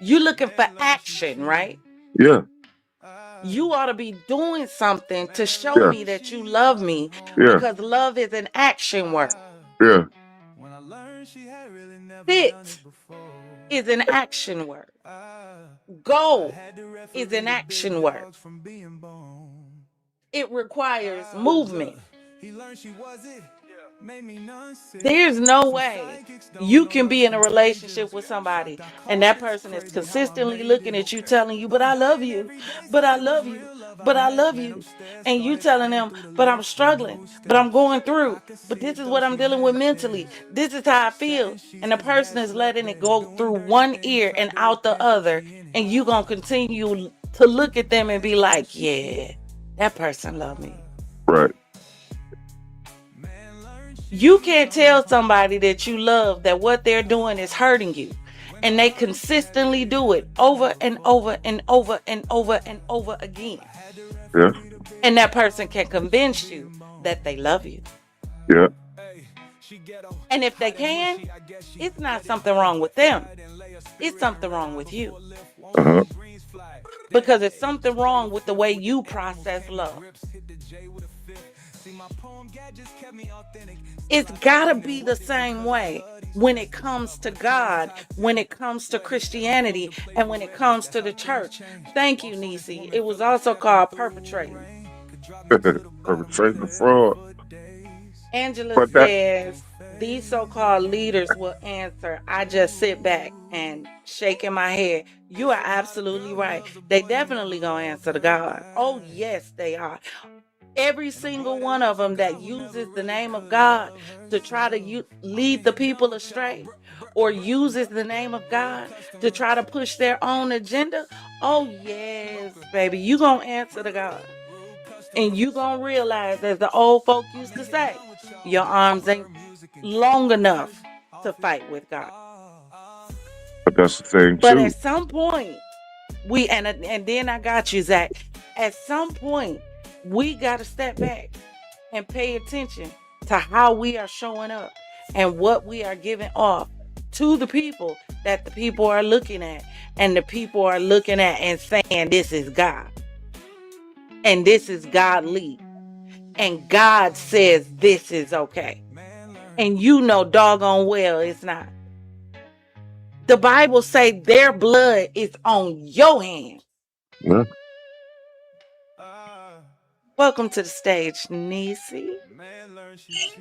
Speaker 3: You looking for action, right?
Speaker 18: Yeah.
Speaker 3: You ought to be doing something to show
Speaker 18: Yeah.
Speaker 3: me that you love me,
Speaker 18: Yeah.
Speaker 3: because love is an action word.
Speaker 18: Yeah.
Speaker 3: Sit is an action word. Go is an action word. It requires movement. There's no way you can be in a relationship with somebody and that person is consistently looking at you telling you, but I love you, but I love you, but I love you. And you telling them, but I'm struggling, but I'm going through, but this is what I'm dealing with mentally. This is how I feel. And the person is letting it go through one ear and out the other. And you going to continue to look at them and be like, yeah, that person love me.
Speaker 18: Right.
Speaker 3: You can't tell somebody that you love that what they're doing is hurting you. And they consistently do it over and over and over and over and over again.
Speaker 18: Yeah.
Speaker 3: And that person can convince you that they love you.
Speaker 18: Yeah.
Speaker 3: And if they can, it's not something wrong with them. It's something wrong with you.
Speaker 18: Uh-huh.
Speaker 3: Because it's something wrong with the way you process love. It's gotta be the same way when it comes to God, when it comes to Christianity, and when it comes to the church. Thank you, Nisi. It was also called perpetrating.
Speaker 18: Perpetrating the fraud.
Speaker 3: Angela
Speaker 18: But that-
Speaker 3: says, these so-called leaders will answer. I just sit back and shaking my head. You are absolutely right. They definitely gonna answer to God. Oh, yes, they are. Every single one of them that uses the name of God to try to lead the people astray, or uses the name of God to try to push their own agenda. Oh, yes, baby. You gonna answer to God. And you gonna realize, as the old folk used to say, your arms ain't long enough to fight with God.
Speaker 18: But that's the thing,
Speaker 3: But
Speaker 18: too.
Speaker 3: at some point, and then I got you, Zach. At some point, we got to step back and pay attention to how we are showing up and what we are giving off to the people that the people are looking at, and the people are looking at and saying, this is God. And this is godly. And God says this is okay. And you know doggone well it's not. The Bible say their blood is on your hands.
Speaker 18: Yeah.
Speaker 3: Welcome to the stage, Nisi.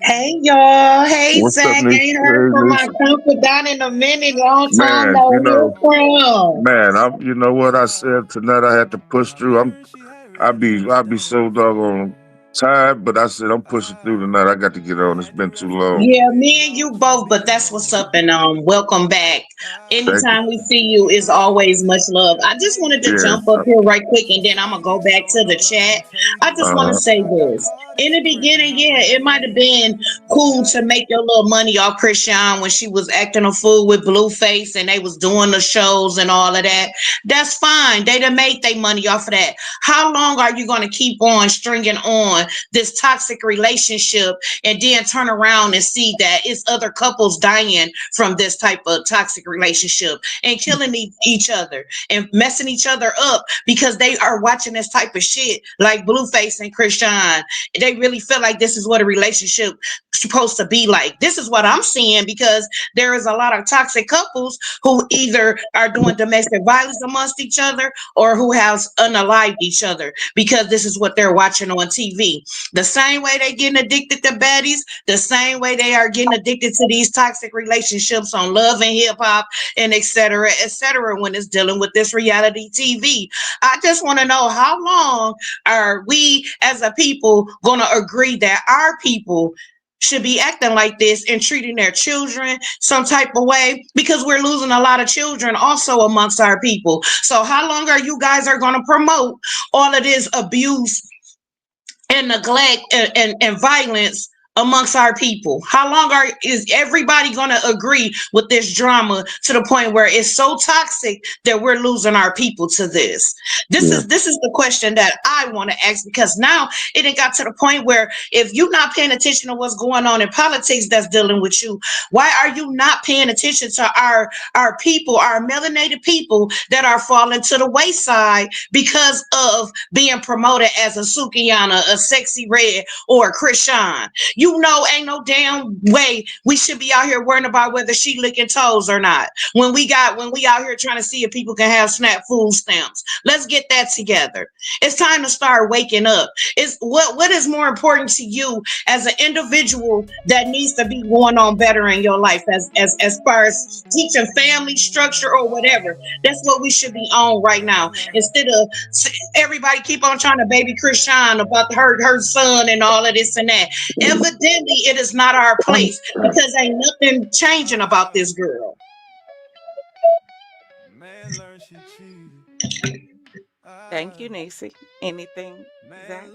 Speaker 19: Hey y'all. Hey
Speaker 18: What's up,
Speaker 19: Zach.
Speaker 18: Nisi?
Speaker 19: Ain't heard
Speaker 18: Hey,
Speaker 19: from my
Speaker 18: Nisi.
Speaker 19: confidant in a minute. Long time
Speaker 18: Man,
Speaker 19: no hear from.
Speaker 18: man, you know what I said tonight? I had to push through. I'd be so doggone tired, but I said I'm pushing through tonight. I got to get on. It's been too long.
Speaker 19: Yeah, me and you both, but that's what's up, and welcome back.
Speaker 18: Thank
Speaker 19: Anytime we see you is always much love. I just wanted to jump up here right quick, and then I'm gonna go back to the chat. I just want to say this. In the beginning, yeah, it might have been cool to make your little money off Chrisean when she was acting a fool with Blueface and they was doing the shows and all of that. That's fine. They done made their money off of that. How long are you going to keep on stringing on this toxic relationship and then turn around and see that it's other couples dying from this type of toxic relationship and killing each other and messing each other up because they are watching this type of shit like Blueface and Chrisean? They they really feel like this is what a relationship supposed to be like. This is what I'm seeing, because there is a lot of toxic couples who either are doing domestic violence amongst each other or who have unalived each other because this is what they're watching on TV. The same way they getting addicted to baddies, the same way they are getting addicted to these toxic relationships on Love and Hip Hop and et cetera, when it's dealing with this reality TV. I just want to know, how long are we as a people going to agree that our people should be acting like this and treating their children some type of way, because we're losing a lot of children also amongst our people. So how long are you guys are going to promote all of this abuse and neglect and violence amongst our people? How long is everybody going to agree with this drama to the point where it's so toxic that we're losing our people to this? This is the question that I want to ask, because now it got to the point where if you're not paying attention to what's going on in politics that's dealing with you, why are you not paying attention to our people, our melanated people that are falling to the wayside because of being promoted as a Sukiana, a Sexy Red, or a Chrisean? You know, ain't no damn way we should be out here worrying about whether she licking toes or not. When we out here trying to see if people can have SNAP food stamps. Let's get that together. It's time to start waking up. It's what is more important to you as an individual that needs to be going on better in your life as far as teaching family structure or whatever. That's what we should be on right now. Instead of everybody keep on trying to baby Chrisean about her son and all of this and that. Evidently, it is not our place, because ain't nothing changing about this girl.
Speaker 3: Thank you, Nisi. Anything, Zach?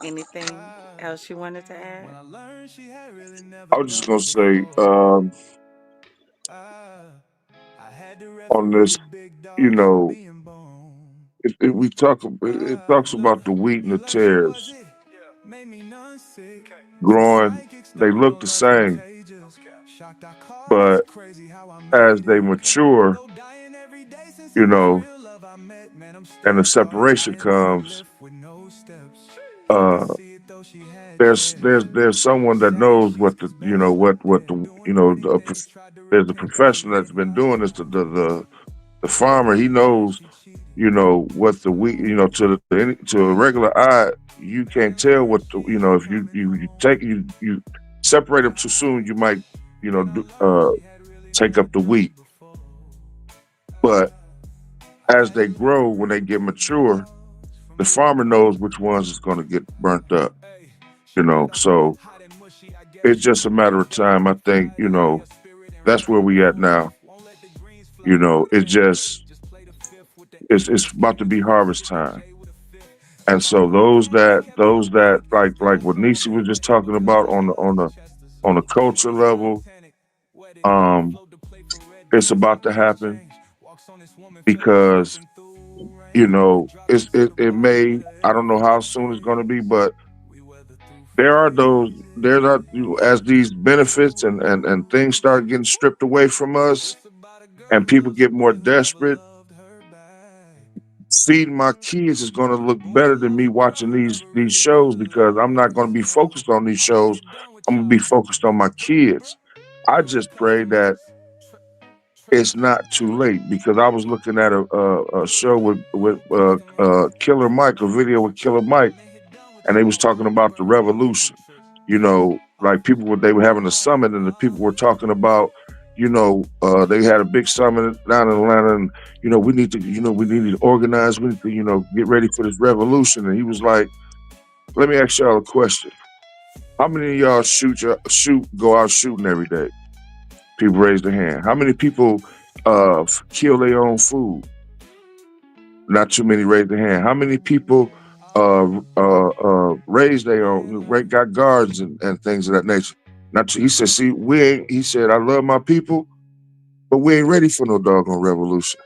Speaker 3: Anything else you wanted to add?
Speaker 18: I was just gonna say, on this, you know, it talks about the wheat and the tares growing. They look the same, but as they mature, you know, and the separation comes, uh, there's someone that knows what the there's a professional that's been doing this. The farmer, he knows, what the wheat, to a regular eye, you can't tell what the, if you separate them too soon, you might, take up the wheat. But as they grow, when they get mature, the farmer knows which ones is going to get burnt up, so it's just a matter of time. I think, that's where we at now. It's about to be harvest time. And so those that like what Nisi was just talking about on the culture level, it's about to happen, because it may, I don't know how soon it's going to be, but there are as these benefits and things start getting stripped away from us and people get more desperate, feeding my kids is going to look better than me watching these shows, because I'm not going to be focused on these shows. I'm going to be focused on my kids. I just pray that it's not too late, because I was looking at a show with Killer Mike, a video with Killer Mike, and they was talking about the revolution. Like they were having a summit, and the people were talking about, they had a big summit down in Atlanta, and we need to organize, we need to get ready for this revolution. And he was like, let me ask y'all a question: how many of y'all go out shooting every day? People raise their hand. How many people kill their own food? Not too many raise their hand. How many people raise their own, got guards and things of that nature? He said, see, he said, I love my people, but we ain't ready for no doggone revolution,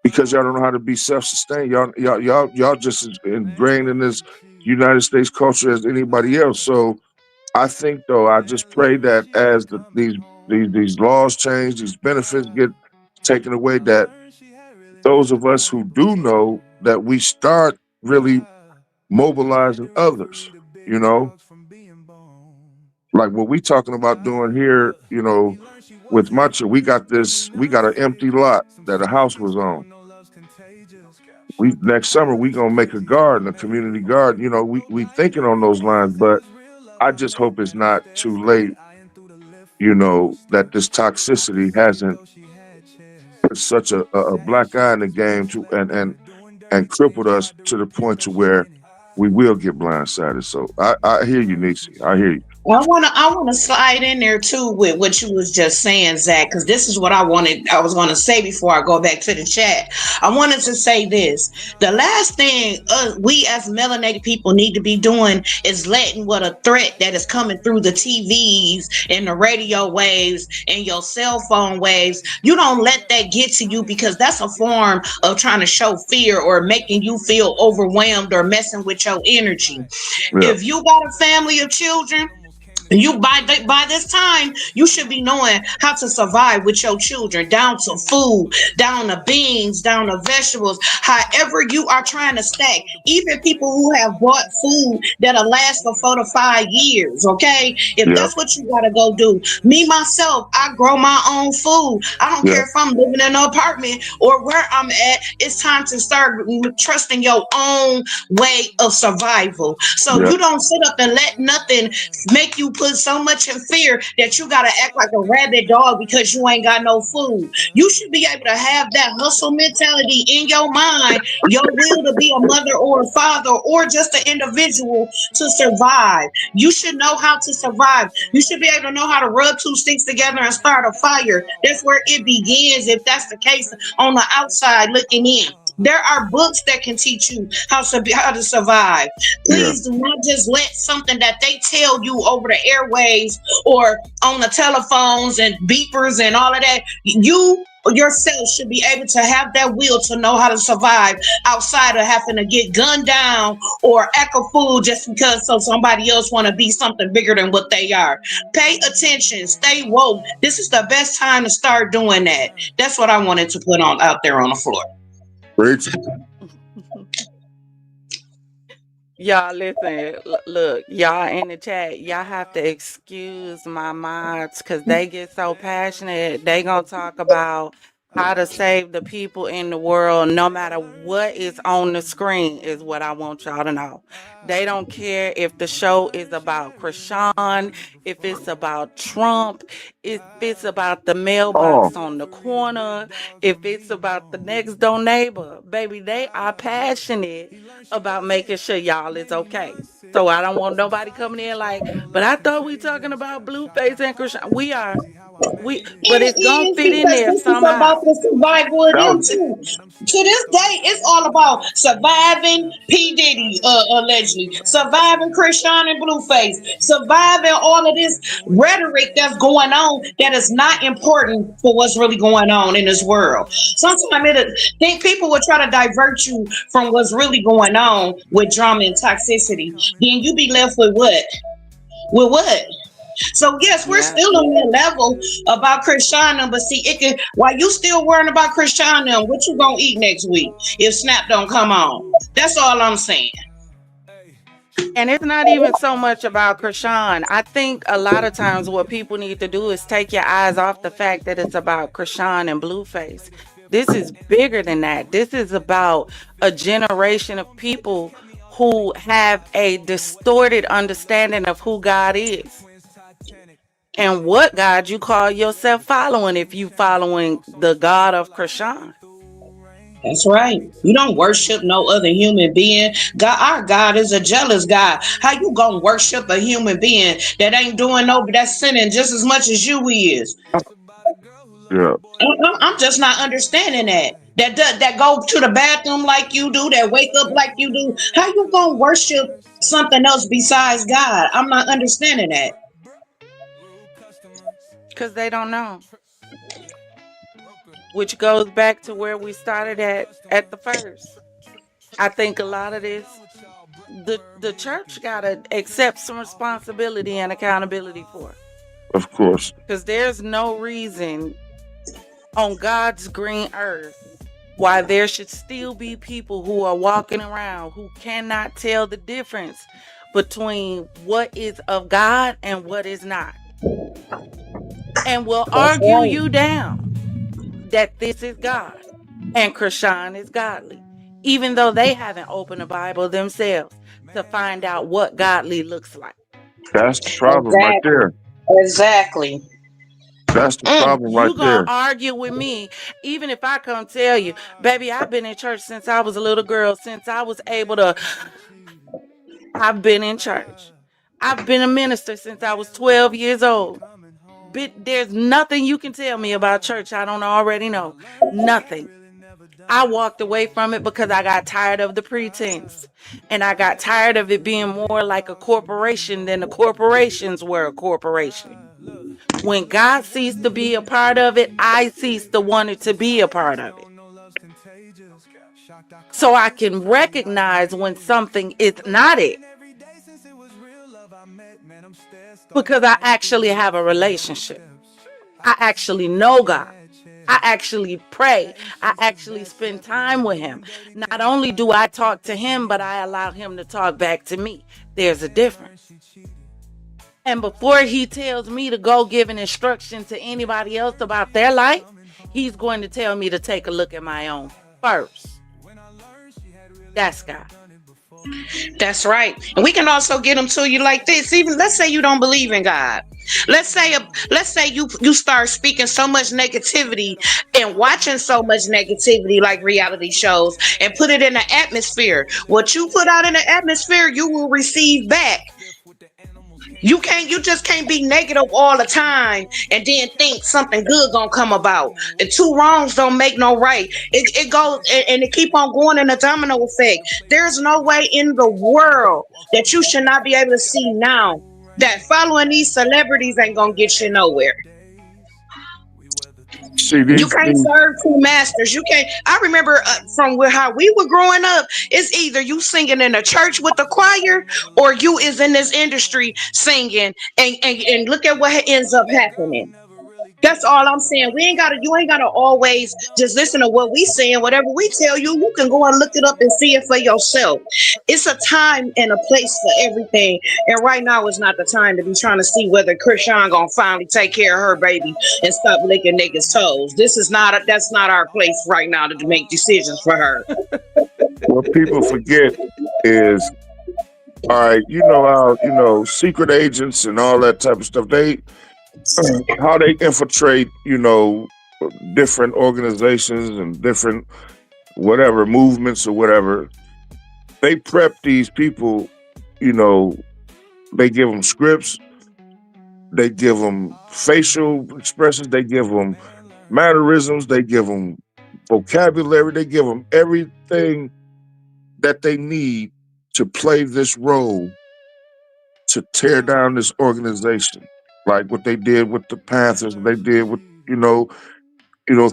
Speaker 18: because y'all don't know how to be self-sustained. Y'all just as ingrained in this United States culture as anybody else. So I think, though, I just pray that as these laws change, these benefits get taken away, that those of us who do know, that we start really mobilizing others, you know? Like what we talking about doing here, you know, with my church, we got an empty lot that a house was on. Next summer we gonna make a garden, a community garden. You know, we thinking on those lines, but I just hope it's not too late, you know, that this toxicity hasn't put such a black eye in the game to and crippled us to the point to where we will get blindsided. So I hear you, Nixie. I hear you.
Speaker 19: I wanna slide in there too with what you was just saying, Zach, because this is what I was gonna say before I go back to the chat. I wanted to say this. The last thing we as melanated people need to be doing is letting what a threat that is coming through the TVs and the radio waves and your cell phone waves. You don't let that get to you, because that's a form of trying to show fear or making you feel overwhelmed or messing with your energy.
Speaker 18: Yeah.
Speaker 19: If you got a family of children, you by this time you should be knowing how to survive with your children, down to food, down to beans, down to vegetables, however you are trying to stack. Even people who have bought food that'll last for 4 to 5 years. Okay, if that's what you gotta go do. Me myself, I grow my own food. I don't care if I'm living in an apartment or where I'm at. It's time to start trusting your own way of survival. So you don't sit up and let nothing make you put so much in fear that you gotta act like a rabid dog because you ain't got no food. You should be able to have that hustle mentality in your mind, your will to be a mother or a father or just an individual to survive. You should know how to survive. You should be able to know how to rub 2 sticks together and start a fire. That's where it begins, if that's the case, on the outside looking in. There are books that can teach you how to survive. Please do not just let something that they tell you over the airwaves or on the telephones and beepers and all of that. You yourself should be able to have that will to know how to survive outside of having to get gunned down or act a fool just because somebody else want to be something bigger than what they are. Pay attention, stay woke. This is the best time to start doing that. That's what I wanted to put on out there on the floor.
Speaker 3: Y'all listen, look, y'all in the chat, y'all have to excuse my mods because they get so passionate. They gonna talk about how to save the people in the world no matter what is on the screen, is what I want y'all to know. They don't care if the show is about Chrisean, if it's about Trump, if it's about the mailbox on the corner, if it's about the next door neighbor. Baby, they are passionate about making sure y'all is okay. So I don't want nobody coming in like, but I thought we talking about Blueface and Chrisean. We are. But
Speaker 19: It
Speaker 3: it's gonna
Speaker 19: is,
Speaker 3: fit in
Speaker 19: because
Speaker 3: there
Speaker 19: this is about
Speaker 3: somehow.
Speaker 19: the survival of them too. To this day, it's all about surviving P. Diddy, allegedly, surviving Chrisean and Blueface, surviving all of this rhetoric that's going on that is not important for what's really going on in this world. Sometimes think people will try to divert you from what's really going on with drama and toxicity. Then you be left with what? With what? So yes, we're still on that level about Chrisean, but see, it can, while you still worrying about Chrisean, what you gonna eat next week if Snap don't come on? That's all I'm saying.
Speaker 3: And it's not even so much about Chrisean. I think a lot of times what people need to do is take your eyes off the fact that it's about Chrisean and Blueface. This is bigger than that. This is about a generation of people who have a distorted understanding of who God is. And what God you call yourself following if you following the God of Chrisean.
Speaker 19: That's right. You don't worship no other human being. God, our God is a jealous God. How you gonna worship a human being that ain't doing that's sinning just as much as you is?
Speaker 18: Yeah.
Speaker 19: I'm just not understanding that. That go to the bathroom like you do, that wake up like you do. How you gonna worship something else besides God? I'm not understanding that.
Speaker 3: Because they don't know. Which goes back to where we started at the first. I think a lot of this, the church gotta accept some responsibility and accountability for.
Speaker 18: Of course.
Speaker 3: Because there's no reason on God's green earth why there should still be people who are walking around who cannot tell the difference between what is of God and what is not, and will argue you down that this is God and Chrisean is godly, even though they haven't opened the Bible themselves to find out what godly looks like.
Speaker 18: That's the problem right there.
Speaker 19: Exactly.
Speaker 18: That's the problem right
Speaker 3: You gonna
Speaker 18: there.
Speaker 3: argue with me, even if I come tell you, baby, I've been in church since I was a little girl, since I was able to. I've been in church. I've been a minister since I was 12 years old. There's nothing you can tell me about church I don't already know. Nothing. I walked away from it because I got tired of the pretense. And I got tired of it being more like a corporation than the corporations were a corporation. When God ceased to be a part of it, I ceased to want it to be a part of it. So I can recognize when something is not it. Because I actually have a relationship. I actually know God. I actually pray. I actually spend time with him. Not only do I talk to him, but I allow him to talk back to me. There's a difference. And before he tells me to go give an instruction to anybody else about their life, he's going to tell me to take a look at my own first. That's God.
Speaker 19: That's right. And we can also get them to you like this. Even let's say you don't believe in God. Let's say you start speaking so much negativity and watching so much negativity like reality shows and put it in the atmosphere. What you put out in the atmosphere, you will receive back. You just can't be negative all the time and then think something good gonna come about. And two wrongs don't make no right. It goes and it keep on going in a domino effect. There's no way in the world that you should not be able to see now that following these celebrities ain't gonna get you nowhere. You can't serve two masters. You can't. I remember from how we were growing up, it's either you singing in a church with the choir or you is in this industry singing and look at what ends up happening. That's all I'm saying. You ain't gotta always just listen to what we saying. Whatever we tell you, you can go and look it up and see it for yourself. It's a time and a place for everything. And right now is not the time to be trying to see whether Chrisean gonna finally take care of her baby and stop licking niggas' toes. That's not our place right now to make decisions for her.
Speaker 18: What people forget is, all right, you know how, secret agents and all that type of stuff, how they infiltrate, different organizations and different whatever movements or whatever. They prep these people, they give them scripts, they give them facial expressions, they give them mannerisms, they give them vocabulary, they give them everything that they need to play this role to tear down this organization. Like what they did with the Panthers, they did with,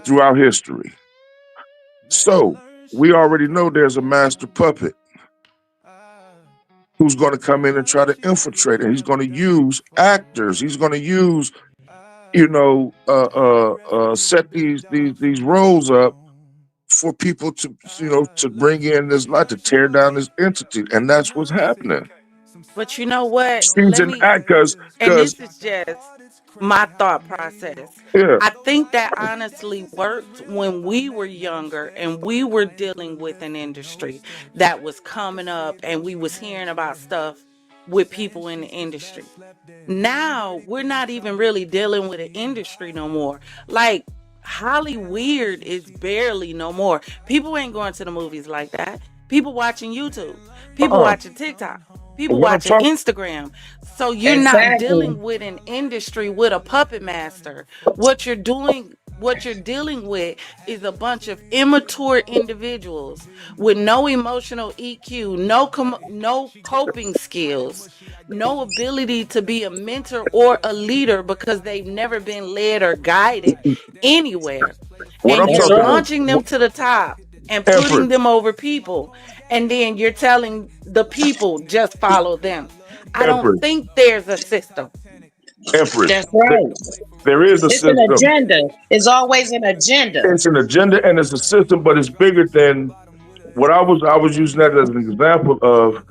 Speaker 18: throughout history. So we already know there's a master puppet who's going to come in and try to infiltrate it. He's going to use actors. He's going to use, set these roles up for people to, to bring in this light, to tear down this entity. And that's what's happening.
Speaker 3: But you know what?
Speaker 18: And
Speaker 3: this is just my thought process.
Speaker 18: Yeah.
Speaker 3: I think that honestly worked when we were younger and we were dealing with an industry that was coming up and we was hearing about stuff with people in the industry. Now we're not even really dealing with an industry no more. Like Hollywood is barely no more. People ain't going to the movies like that. People watching YouTube. People watching TikTok. People watching Instagram. So you're not dealing with an industry with a puppet master. What you're dealing with is a bunch of immature individuals with no emotional EQ, no coping skills, no ability to be a mentor or a leader because they've never been led or guided anywhere. And you're launching them to the top and putting them over people. And then you're telling the people just follow them. I don't think there's a system.
Speaker 18: Empress.
Speaker 19: That's right.
Speaker 18: There is a
Speaker 19: It's an
Speaker 18: system.
Speaker 19: agenda. It's always an agenda.
Speaker 18: It's an agenda and it's a system, but it's bigger than what I was using that as an example of.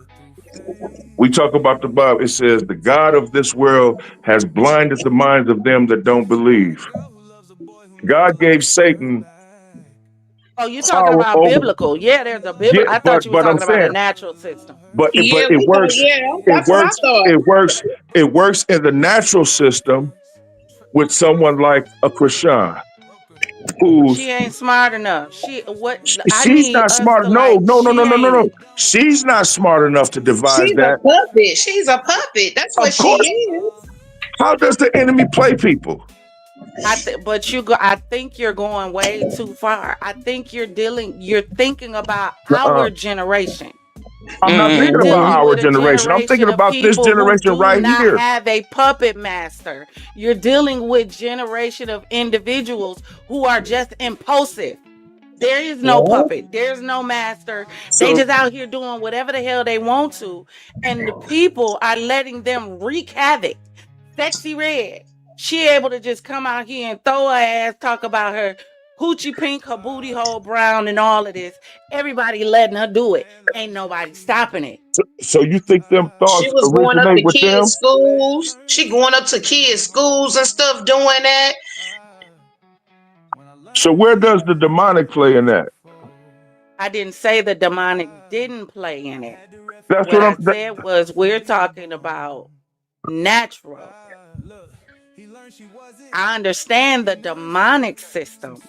Speaker 18: We talk about the Bible. It says the God of this world has blinded the minds of them that don't believe. God gave Satan
Speaker 3: Oh, you talking
Speaker 18: power
Speaker 3: about
Speaker 18: over.
Speaker 3: biblical? Yeah, there's a
Speaker 18: Yeah,
Speaker 3: biblical. I thought you were
Speaker 18: but I'm
Speaker 3: talking about a
Speaker 18: saying,
Speaker 3: natural system.
Speaker 18: but
Speaker 19: Yeah,
Speaker 18: it works. It
Speaker 19: that's what I
Speaker 18: works.
Speaker 19: thought.
Speaker 18: It works. It works in the natural system with someone like a Chrisean, who's
Speaker 3: She ain't smart enough. I
Speaker 18: she's
Speaker 3: need
Speaker 18: not
Speaker 3: us
Speaker 18: smart.
Speaker 3: to
Speaker 18: No,
Speaker 3: like.
Speaker 18: no, no,
Speaker 3: She
Speaker 18: no, no, no, no.
Speaker 3: ain't.
Speaker 18: She's not smart enough to devise
Speaker 19: She's a
Speaker 18: that.
Speaker 19: puppet. She's a puppet. That's what
Speaker 18: Of
Speaker 19: she
Speaker 18: course.
Speaker 19: is.
Speaker 18: How does the enemy play people?
Speaker 3: But I think you're going way too far. I think you're thinking about
Speaker 18: Uh-uh.
Speaker 3: our generation.
Speaker 18: I'm not
Speaker 3: You're
Speaker 18: thinking about
Speaker 3: dealing
Speaker 18: our
Speaker 3: with a
Speaker 18: generation. I'm thinking
Speaker 3: generation of
Speaker 18: about this
Speaker 3: people who
Speaker 18: generation
Speaker 3: do
Speaker 18: right
Speaker 3: not
Speaker 18: here.
Speaker 3: have a puppet master. You're dealing with generation of individuals who are just impulsive. There is no puppet. There's no master. They
Speaker 18: So
Speaker 3: just out here doing whatever the hell they want to. And the people are letting them wreak havoc. Sexy Red. She able to just come out here and throw her ass, talk about her hoochie pink, her booty hole brown, and all of this. Everybody letting her do it. Ain't nobody stopping it.
Speaker 18: so you think them
Speaker 19: She
Speaker 18: thoughts
Speaker 19: was going up
Speaker 18: originate
Speaker 19: to
Speaker 18: with
Speaker 19: kids'
Speaker 18: them?
Speaker 19: schools. She going up to kids' schools and stuff doing that.
Speaker 18: So where does the demonic play in that?
Speaker 3: I didn't say the demonic didn't play in it.
Speaker 18: That's
Speaker 3: What
Speaker 18: what
Speaker 3: I said was we're talking about natural. I understand the demonic system.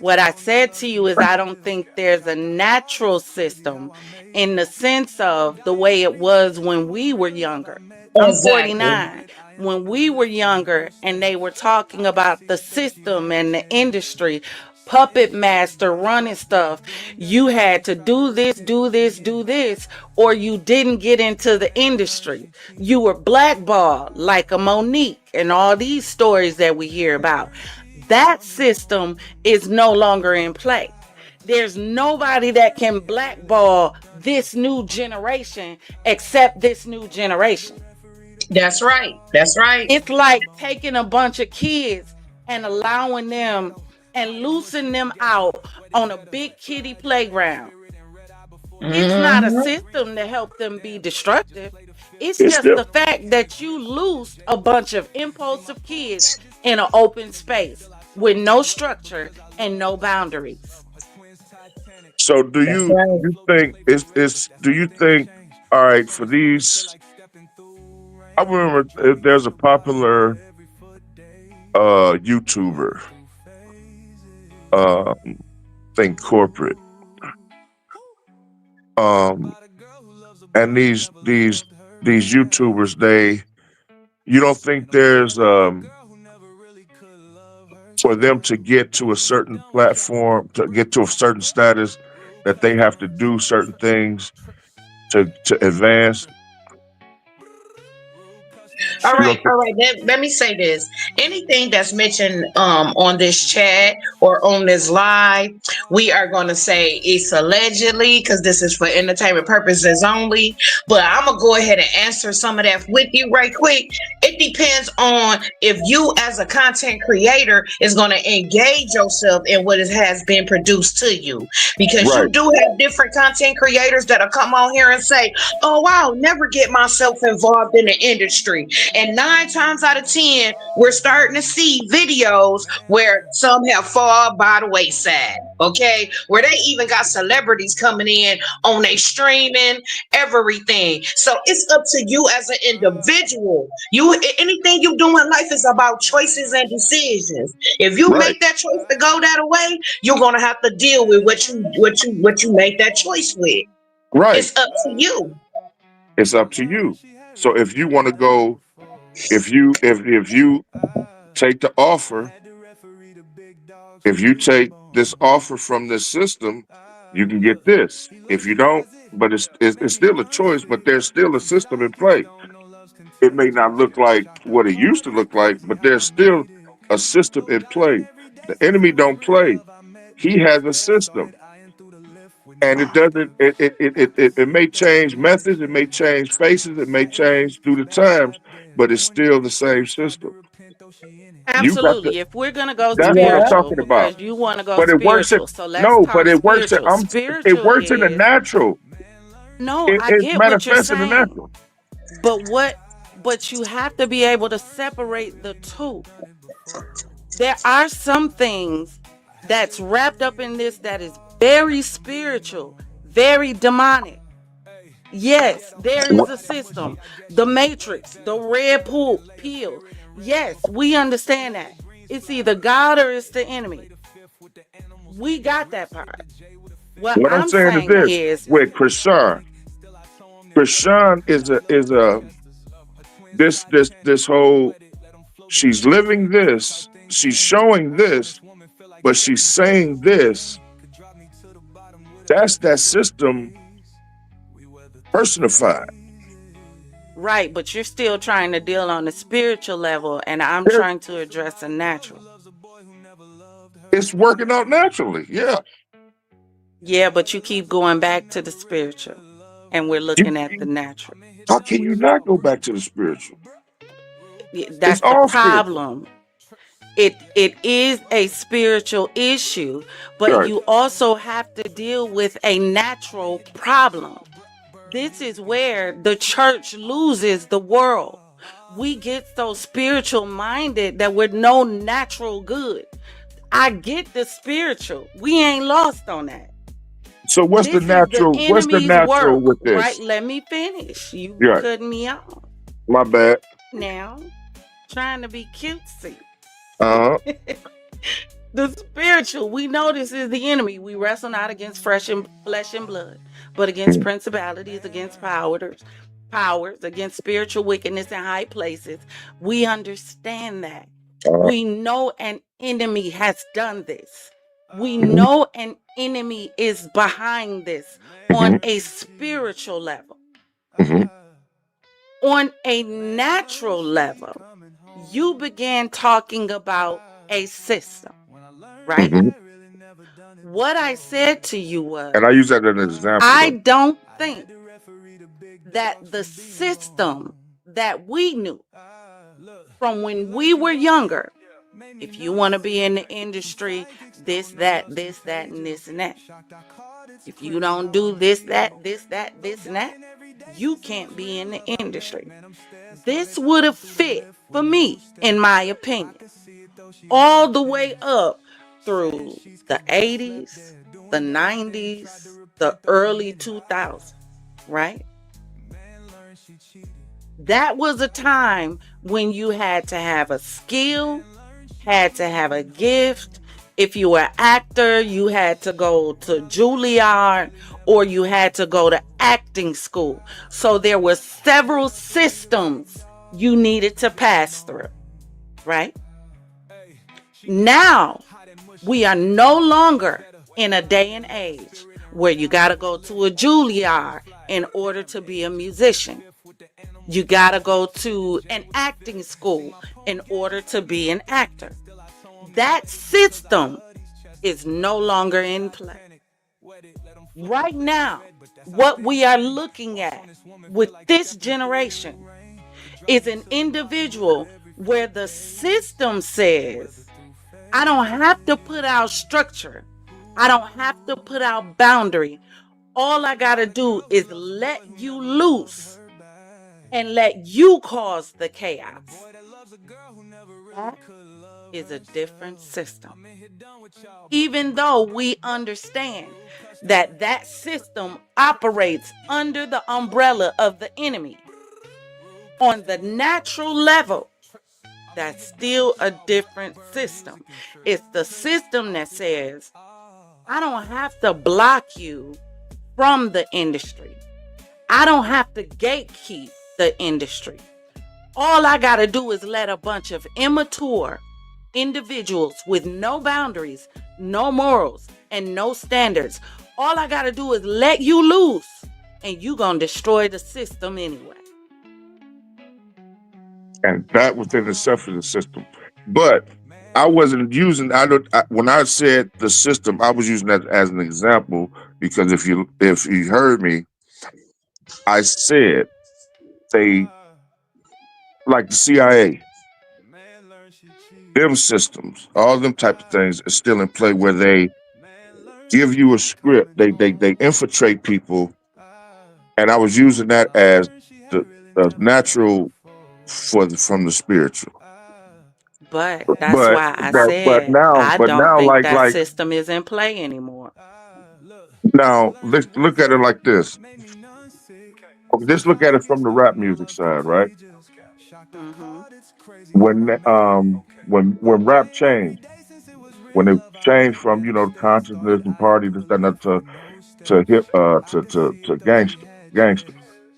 Speaker 3: What I said to you is I don't think there's a natural system in the sense of the way it was when we were younger. I'm
Speaker 19: Exactly.
Speaker 3: 49. When we were younger and they were talking about the system and the industry, puppet master running stuff, you had to do this, do this, do this, or you didn't get into the industry. You were blackballed like a Monique and all these stories that we hear about. That system is no longer in play. There's nobody that can blackball this new generation except this new generation.
Speaker 19: That's right. That's right.
Speaker 3: It's like taking a bunch of kids and allowing them and loosen them out on a big kiddie playground. It's not a system to help them be destructive. It's just the fact that you loosed a bunch of impulsive kids in an open space with no structure and no boundaries.
Speaker 18: So do you think do you think, all right, for these, I remember there's a popular YouTuber, think corporate. And these YouTubers, you don't think there's for them to get to a certain platform, to get to a certain status, that they have to do certain things to advance?
Speaker 19: All right. Let me say this. Anything that's mentioned on this chat or on this live, we are going to say it's allegedly because this is for entertainment purposes only. But I'm going to go ahead and answer some of that with you right quick. It depends on if you as a content creator is going to engage yourself in what has been produced to you. Because you do have different content creators that'll come on here and say, oh, I'll never get myself involved in the industry. And 9 times out of 10, we're starting to see videos where some have fallen by the wayside, okay? Where they even got celebrities coming in on their streaming, everything. So it's up to you as an individual. Anything you do in life is about choices and decisions. If you make that choice to go that way, you're gonna have to deal with what you make that choice with.
Speaker 18: Right.
Speaker 19: It's up to you.
Speaker 18: It's up to you. So if you want to go, if you take the offer, if you take this offer from this system, you can get this. If you don't, but it's still a choice, but there's still a system in play. It may not look like what it used to look like, but there's still a system in play. The enemy don't play. He has a system. And it doesn't, it may change methods, it may change faces, it may change through the times, but it's still the same system. You got to.
Speaker 3: Absolutely. If we're gonna go
Speaker 18: That's what I'm
Speaker 3: spiritual,
Speaker 18: talking about.
Speaker 3: because you want to go
Speaker 18: But it works at
Speaker 3: spiritual, so let's
Speaker 18: no, but
Speaker 3: talk
Speaker 18: it works at
Speaker 3: spiritual.
Speaker 18: it
Speaker 3: Spiritual
Speaker 18: works in the
Speaker 3: is
Speaker 18: natural.
Speaker 3: no,
Speaker 18: It,
Speaker 3: I
Speaker 18: it
Speaker 3: get what you're
Speaker 18: manifests in the
Speaker 3: saying,
Speaker 18: natural.
Speaker 3: but you have to be able to separate the two. There are some things that's wrapped up in this that is very spiritual, very demonic. Yes, there is a system, the matrix, the red pill. Yes, we understand that. It's either God or it's the enemy. We got that part. What
Speaker 18: What I'm
Speaker 3: I'm
Speaker 18: saying is
Speaker 3: saying
Speaker 18: this:
Speaker 3: is,
Speaker 18: with Chrisean is a this whole. She's living this. She's showing this, but she's saying this. That's that system personified.
Speaker 3: right, but you're still trying to deal on the spiritual level, and I'm
Speaker 18: There-
Speaker 3: trying to address the natural.
Speaker 18: It's working out naturally. Yeah.
Speaker 3: Yeah, but you keep going back to the spiritual, and we're looking at the natural.
Speaker 18: How can you not go back to the spiritual?
Speaker 3: That's
Speaker 18: It's
Speaker 3: the
Speaker 18: all spiritual.
Speaker 3: problem. It is a spiritual issue, but
Speaker 18: Right.
Speaker 3: you also have to deal with a natural problem. This is where the church loses the world. We get so spiritual minded that we're no natural good. I get the spiritual. We ain't lost on that.
Speaker 18: So what's
Speaker 3: This
Speaker 18: the
Speaker 3: is
Speaker 18: natural?
Speaker 3: the
Speaker 18: What's the
Speaker 3: enemy's
Speaker 18: natural
Speaker 3: work,
Speaker 18: with this?
Speaker 3: right? Let me finish. You
Speaker 18: Right.
Speaker 3: cutting me off
Speaker 18: My bad.
Speaker 3: now, trying to be cutesy. The spiritual, we know this is the enemy. We wrestle not against flesh and blood, but against principalities, against powers, against spiritual wickedness in high places. We understand that. We know an enemy has done this. We know an enemy is behind this on a spiritual level. On a natural level, you began talking about a system, right? What I said to you was,
Speaker 18: And I use that as an example.
Speaker 3: I don't think that the system that we knew from when we were younger, if you want to be in the industry, this, that, and this, and that. If you don't do this, that, and that, you can't be in the industry. This would have fit for me, in my opinion, all the way up through the 80s, the 90s, the early 2000s, right? That was a time when you had to have a skill, had to have a gift. If you were an actor, you had to go to Juilliard or you had to go to acting school. So there were several systems you needed to pass through, right? Now, we are no longer in a day and age where you got to go to a Juilliard in order to be a musician. You got to go to an acting school in order to be an actor. That system is no longer in play. Right now, what we are looking at with this generation is an individual where the system says, I don't have to put out structure. I don't have to put out boundary. All I got to do is let you loose and let you cause the chaos. That is a different system. Even though we understand that that system operates under the umbrella of the enemy, on the natural level, that's still a different system. It's the system that says, I don't have to block you from the industry. I don't have to gatekeep the industry. All I got to do is let a bunch of immature individuals with no boundaries, no morals, and no standards. All I got to do is let you loose, and you going to destroy the system anyway.
Speaker 18: And that within itself is a system. But I wasn't using, when I said the system, I was using that as an example because if you heard me, I said they like the CIA, them systems, all them type of things are still in play where they give you a script. They infiltrate people, and I was using that as the natural from the spiritual.
Speaker 3: But that's why I said I
Speaker 18: But
Speaker 3: don't
Speaker 18: now,
Speaker 3: think
Speaker 18: like
Speaker 3: that system is in play anymore.
Speaker 18: now, let's look at it like this. Okay, just look at it from the rap music side, right?
Speaker 3: Mm-hmm.
Speaker 18: When rap changed, when it changed from consciousness and party this that and that to hip to gangster.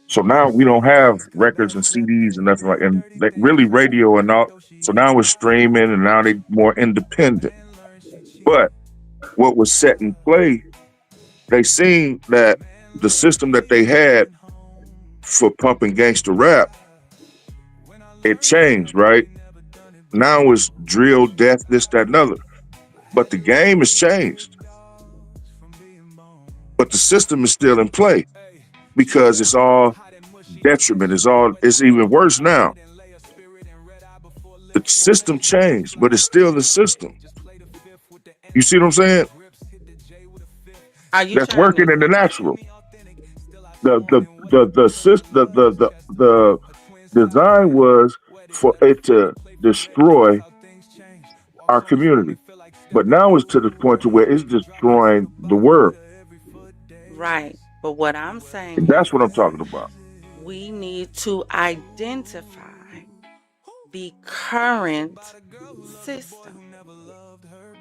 Speaker 18: So now we don't have records and CDs and nothing like, and really radio and all. So now it's streaming, and now they more independent. But what was set in play, they seen that the system that they had for pumping gangster rap, it changed, right? Now it's drill, death, this, that, and other. But the game has changed. But the system is still in play because it's all detriment. It's even worse now. The system changed, but it's still the system. You see what I'm saying? That's working in the natural. The design was for it to destroy our community, but now it's to the point to where it's destroying the world.
Speaker 3: Right. But what I'm saying,
Speaker 18: that's what I'm talking about.
Speaker 3: We need to identify the current system.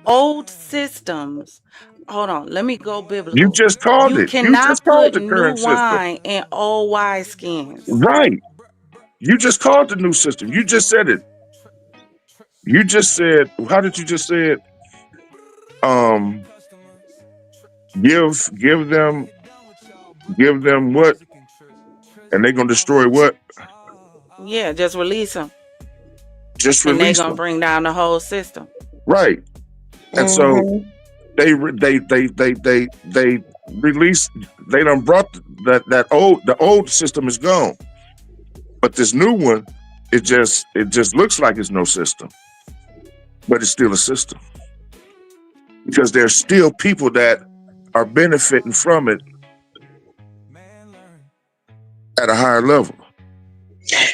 Speaker 3: Old systems. Hold on, let me go biblical.
Speaker 18: You just called it.
Speaker 3: You cannot put
Speaker 18: the
Speaker 3: new
Speaker 18: current system.
Speaker 3: wine in old wineskins.
Speaker 18: Right. You just called the new system. You just said it. You just said, how did you just say it? Give them what? And they're gonna destroy what?
Speaker 3: Yeah, just release them.
Speaker 18: Just release them.
Speaker 3: And they're gonna bring down the whole system.
Speaker 18: Right. And so they released. They done brought the old system is gone, but this new one, it just looks like it's no system, but it's still a system because there's still people that are benefiting from it at a higher level.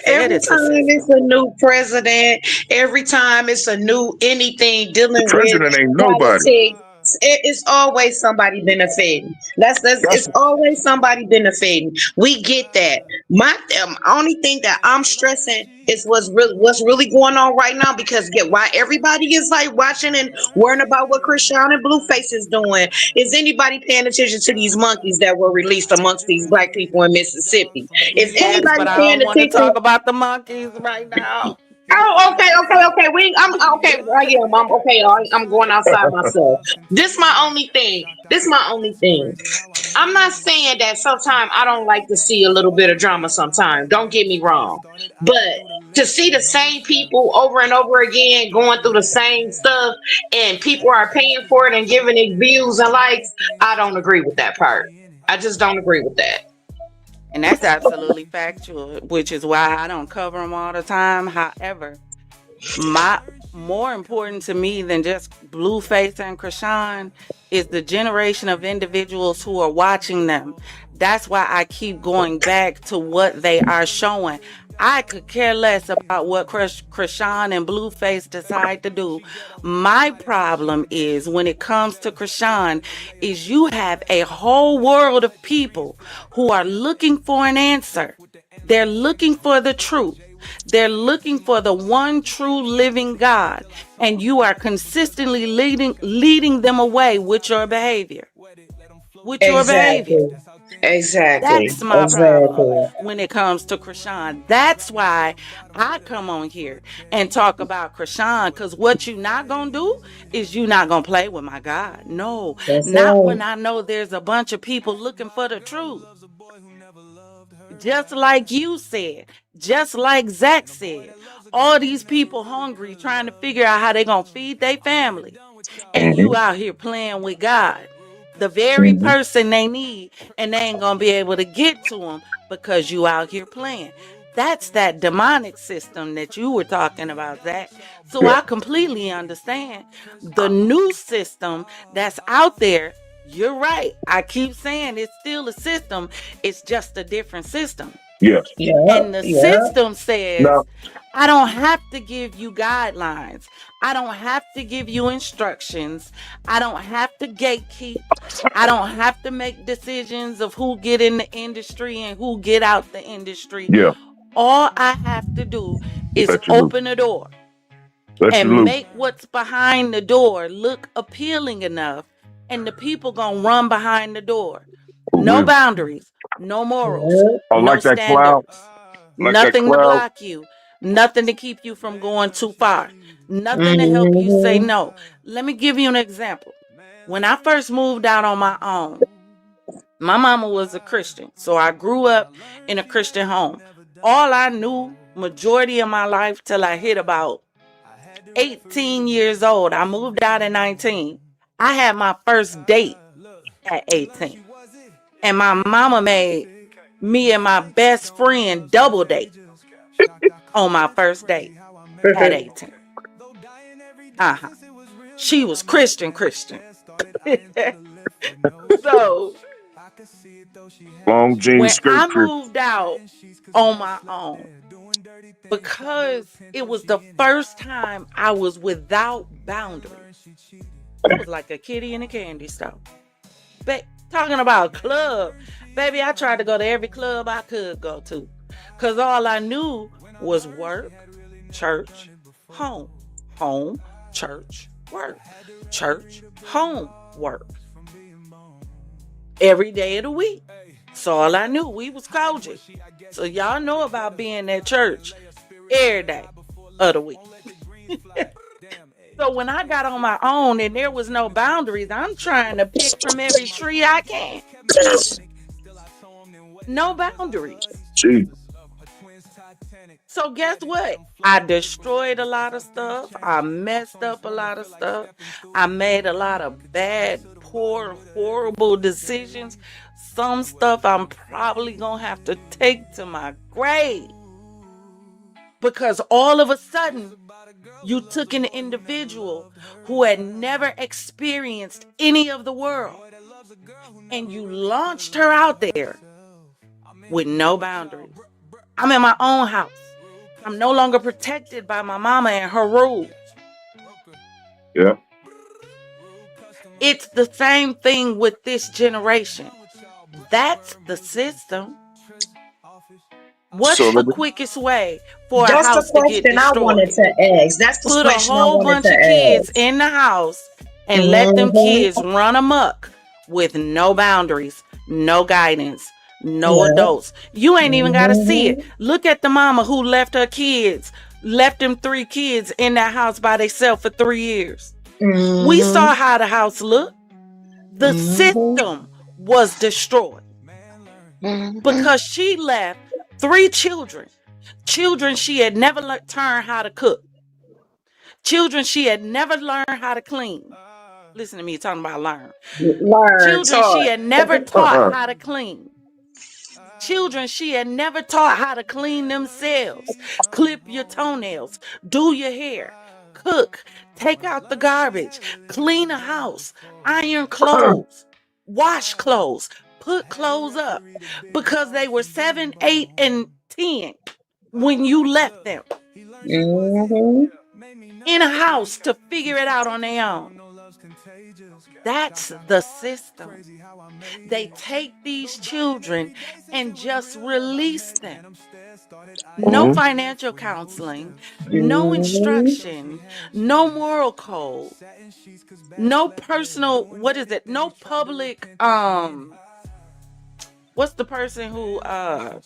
Speaker 19: Every time it's a new president, every time it's a new anything dealing with
Speaker 18: president ain't nobody.
Speaker 19: Politics, it's always somebody benefiting. It's always somebody benefiting. We get that. My only thing that I'm stressing is what's really going on right now, because why everybody is like watching and worrying about what Chrisean and Blueface is doing. Is anybody paying attention to these monkeys that were released amongst these black people in Mississippi? Is anybody paying attention?
Speaker 3: Talk about the monkeys right now.
Speaker 19: Oh, okay. I'm okay. I'm going outside myself. This my only thing. I'm not saying that sometimes I don't like to see a little bit of drama sometimes. Don't get me wrong. But to see the same people over and over again going through the same stuff and people are paying for it and giving it views and likes, I don't agree with that part. I just don't agree with that.
Speaker 3: And that's absolutely factual, which is why I don't cover them all the time. However, more important to me than just Blueface and Chrisean is the generation of individuals who are watching them. That's why I keep going back to what they are showing. I could care less about what Chrisean and Blueface decide to do. My problem is when it comes to Chrisean is you have a whole world of people who are looking for an answer. They're looking for the truth. They're looking for the one true living God. And you are consistently leading them away with your behavior.
Speaker 19: Exactly.
Speaker 3: That's my problem when it comes to Chrisean. That's why I come on here and talk about Chrisean, because what you not gonna do is you not gonna play with my God. No, not when I know there's a bunch of people looking for the truth. Just like you said, just like Zach said, all these people hungry trying to figure out how they gonna feed their family, and you out here playing with God. The very person they need, and they ain't gonna be able to get to them because you out here playing. That's that demonic system that you were talking about, Zach. So
Speaker 18: Yeah.
Speaker 3: I completely understand the new system that's out there. You're right. I keep saying it's still a system. It's just a different system.
Speaker 18: Yeah.
Speaker 3: And the system says,
Speaker 18: No.
Speaker 3: I don't have to give you guidelines. I don't have to give you instructions. I don't have to gatekeep. I don't have to make decisions of who get in the industry and who get out the industry.
Speaker 18: Yeah.
Speaker 3: All I have to do is
Speaker 18: Let you loose.
Speaker 3: open the door
Speaker 18: Let you
Speaker 3: and
Speaker 18: loose.
Speaker 3: make what's behind the door look appealing enough, and the people gonna run behind the door. No boundaries, no morals,
Speaker 18: Oh,
Speaker 3: no
Speaker 18: like that cloud.
Speaker 3: standards,
Speaker 18: Like that
Speaker 3: nothing to
Speaker 18: cloud.
Speaker 3: block you, nothing to keep you from going too far, nothing to help you say no. Let me give you an example. When I first moved out on my own, my mama was a Christian, so I grew up in a Christian home. All I knew majority of my life till I hit about 18 years old. I moved out at 19. I had my first date at 18. And my mama made me and my best friend double date on my first date at 18. Uh-huh. She was Christian. So
Speaker 18: Long jean
Speaker 3: when
Speaker 18: skirt.
Speaker 3: I moved out on my own, because it was the first time I was without boundaries. I was like a kitty in a candy store. But talking about club, baby, I tried to go to every club I could go to. Because all I knew was work, church, home. Home, church, work. Church, home, work. Every day of the week. So all I knew, we was coaching. So y'all know about being at church every day of the week. So when I got on my own and there was no boundaries, I'm trying to pick from every tree I can. No boundaries.
Speaker 18: Gee.
Speaker 3: So guess what? I destroyed a lot of stuff. I messed up a lot of stuff. I made a lot of bad, poor, horrible decisions. Some stuff I'm probably gonna have to take to my grave. Because all of a sudden, you took an individual who had never experienced any of the world and you launched her out there with no boundaries. I'm in my own house. I'm no longer protected by my mama and her rules.
Speaker 18: Yeah.
Speaker 3: It's the same thing with this generation. That's the system. What's the quickest way for a house to get destroyed?
Speaker 19: That's the question I wanted to ask. That's the
Speaker 3: Put
Speaker 19: question
Speaker 3: a
Speaker 19: I
Speaker 3: whole
Speaker 19: wanted
Speaker 3: bunch
Speaker 19: to
Speaker 3: of kids
Speaker 19: ask.
Speaker 3: in the house and let them kids run amok with no boundaries, no guidance, no adults. You ain't even got to see it. Look at the mama who left her kids, left them 3 kids in that house by themselves for 3 years. We saw how the house looked. The system was destroyed because she left 3 children she had never learned how to cook, children she had never learned how to clean. Listen to me talking about learn. Children she had never taught how to clean. Children she had never taught how to clean themselves, clip your toenails, do your hair, cook, take out the garbage, clean a house, iron clothes, wash clothes, put clothes up, because they were 7, 8, and 10 when you left them in a house to figure it out on their own. That's the system. They take these children and just release them. No financial counseling, no instruction, no moral code, no personal, no public, what's the person who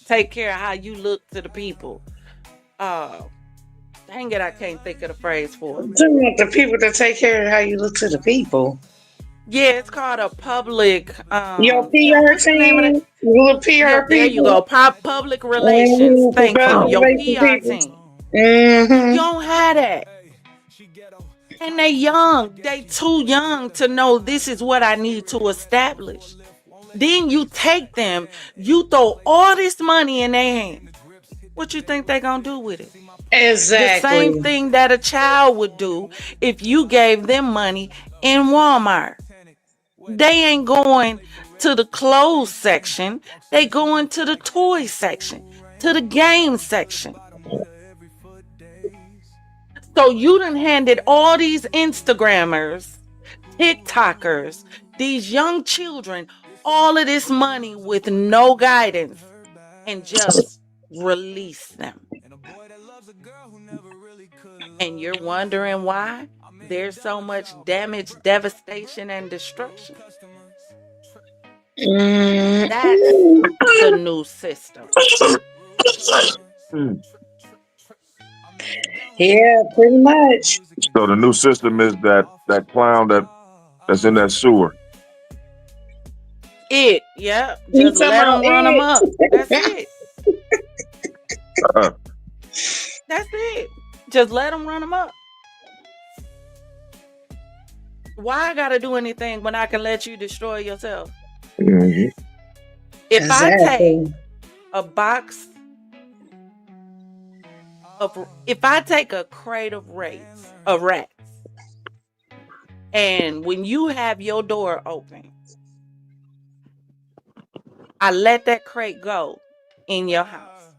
Speaker 3: take care of how you look to the people? Dang it, I can't think of the phrase for it.
Speaker 19: The people that take care of how you look to the people.
Speaker 3: Yeah, it's called a public.
Speaker 19: Your PR team. Your PR
Speaker 3: there you go. Public relations. Thank you. Your PR team. You don't have that. And they young. They too young to know this is what I need to establish. Then you take them. You throw all this money in their hands. What you think they gonna do with it? The
Speaker 19: Exactly.
Speaker 3: same thing that a child would do if you gave them money in Walmart. They ain't going to the clothes section. They going to the toy section, to the game section. So you done handed all these Instagrammers, TikTokers, these young children, all of this money with no guidance and just release them. And you're wondering why there's so much damage, devastation, and destruction. That's the new system.
Speaker 19: Yeah, pretty much.
Speaker 18: So the new system is that clown that's in that sewer.
Speaker 3: Yeah. Just let them run them up. That's it. That's it. Just let them run them up. Why I gotta do anything when I can let you destroy yourself?
Speaker 18: Mm-hmm.
Speaker 3: If I take a box of, if I take a crate of rats, and when you have your door open, I let that crate go in your house.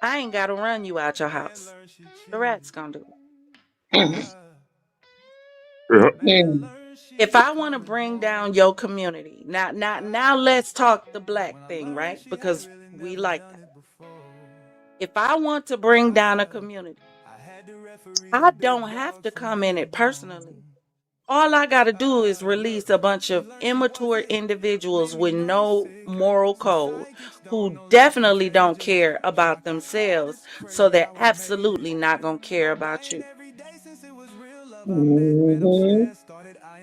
Speaker 3: I ain't gotta run you out your house. The rat's gonna do it. If I want to bring down your community, now let's talk the black thing, right? Because we like that. If I want to bring down a community, I don't have to come in it personally. All I got to do is release a bunch of immature individuals with no moral code who definitely don't care about themselves, so they're absolutely not going to care about you.
Speaker 19: Mm-hmm.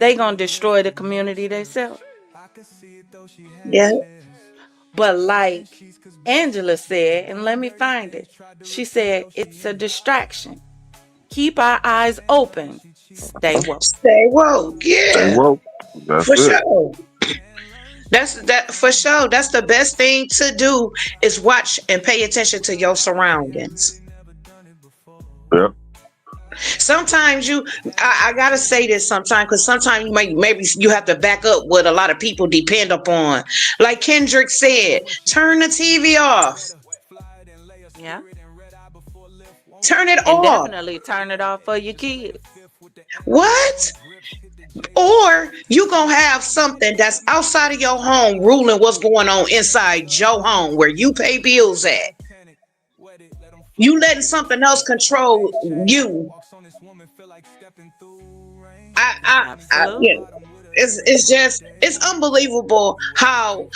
Speaker 3: They going to destroy the community themselves.
Speaker 19: Yeah.
Speaker 3: But like Angela said, and let me find it, she said, it's a distraction. Keep our eyes open. Stay woke.
Speaker 19: Stay woke. Yeah.
Speaker 18: Stay woke. That's
Speaker 19: for
Speaker 18: it.
Speaker 19: sure. That's for sure. That's the best thing to do is watch and pay attention to your surroundings.
Speaker 18: Yep.
Speaker 19: Sometimes I gotta say this sometimes, because sometimes maybe you have to back up what a lot of people depend upon. Like Kendrick said, turn the TV off.
Speaker 3: Yeah.
Speaker 19: Turn it
Speaker 3: and
Speaker 19: off.
Speaker 3: Definitely turn it off for your kids.
Speaker 19: What? Or you gonna have something that's outside of your home ruling what's going on inside your home where you pay bills at. You letting something else control you. It's unbelievable how,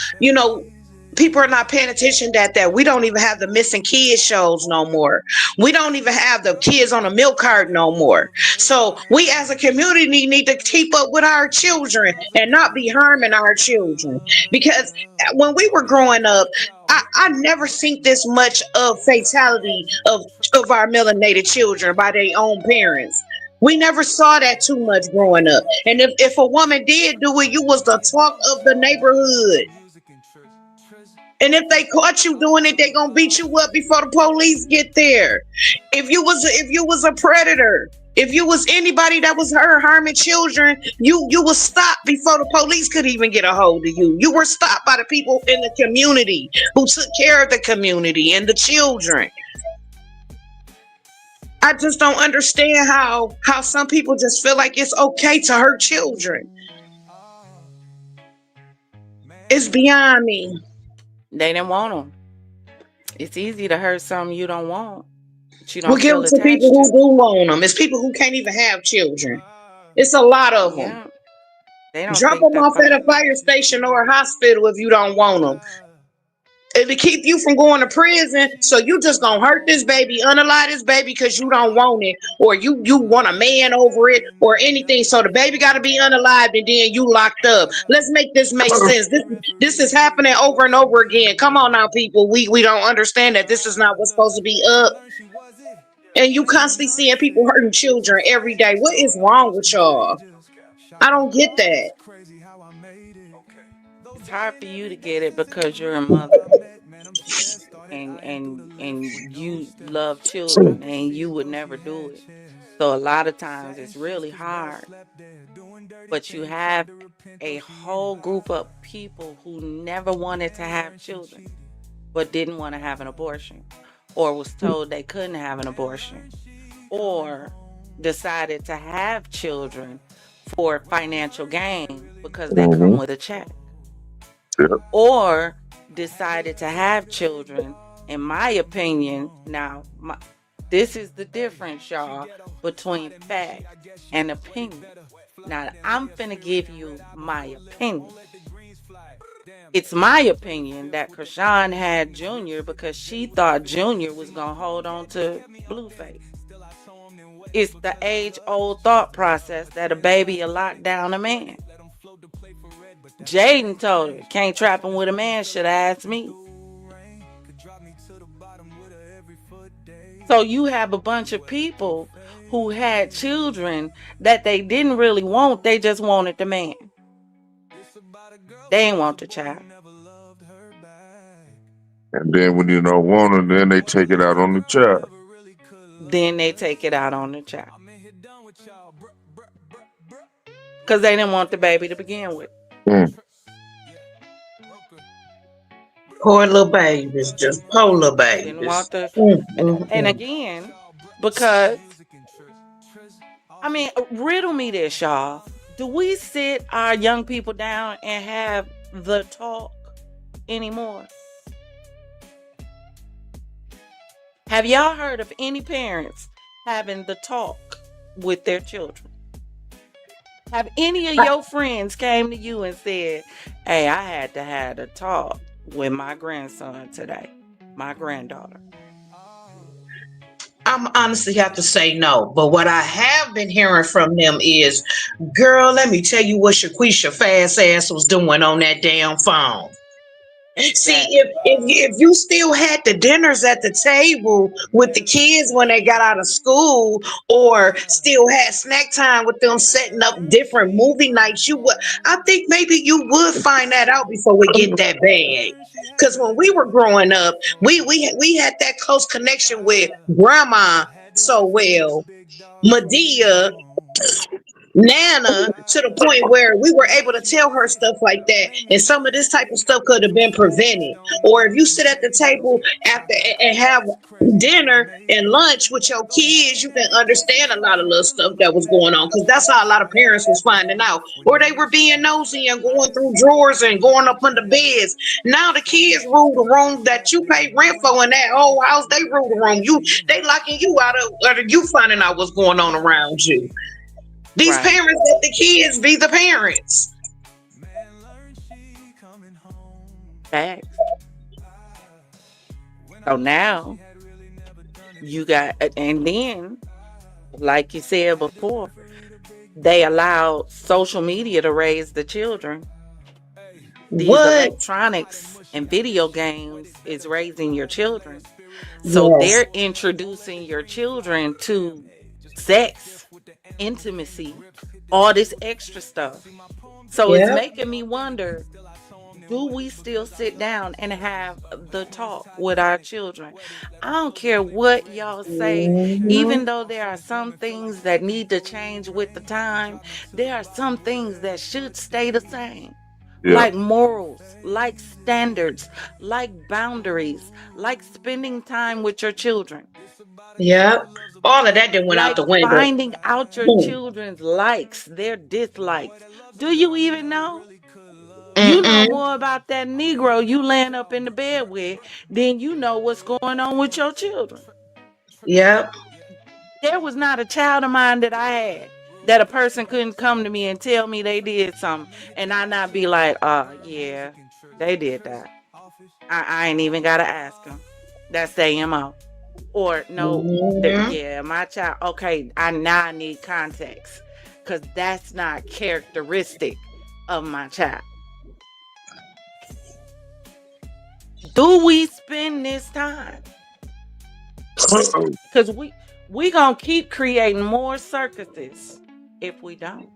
Speaker 19: people are not paying attention that we don't even have the missing kids shows no more. We don't even have the kids on the milk cart no more. So we as a community need to keep up with our children and not be harming our children. Because when we were growing up, I never seen this much of fatality of our melanated children by their own parents. We never saw that too much growing up. And if a woman did do it, you was the talk of the neighborhood. And if they caught you doing it, they gonna beat you up before the police get there. If you was a predator, if you was anybody that was harming children, you was stopped before the police could even get a hold of you. You were stopped by the people in the community who took care of the community and the children. I just don't understand how some people just feel like it's okay to hurt children. It's beyond me.
Speaker 3: They didn't want them. It's easy to hurt something you don't want. You don't
Speaker 19: we'll give
Speaker 3: feel
Speaker 19: them to people who do want them. It's people who can't even have children. It's a lot of them.
Speaker 3: They don't
Speaker 19: drop them off at a fire station or a hospital if you don't want them. It'll keep you from going to prison, so you just gonna hurt this baby, unalive this baby because you don't want it, or you want a man over it, or anything. So the baby got to be unalived, and then you locked up. Let's make this make sense. This is happening over and over again. Come on now, people. We don't understand that this is not what's supposed to be up. And you constantly seeing people hurting children every day. What is wrong with y'all? I don't get that.
Speaker 3: It's hard for you to get it because you're a mother. and you love children and you would never do it. So a lot of times it's really hard. But you have a whole group of people who never wanted to have children but didn't want to have an abortion, or was told they couldn't have an abortion, or decided to have children for financial gain because they come with a check, or decided to have children, in my opinion. Now, this is the difference, y'all, between fact and opinion. Now, I'm finna give you my opinion. It's my opinion that Chrisean had Junior because she thought Junior was going to hold on to Blueface. It's the age-old thought process that a baby will lock down a man. Jaidyn told her, can't trap him with a man, should have asked me. So you have a bunch of people who had children that they didn't really want, they just wanted the man. They ain't want the child.
Speaker 18: And then when you don't want it, then they take it out on the child.
Speaker 3: Then they take it out on the child. Because they didn't want the baby to begin with.
Speaker 19: Poor little babies, just poor little babies.
Speaker 3: Didn't want the, and again, because, I mean, riddle me this, y'all. Do we sit our young people down and have the talk anymore? Have y'all heard of any parents having the talk with their children? Have any of your friends came to you and said, hey, I had to have a talk with my grandson today, my granddaughter?
Speaker 19: I'm honestly have to say no. But what I have been hearing from them is, girl, let me tell you what Shaquisha fast ass was doing on that damn phone. See, if you still had the dinners at the table with the kids when they got out of school, or still had snack time with them, setting up different movie nights, I think maybe you would find that out before we get that bad. Because when we were growing up, we had that close connection with grandma so well, Medea, Nana, to the point where we were able to tell her stuff like that, and some of this type of stuff could have been prevented. Or if you sit at the table after and have dinner and lunch with your kids, you can understand a lot of little stuff that was going on, because that's how a lot of parents was finding out, or they were being nosy and going through drawers and going up under beds. Now the kids rule the room that you pay rent for in that whole house. They rule the room. They locking you out of you finding out what's going on around you. These parents let the kids be the parents.
Speaker 3: Facts. So now you got, and then, like you said before, they allowed social media to raise the children. These electronics and video games is raising your children. So they're introducing your children to sex, intimacy, all this extra stuff. So it's making me wonder, do we still sit down and have the talk with our children? I don't care what y'all say, even though there are some things that need to change with the time, there are some things that should stay the same. Like morals, like standards, like boundaries, like spending time with your children.
Speaker 19: All of that went out the window.
Speaker 3: Finding out your children's likes, their dislikes. Do you even know? You know more about that Negro you laying up in the bed with than you know what's going on with your children. There was not a child of mine that I had that a person couldn't come to me and tell me they did something, and I not be like, yeah, they did that. I ain't even gotta ask them. That's their MO. Or no, yeah, my child. Okay, I need context, because that's not characteristic of my child. Do we spend this time? Because we gonna keep creating more circuses if we don't.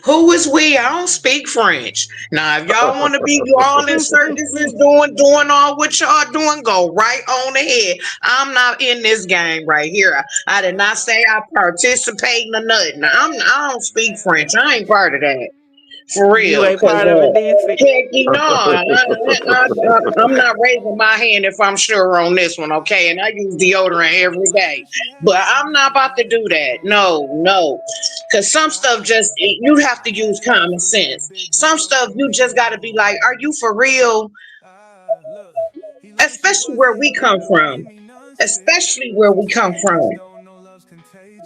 Speaker 19: Who is we? I don't speak French. Now, if y'all want to be all in circuses doing all what y'all doing, go right on ahead. I'm not in this game right here. I did not say I participate in nothing. I don't speak French. I ain't part of that. For
Speaker 3: You
Speaker 19: real,
Speaker 3: ain't
Speaker 19: because
Speaker 3: part of it, DC.
Speaker 19: heck, I'm not raising my hand if I'm sure on this one, okay? And I use deodorant every day, but I'm not about to do that. No, no, because some stuff just you have to use common sense. Some stuff you just got to be like, are you for real? Especially where we come from. Especially where we come from.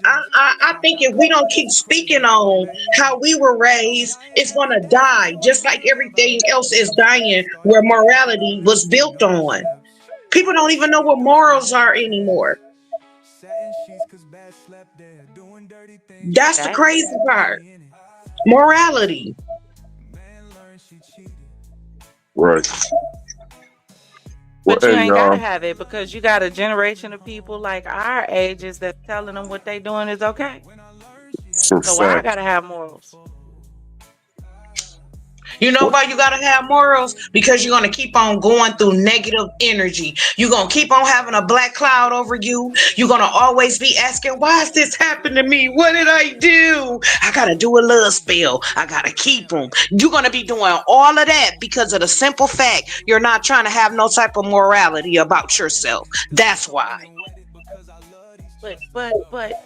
Speaker 19: I think if we don't keep speaking on how we were raised, it's going to die, just like everything else is dying where morality was built on. People don't even know what morals are anymore. That's the
Speaker 3: That's
Speaker 19: crazy part. Morality.
Speaker 18: Right. Well,
Speaker 3: But you
Speaker 18: hey,
Speaker 3: ain't gotta
Speaker 18: y'all.
Speaker 3: have it because you got a generation of people like our ages that's telling them what they doing is okay.
Speaker 18: For
Speaker 3: So why I
Speaker 18: fact.
Speaker 3: gotta have morals?
Speaker 19: You know why you gotta have morals? Because you're gonna keep on going through negative energy. You're gonna keep on having a black cloud over you. You're gonna always be asking, why is this happening to me? What did I do? I gotta do a love spell. I gotta keep them. You're gonna be doing all of that because of the simple fact you're not trying to have no type of morality about yourself. That's why.
Speaker 3: But but but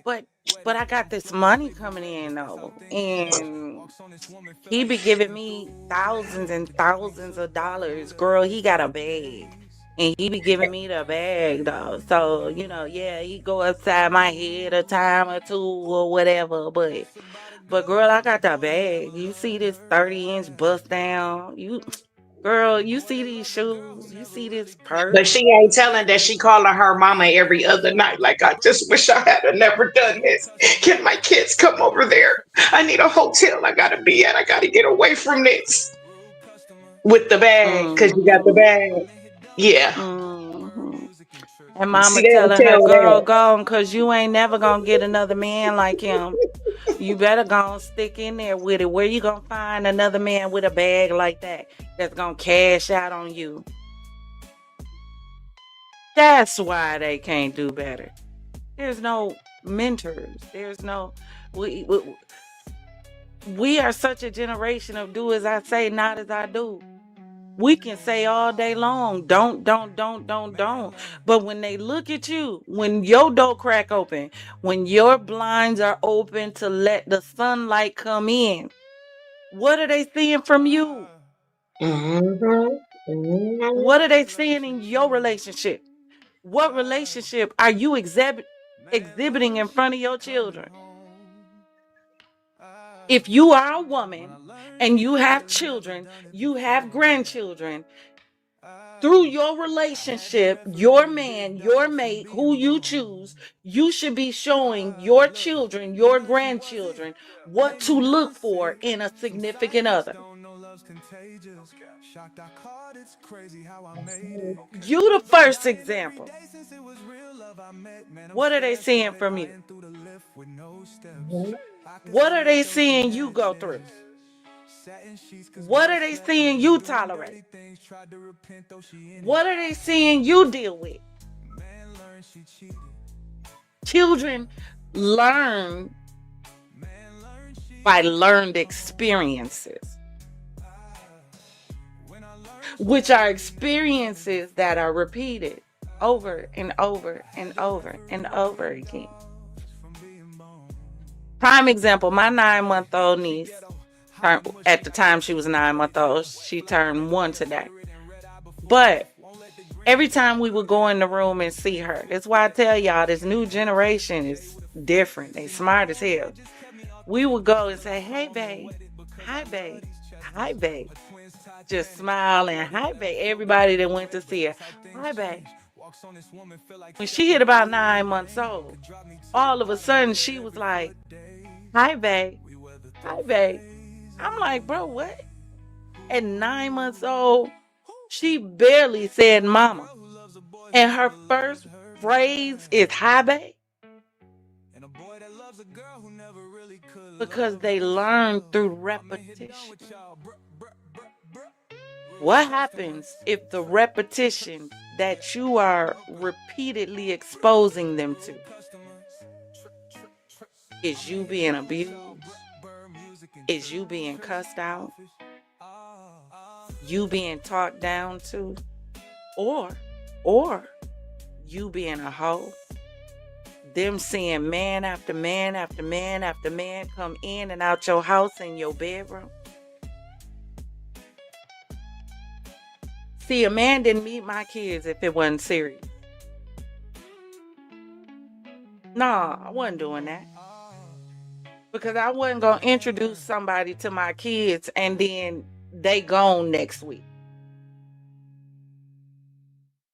Speaker 3: but but I got this money coming in though, and he be giving me thousands and thousands of dollars. Girl, he got a bag. And he be giving me the bag though. So, yeah, he go upside my head a time or two or whatever. But girl, I got the bag. You see this 30-inch bust down. Girl, you see these shoes. You see this
Speaker 19: But
Speaker 3: purse.
Speaker 19: she ain't telling that she calling her mama every other night. Like, I just wish I had never done this. Can my kids come over there? I need a hotel I gotta be at. I gotta get away from this. With the bag, because you got the
Speaker 3: Mhm.
Speaker 19: bag. Yeah.
Speaker 3: Mhm. And
Speaker 19: See,
Speaker 3: mama
Speaker 19: they'll
Speaker 3: telling her,
Speaker 19: tell
Speaker 3: girl,
Speaker 19: that.
Speaker 3: go on, cause you ain't never gonna get another man like him. You better go on stick in there with it. Where you gonna find another man with a bag like that that's gonna cash out on you? That's why they can't do better. There's no mentors. There's no we are such a generation of do as I say, not as I do. We can say all day long, don't. But when they look at you, when your door crack open, when your blinds are open to let the sunlight come in, what are they seeing from you? What are they seeing in your relationship? What relationship are you exhibiting in front of your children? If you are a woman and you have children, you have grandchildren, through your relationship, your man, your mate, who you choose, you should be showing your children, your grandchildren, what to look for in a significant other. You the first example. What are they seeing from you? What are they seeing you go through? What are they seeing you tolerate? What are they seeing you deal with? Children learn by learned experiences, which are experiences that are repeated over and over and over and over again. Prime example, my 9-month-old niece, at the time she was 9 months old, she turned 1 today. But every time we would go in the room and see her, that's why I tell y'all this new generation is different. They smart as hell. We would go and say, hey, babe. Hi, babe. Hi, babe. Just smile and hi, babe. Everybody that went to see her, hi, babe. When she hit about 9 months old, all of a sudden she was like, hi, babe. Hi, babe. I'm like, bro, what? At 9 months old, she barely said mama. And her first phrase is hi, babe. because they learn through repetition. What happens if the repetition that you are repeatedly exposing them to is you being abused, is you being cussed out, you being talked down to, or you being a hoe, them seeing man after man after man after man come in and out your house and your bedroom? See, a man didn't meet my kids if it wasn't serious. Nah, I wasn't doing that. Because I wasn't going to introduce somebody to my kids and then they gone next week.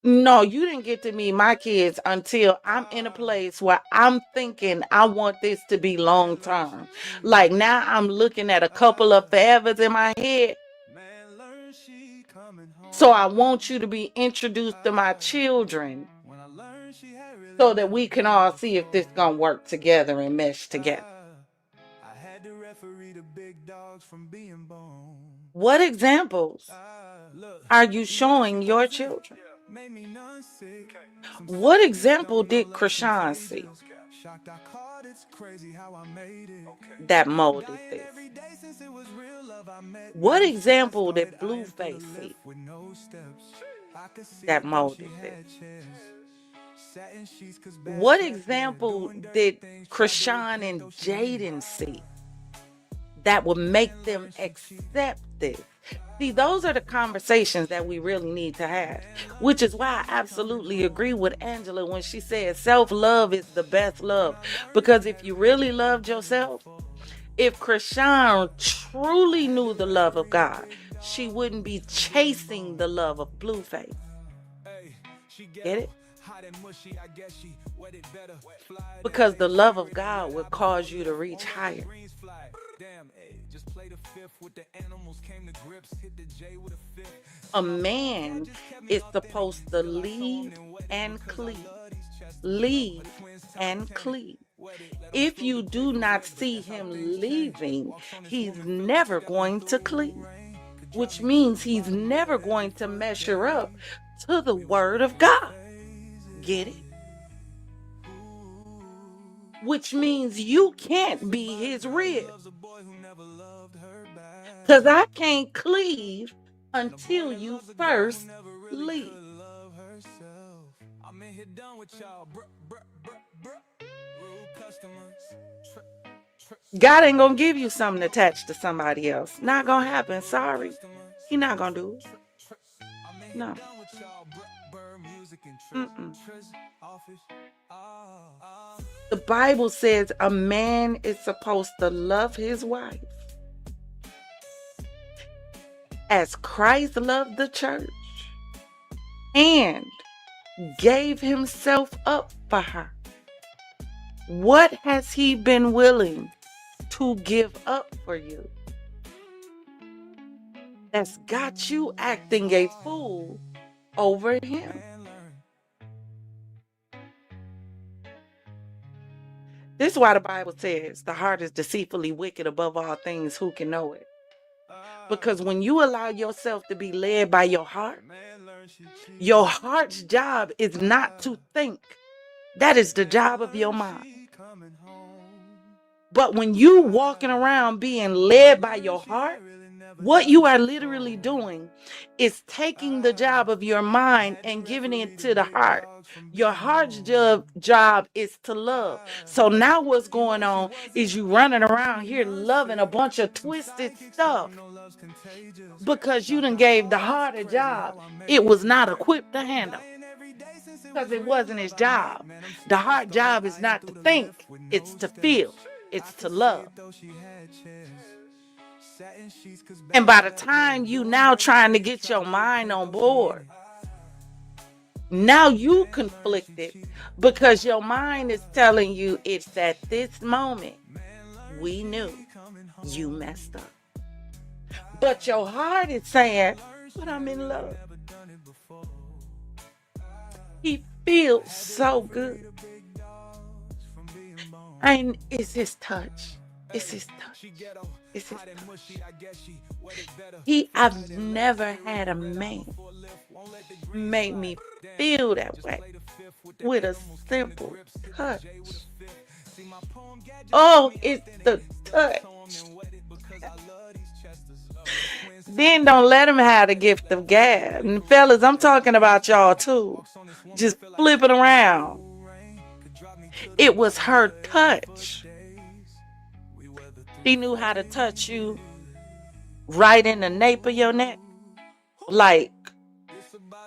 Speaker 3: No, you didn't get to meet my kids until I'm in a place where I'm thinking I want this to be long term. Like now I'm looking at a couple of forevers in my head. So I want you to be introduced to my children so that we can all see if this gonna work together and mesh together. What examples are you showing your children? What example did Chrisean see that molded this? What example did Blueface see that molded this? What example did Chrisean and Jaidyn see that would make them accept this? See, those are the conversations that we really need to have, which is why I absolutely agree with Angela when she says self-love is the best love. Because if you really loved yourself, if Chrisean truly knew the love of God, she wouldn't be chasing the love of Blueface. Get it? Because the love of God will cause you to reach higher. A man is supposed to lead and cleave. Lead and cleave. If you do not see him leaving, he's never going to cleave, which means he's never going to measure up to the word of God. Get it? Which means you can't be his rib. Because I can't cleave until you first leave. God ain't gonna give you something attached to somebody else. Not gonna happen. Sorry. He not gonna do it. No. The Bible says a man is supposed to love his wife as Christ loved the church and gave himself up for her. What has he been willing to give up for you that's got you acting a fool over him? This is why the Bible says the heart is deceitfully wicked above all things. Who can know it? Because when you allow yourself to be led by your heart's job is not to think. That is the job of your mind. But when you walking around being led by your heart, what you are literally doing is taking the job of your mind and giving it to the heart. Your heart's job is to love. So now what's going on is you running around here loving a bunch of twisted stuff because you done gave the heart a job it was not equipped to handle. Because it wasn't his job. The heart job is not to think, it's to feel, it's to love. And by the time you now trying to get your mind on board, now you conflicted because your mind is telling you it's at this moment we knew you messed up. But your heart is saying, but I'm in love. He feels so good. And it's his touch. It's his touch. It's his touch. I've never had a man make me feel that way with a simple touch. Oh, it's the touch. Then don't let him have the gift of gab. And fellas, I'm talking about y'all too. Just flip it around. It was her touch. She knew how to touch you right in the nape of your neck. Like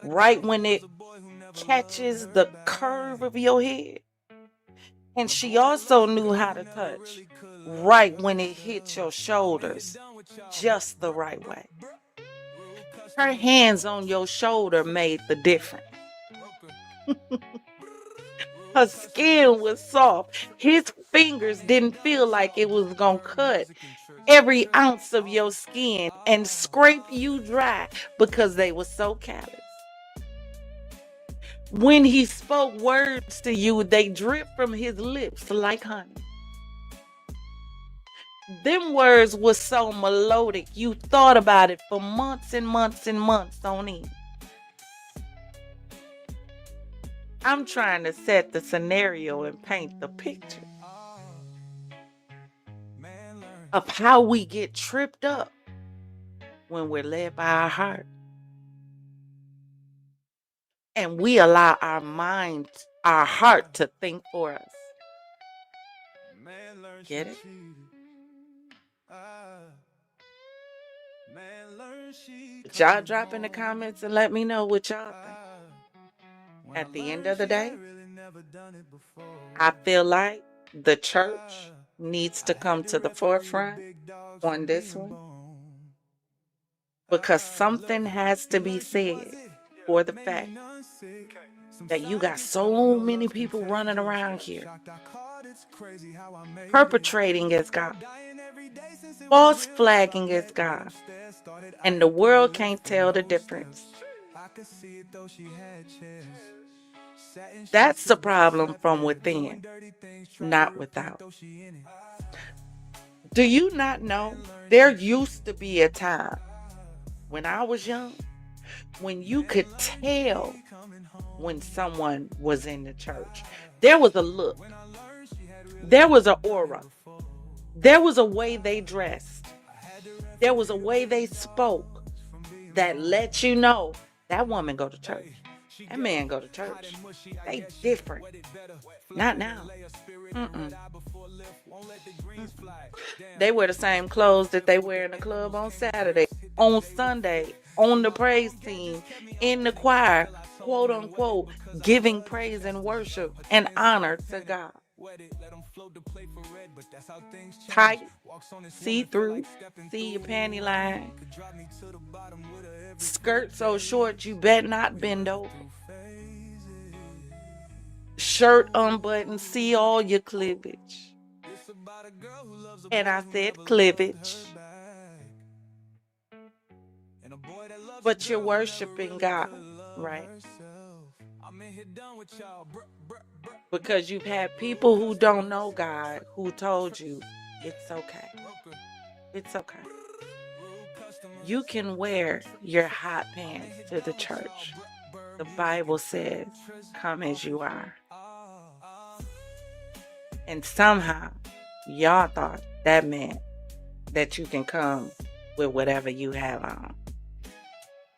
Speaker 3: right when it catches the curve of your head. And she also knew how to touch right when it hits your shoulders just the right way. Her hands on your shoulder made the difference. Her skin was soft. His fingers didn't feel like it was going to cut every ounce of your skin and scrape you dry because they were so callous. When he spoke words to you, they dripped from his lips like honey. Them words were so melodic, you thought about it for months and months and months on end. I'm trying to set the scenario and paint the picture of how we get tripped up when we're led by our heart. And we allow our mind, our heart to think for us. Get it? Y'all drop in the comments and let me know what y'all think. At the end of the day, I feel like the church needs to come to the forefront on this one because something has to be said for the fact that you got so many people running around here perpetrating as God, false flagging as God, and the world can't tell the difference. That's the problem from within, not without. Do you not know there used to be a time when I was young when you could tell when someone was in the church? There was a look. There was an aura. There was a way they dressed. There was a way they spoke that let you know that woman go to church. That man go to church. They different. Not now. They wear the same clothes that they wear in the club on Saturday, on Sunday, on the praise team, in the choir, quote unquote, giving praise and worship and honor to God. Tight, see-through, see your panty line, skirt so short you better not bend over, shirt unbuttoned, see all your cleavage. And I said cleavage. But you're worshiping God, right? Because you've had people who don't know God who told you it's okay. It's okay. You can wear your hot pants to the church. The Bible says, come as you are. And somehow, y'all thought that meant that you can come with whatever you have on.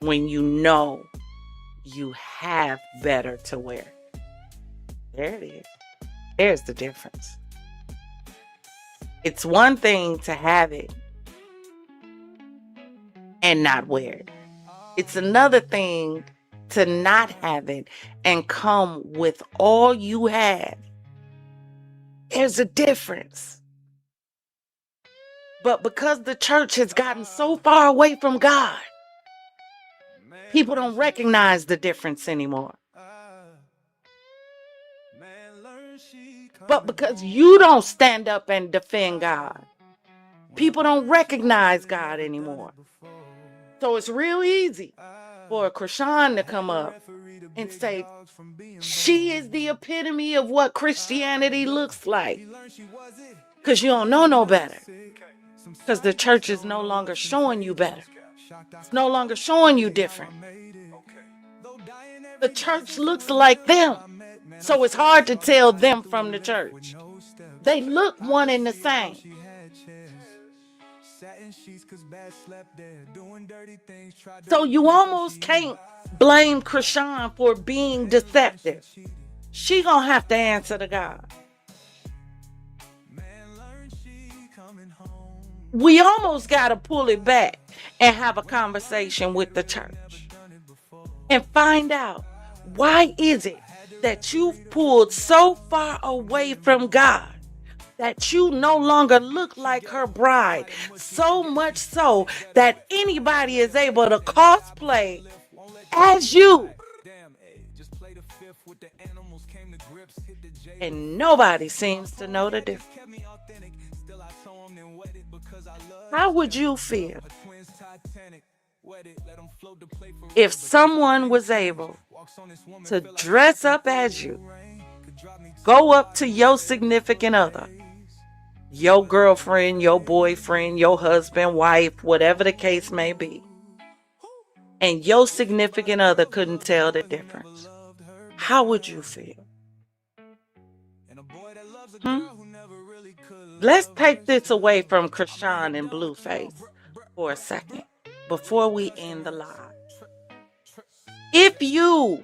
Speaker 3: When you know you have better to wear. There it is. There's the difference. It's one thing to have it and not wear it. It's another thing to not have it and come with all you have. There's a difference. But because the church has gotten so far away from God, people don't recognize the difference anymore. But because you don't stand up and defend God, people don't recognize God anymore. So it's real easy for a Chrisean to come up and say, she is the epitome of what Christianity looks like. Because you don't know no better. Because the church is no longer showing you better. It's no longer showing you different. The church looks like them. So it's hard to tell them from the church. They look one and the same. So you almost can't blame Chrisean for being deceptive. She gonna have to answer to God. We almost gotta pull it back and have a conversation with the church and find out, why is it that you've pulled so far away from God that you no longer look like her bride, so much so that anybody is able to cosplay as you, and nobody seems to know the difference? How would you feel if someone was able to dress up as you, go up to your significant other, your girlfriend, your boyfriend, your husband, wife, whatever the case may be, and your significant other couldn't tell the difference? How would you feel? Let's take this away from Chrisean and Blueface for a second before we end the live. If you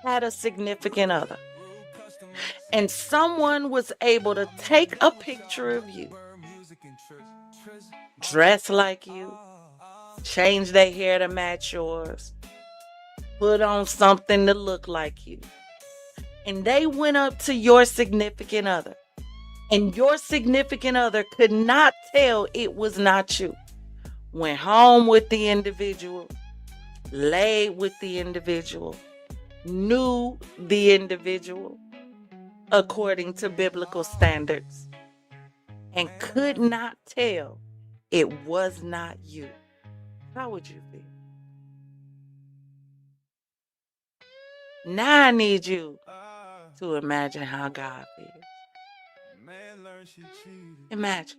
Speaker 3: had a significant other and someone was able to take a picture of you, dress like you, change their hair to match yours, put on something to look like you, and they went up to your significant other, and your significant other could not tell it was not you, went home with the individual, laid with the individual, knew the individual according to biblical standards, and could not tell it was not you, how would you feel? Now I need you to imagine how God feels. Imagine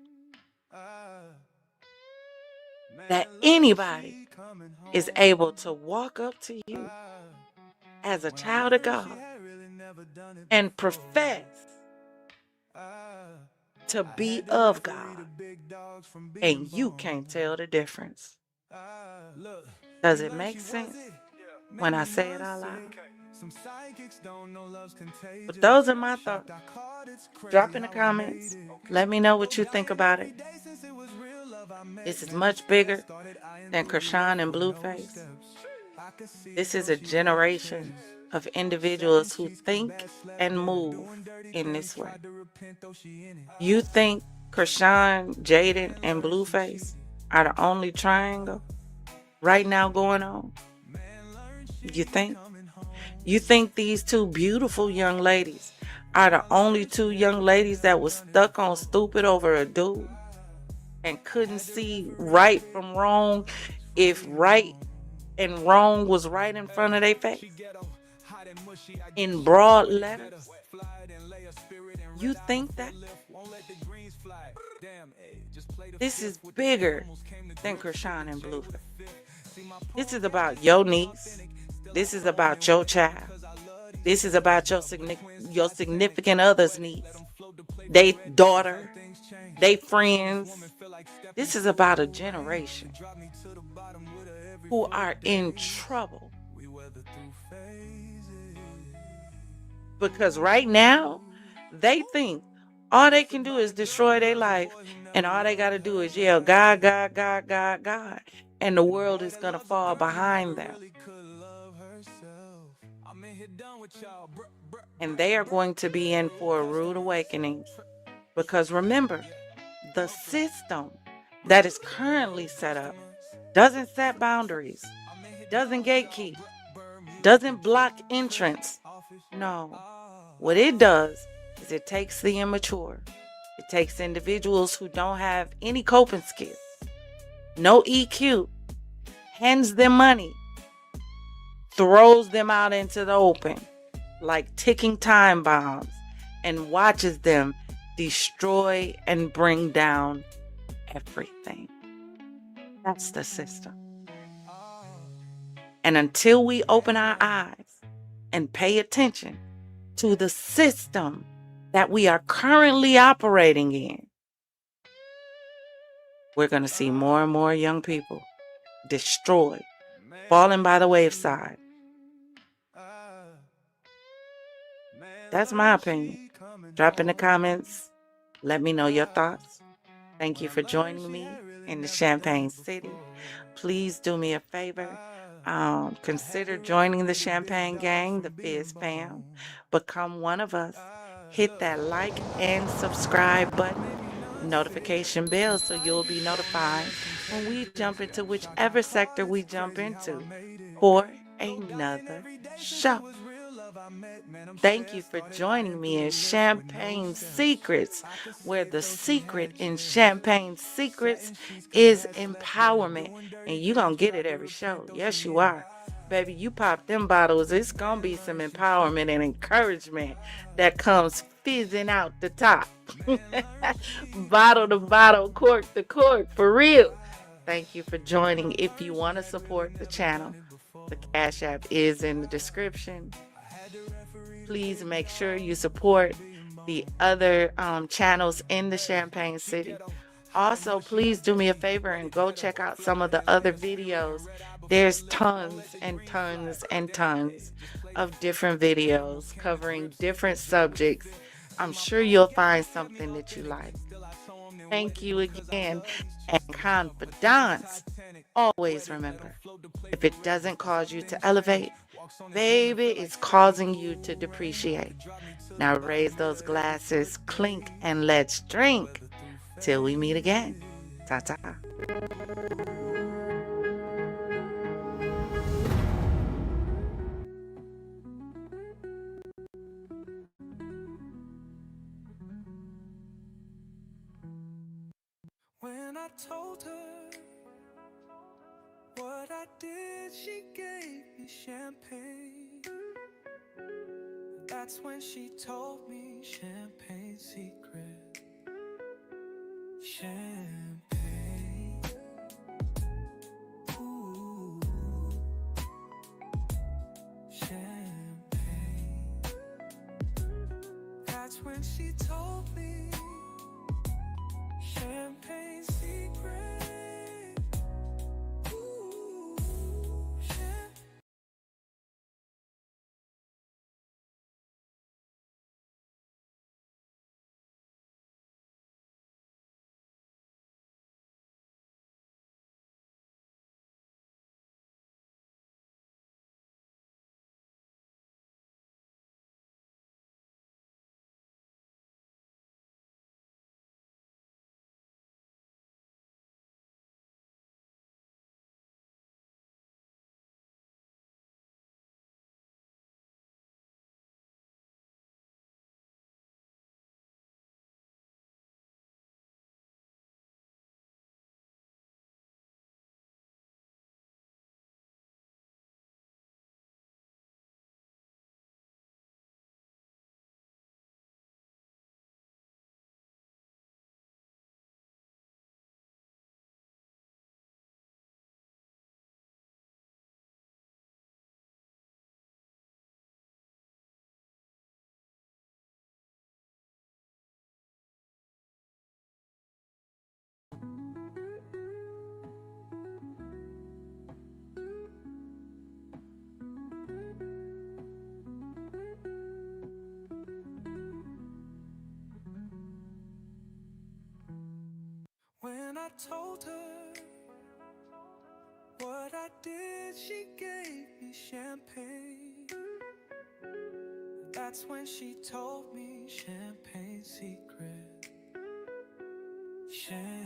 Speaker 3: that anybody is able to walk up to you as a child of God and profess to be of God, and you can't tell the difference. Does it make sense when I say it out loud? But those are my thoughts. Drop in the comments. Let me know what you think about it. This is much bigger than Chrisean and Blueface. This is a generation of individuals who think and move in this way. You think Chrisean, Jaidyn, and Blueface are the only triangle right now going on? You think? You think these two beautiful young ladies are the only two young ladies that was stuck on stupid over a dude and couldn't see right from wrong if right and wrong was right in front of their face in broad letters? You think that? This is bigger than Chrisean and Blueface. This is about your niece. This is about your child. This is about your significant other's niece, they daughter, they friends. This is about a generation who are in trouble. Because right now, they think all they can do is destroy their life, and all they got to do is yell, God, God, God, God, God, and the world is going to fall behind them. And they are going to be in for a rude awakening. Because remember, the system that is currently set up doesn't set boundaries, doesn't gatekeep, doesn't block entrance. No. What it does is it takes the immature. It takes individuals who don't have any coping skills, no EQ, hands them money, throws them out into the open like ticking time bombs, and watches them destroy and bring down everything. That's the system. And until we open our eyes and pay attention to the system that we are currently operating in, we're going to see more and more young people destroyed, falling by the wayside. That's my opinion. Drop in the comments. Let me know your thoughts. Thank you for joining me in the Champagne City. Please do me a favor. Consider joining the Champagne Gang, the FizzFam. Become one of us. Hit that like and subscribe button, notification bell, so you'll be notified when we jump into whichever sector we jump into for another show. Thank you for joining me in Champagne Secrets, where the secret in Champagne Secrets is empowerment. And you're going to get it every show. Yes, you are. Baby, you pop them bottles, it's going to be some empowerment and encouragement that comes fizzing out the top. Bottle to bottle, cork to cork, for real. Thank you for joining. If you want to support the channel, the Cash App is in the description. Please make sure you support the other channels in the Champagne City. Also, please do me a favor and go check out some of the other videos. There's tons and tons and tons of different videos covering different subjects. I'm sure you'll find something that you like. Thank you again. And confidants, always remember, if it doesn't cause you to elevate, baby, it's causing you to depreciate. Now raise those glasses, clink, and let's drink till we meet again. Ta-ta.
Speaker 2: When I told her what I did, she gave me champagne. That's when she told me champagne secret. Champagne. Ooh. Champagne. That's when she told me champagne secret. Ooh. When I told her what I did, she gave me champagne. That's when she told me champagne secret. Champagne.